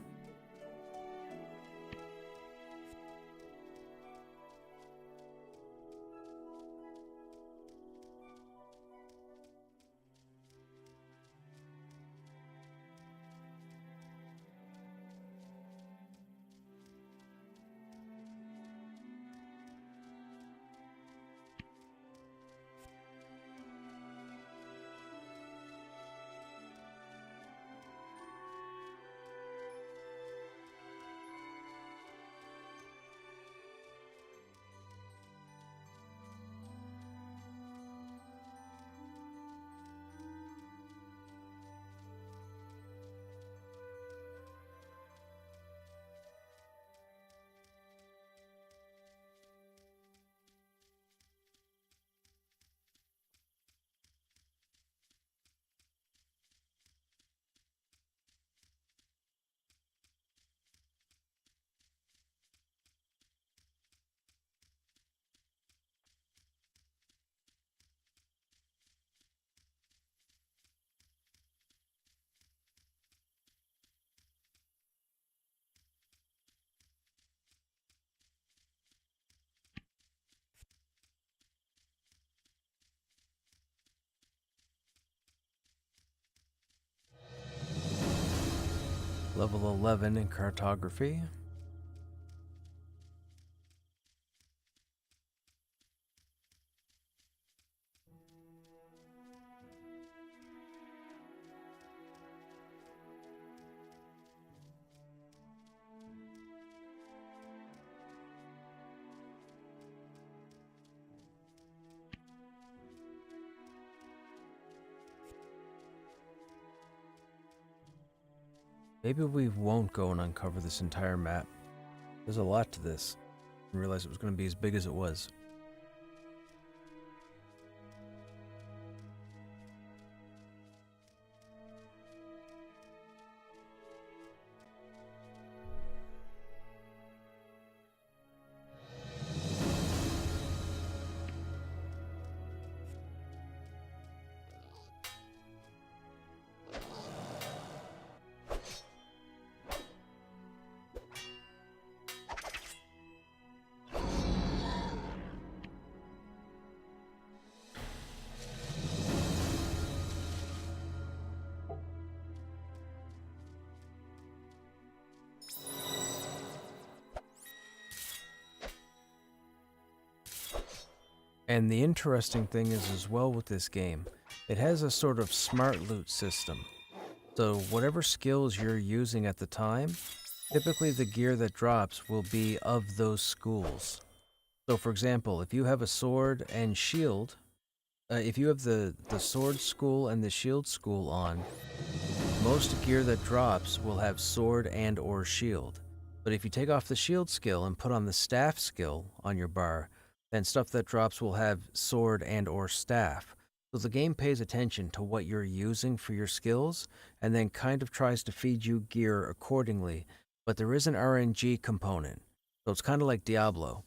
Level 11 in cartography. Maybe we won't go and uncover this entire map. There's a lot to this. I didn't realize it was going to be as big as it was. And the interesting thing is as well with this game, it has a sort of smart loot system. So whatever skills you're using at the time, typically the gear that drops will be of those schools. So for example, if you have a sword and shield, if you have the sword school and the shield school on, most gear that drops will have sword and or shield. But if you take off the shield skill and put on the staff skill on your bar, then stuff that drops will have sword and or staff. So the game pays attention to what you're using for your skills and then kind of tries to feed you gear accordingly. But there is an RNG component. So it's kind of like Diablo.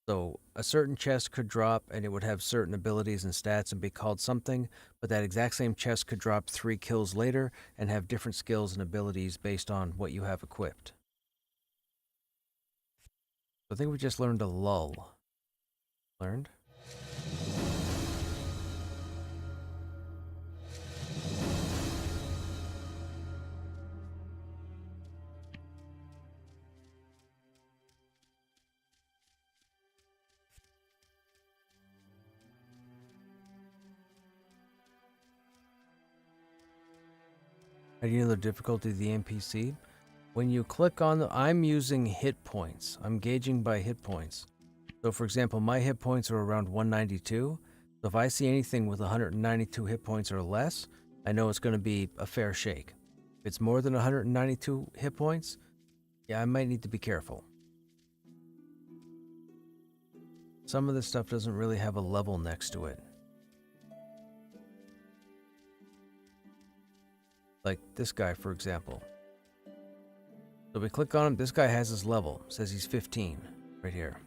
So a certain chest could drop and it would have certain abilities and stats and be called something, but that exact same chest could drop 3 kills later and have different skills and abilities based on what you have equipped. So I think we just learned a lull. Learned? How do you know the difficulty of the NPC? When you click on I'm using hit points. I'm gauging by hit points. So for example, my hit points are around 192. So if I see anything with 192 hit points or less, I know it's going to be a fair shake. If it's more than 192 hit points, yeah, I might need to be careful. Some of this stuff doesn't really have a level next to it. Like this guy, for example. So we click on him, this guy has his level. It says he's 15 right here.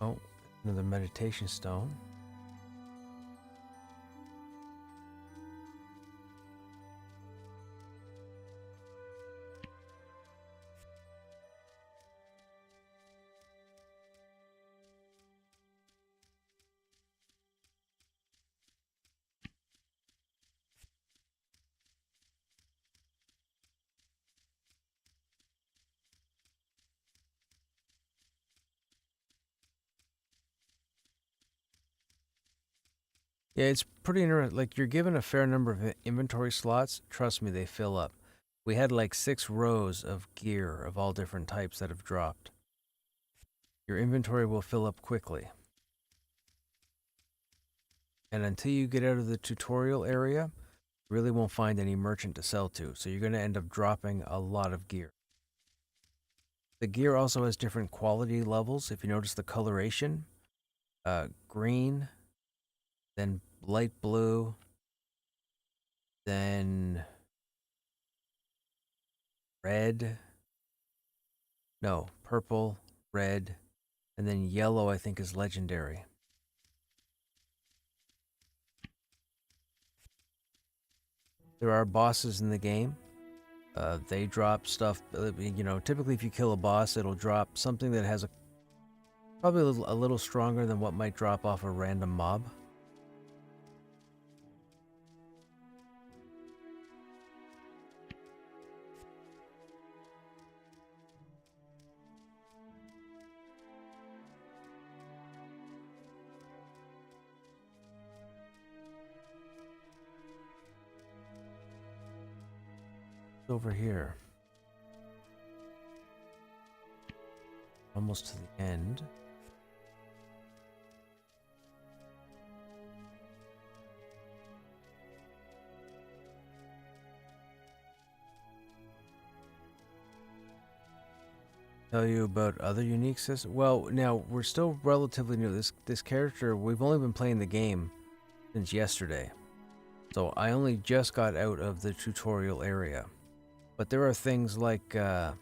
Oh, another meditation stone. Yeah, it's pretty interesting. Like, you're given a fair number of inventory slots. Trust me, they fill up. We had like 6 rows of gear of all different types that have dropped. Your inventory will fill up quickly. And until you get out of the tutorial area, you really won't find any merchant to sell to. So you're going to end up dropping a lot of gear. The gear also has different quality levels. If you notice the coloration, green, then light blue, then red, no, purple, red, and then yellow I think is legendary. There are bosses in the game. They drop stuff, typically if you kill a boss, it'll drop something that has probably a little stronger than what might drop off a random mob. Over here. Almost to the end. Tell you about other unique systems. Well, now we're still relatively new. This character, we've only been playing the game since yesterday. So I only just got out of the tutorial area. But there are things like you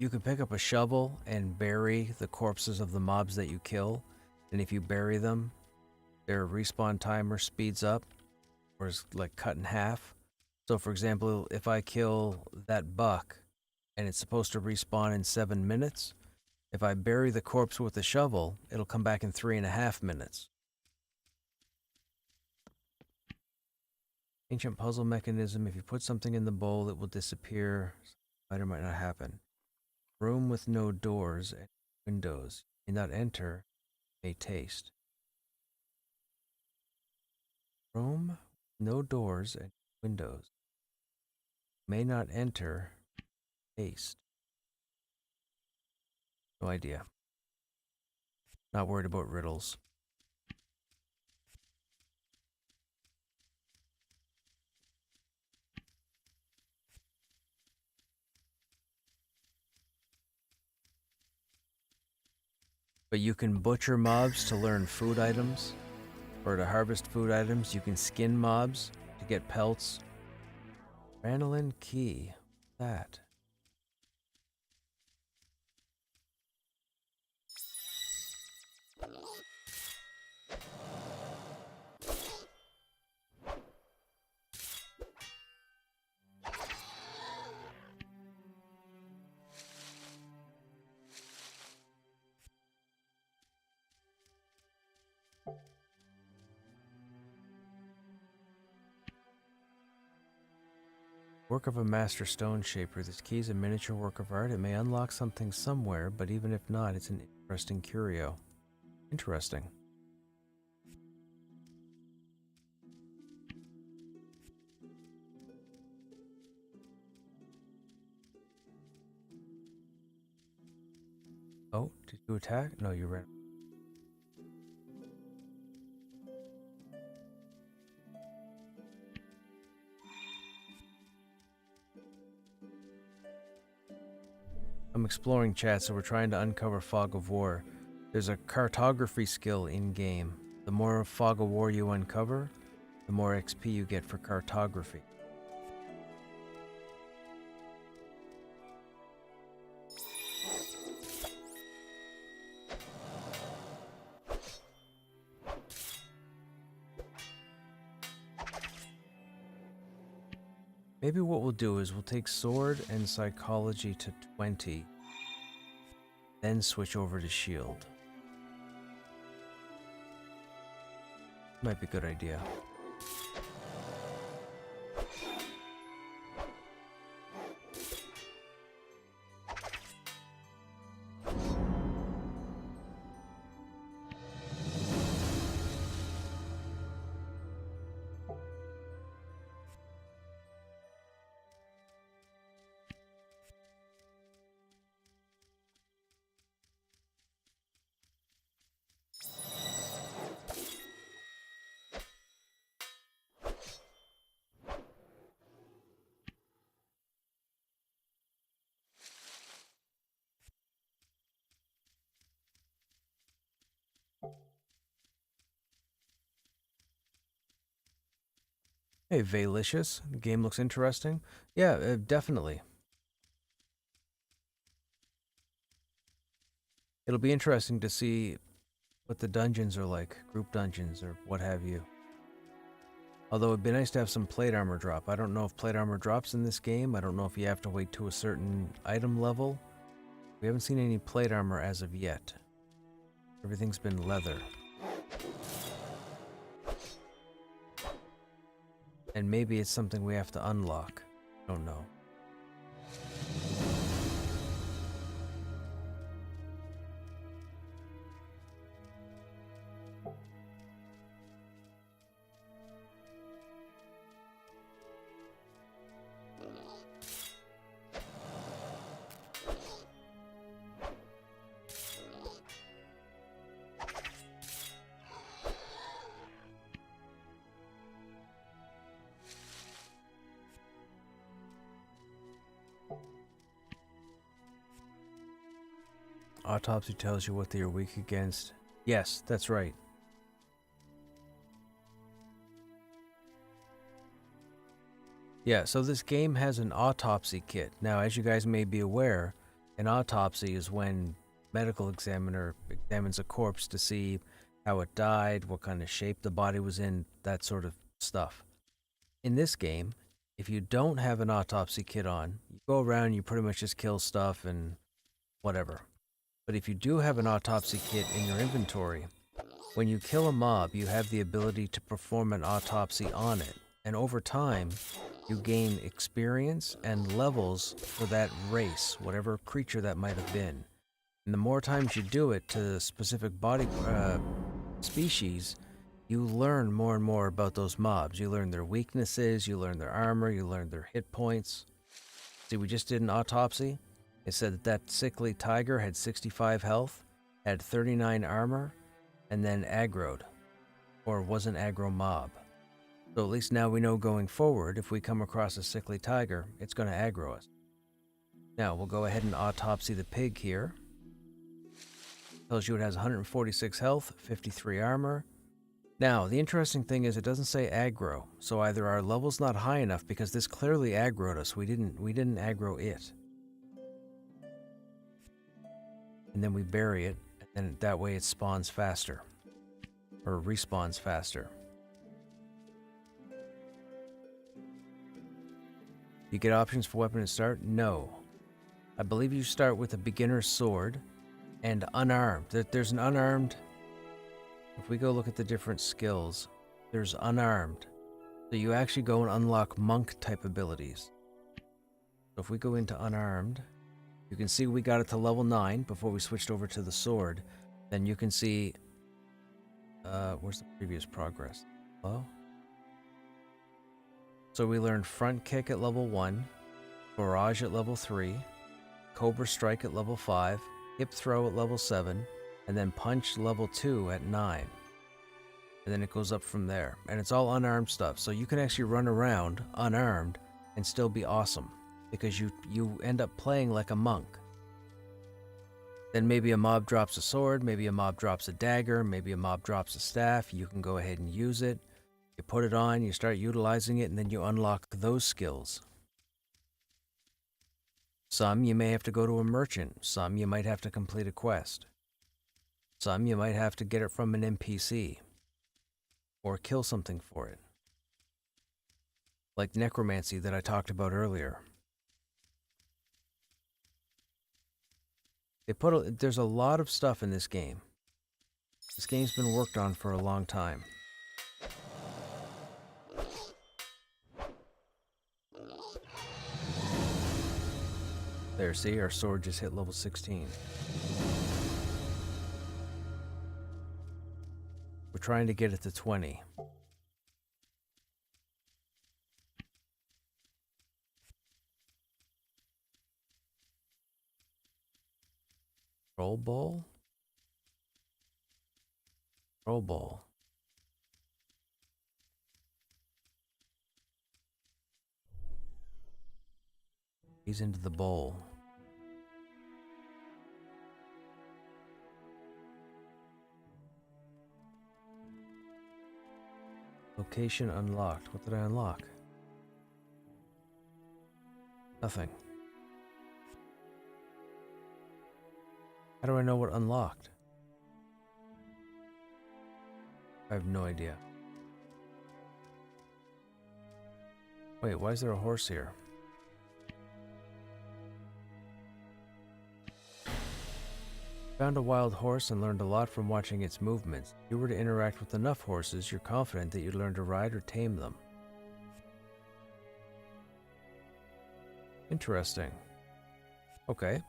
can pick up a shovel and bury the corpses of the mobs that you kill. And if you bury them, their respawn timer speeds up or is like cut in half. So for example, if I kill that buck and it's supposed to respawn in 7 minutes, if I bury the corpse with a shovel, it'll come back in 3.5 minutes. Ancient puzzle mechanism. If you put something in the bowl, it will disappear. Might or might not happen. Room with no doors and windows. You may not enter, may taste. Room, no doors and windows. May not enter, taste. No idea. Not worried about riddles. But you can butcher mobs to learn food items, or to harvest food items. You can skin mobs to get pelts. Ranolin key. That. Work of a master stone shaper. This key is a miniature work of art. It may unlock something somewhere, but even if not, it's an interesting curio. Interesting. Oh, did you attack? No, you ran. I'm exploring chat, so we're trying to uncover Fog of War. There's a cartography skill in-game. The more Fog of War you uncover, the more XP you get for cartography. Maybe what we'll do is we'll take sword and psychology to 20, then switch over to shield. Might be a good idea. Hey, Valicious. The game looks interesting. Yeah, definitely. It'll be interesting to see what the dungeons are like, group dungeons or what have you. Although it'd be nice to have some plate armor drop. I don't know if plate armor drops in this game. I don't know if you have to wait to a certain item level. We haven't seen any plate armor as of yet. Everything's been leather. And maybe it's something we have to unlock. I don't know. Autopsy tells you what they are weak against. Yes, that's right. Yeah, so this game has an autopsy kit. Now, as you guys may be aware, an autopsy is when medical examiner examines a corpse to see how it died, what kind of shape the body was in, that sort of stuff. In this game, if you don't have an autopsy kit on, you go around and you pretty much just kill stuff and whatever. But if you do have an autopsy kit in your inventory, when you kill a mob, you have the ability to perform an autopsy on it. And over time, you gain experience and levels for that race, whatever creature that might have been. And the more times you do it to the specific body species, you learn more and more about those mobs. You learn their weaknesses, you learn their armor, you learn their hit points. See, we just did an autopsy. It said that that sickly tiger had 65 health, had 39 armor, and then aggroed, or was an aggro mob. So at least now we know going forward, if we come across a sickly tiger, it's going to aggro us. Now, we'll go ahead and autopsy the pig here. Tells you it has 146 health, 53 armor. Now, the interesting thing is it doesn't say aggro, so either our level's not high enough because this clearly aggroed us. We didn't aggro it. And then we bury it, and that way it spawns faster. Or respawns faster. You get options for weapon to start? No. I believe you start with a beginner's sword and unarmed. There's an unarmed. If we go look at the different skills, there's unarmed. So you actually go and unlock monk type abilities. So if we go into unarmed, you can see we got it to level 9 before we switched over to the sword. Then you can see, where's the previous progress? Hello? So we learned front kick at level 1, barrage at level 3, cobra strike at level 5, hip throw at level 7, and then punch level 2 at 9. And then it goes up from there. And it's all unarmed stuff. So you can actually run around unarmed and still be awesome. Because you end up playing like a monk. Then maybe a mob drops a sword, maybe a mob drops a dagger, maybe a mob drops a staff. You can go ahead and use it. You put it on, you start utilizing it, and then you unlock those skills. Some you may have to go to a merchant. Some you might have to complete a quest. Some you might have to get it from an NPC. Or kill something for it. Like necromancy that I talked about earlier. There's a lot of stuff in this game. This game's been worked on for a long time. There, see, our sword just hit level 16. We're trying to get it to 20. Roll ball? Roll ball. He's into the bowl. Location unlocked. What did I unlock? Nothing. How do I know what unlocked? I have no idea. Wait, why is there a horse here? Found a wild horse and learned a lot from watching its movements. If you were to interact with enough horses, you're confident that you'd learn to ride or tame them. Interesting. Okay.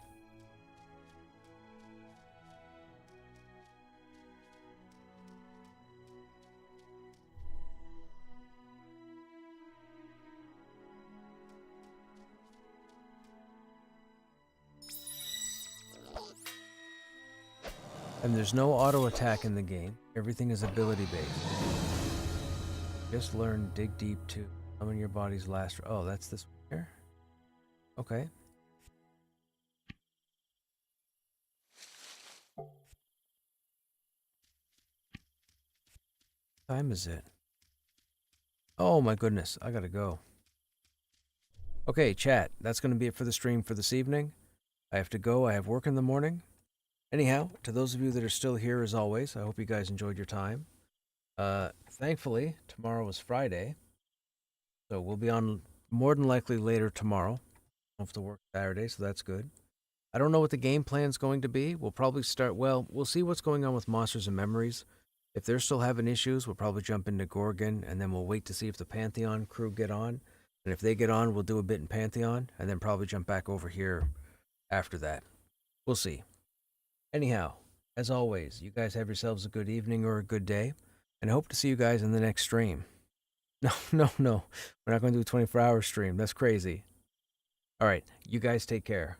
And there's no auto attack in the game. Everything is ability based. Just learn dig deep to summon your body's last. Oh, that's this one here? Okay. What time is it? Oh my goodness, I gotta go. Okay, chat, that's gonna be it for the stream for this evening. I have to go, I have work in the morning. Anyhow, to those of you that are still here as always, I hope you guys enjoyed your time. Thankfully, tomorrow is Friday, so we'll be on more than likely later tomorrow. I don't have to work Saturday, so that's good. I don't know what the game plan's going to be. We'll probably start, well, we'll see what's going on with Monsters and Memories. If they're still having issues, we'll probably jump into Gorgon, and then we'll wait to see if the Pantheon crew get on. And if they get on, we'll do a bit in Pantheon, and then probably jump back over here after that. We'll see. Anyhow, as always, you guys have yourselves a good evening or a good day, and I hope to see you guys in the next stream. No. We're not going to do a 24-hour stream. That's crazy. All right, you guys take care.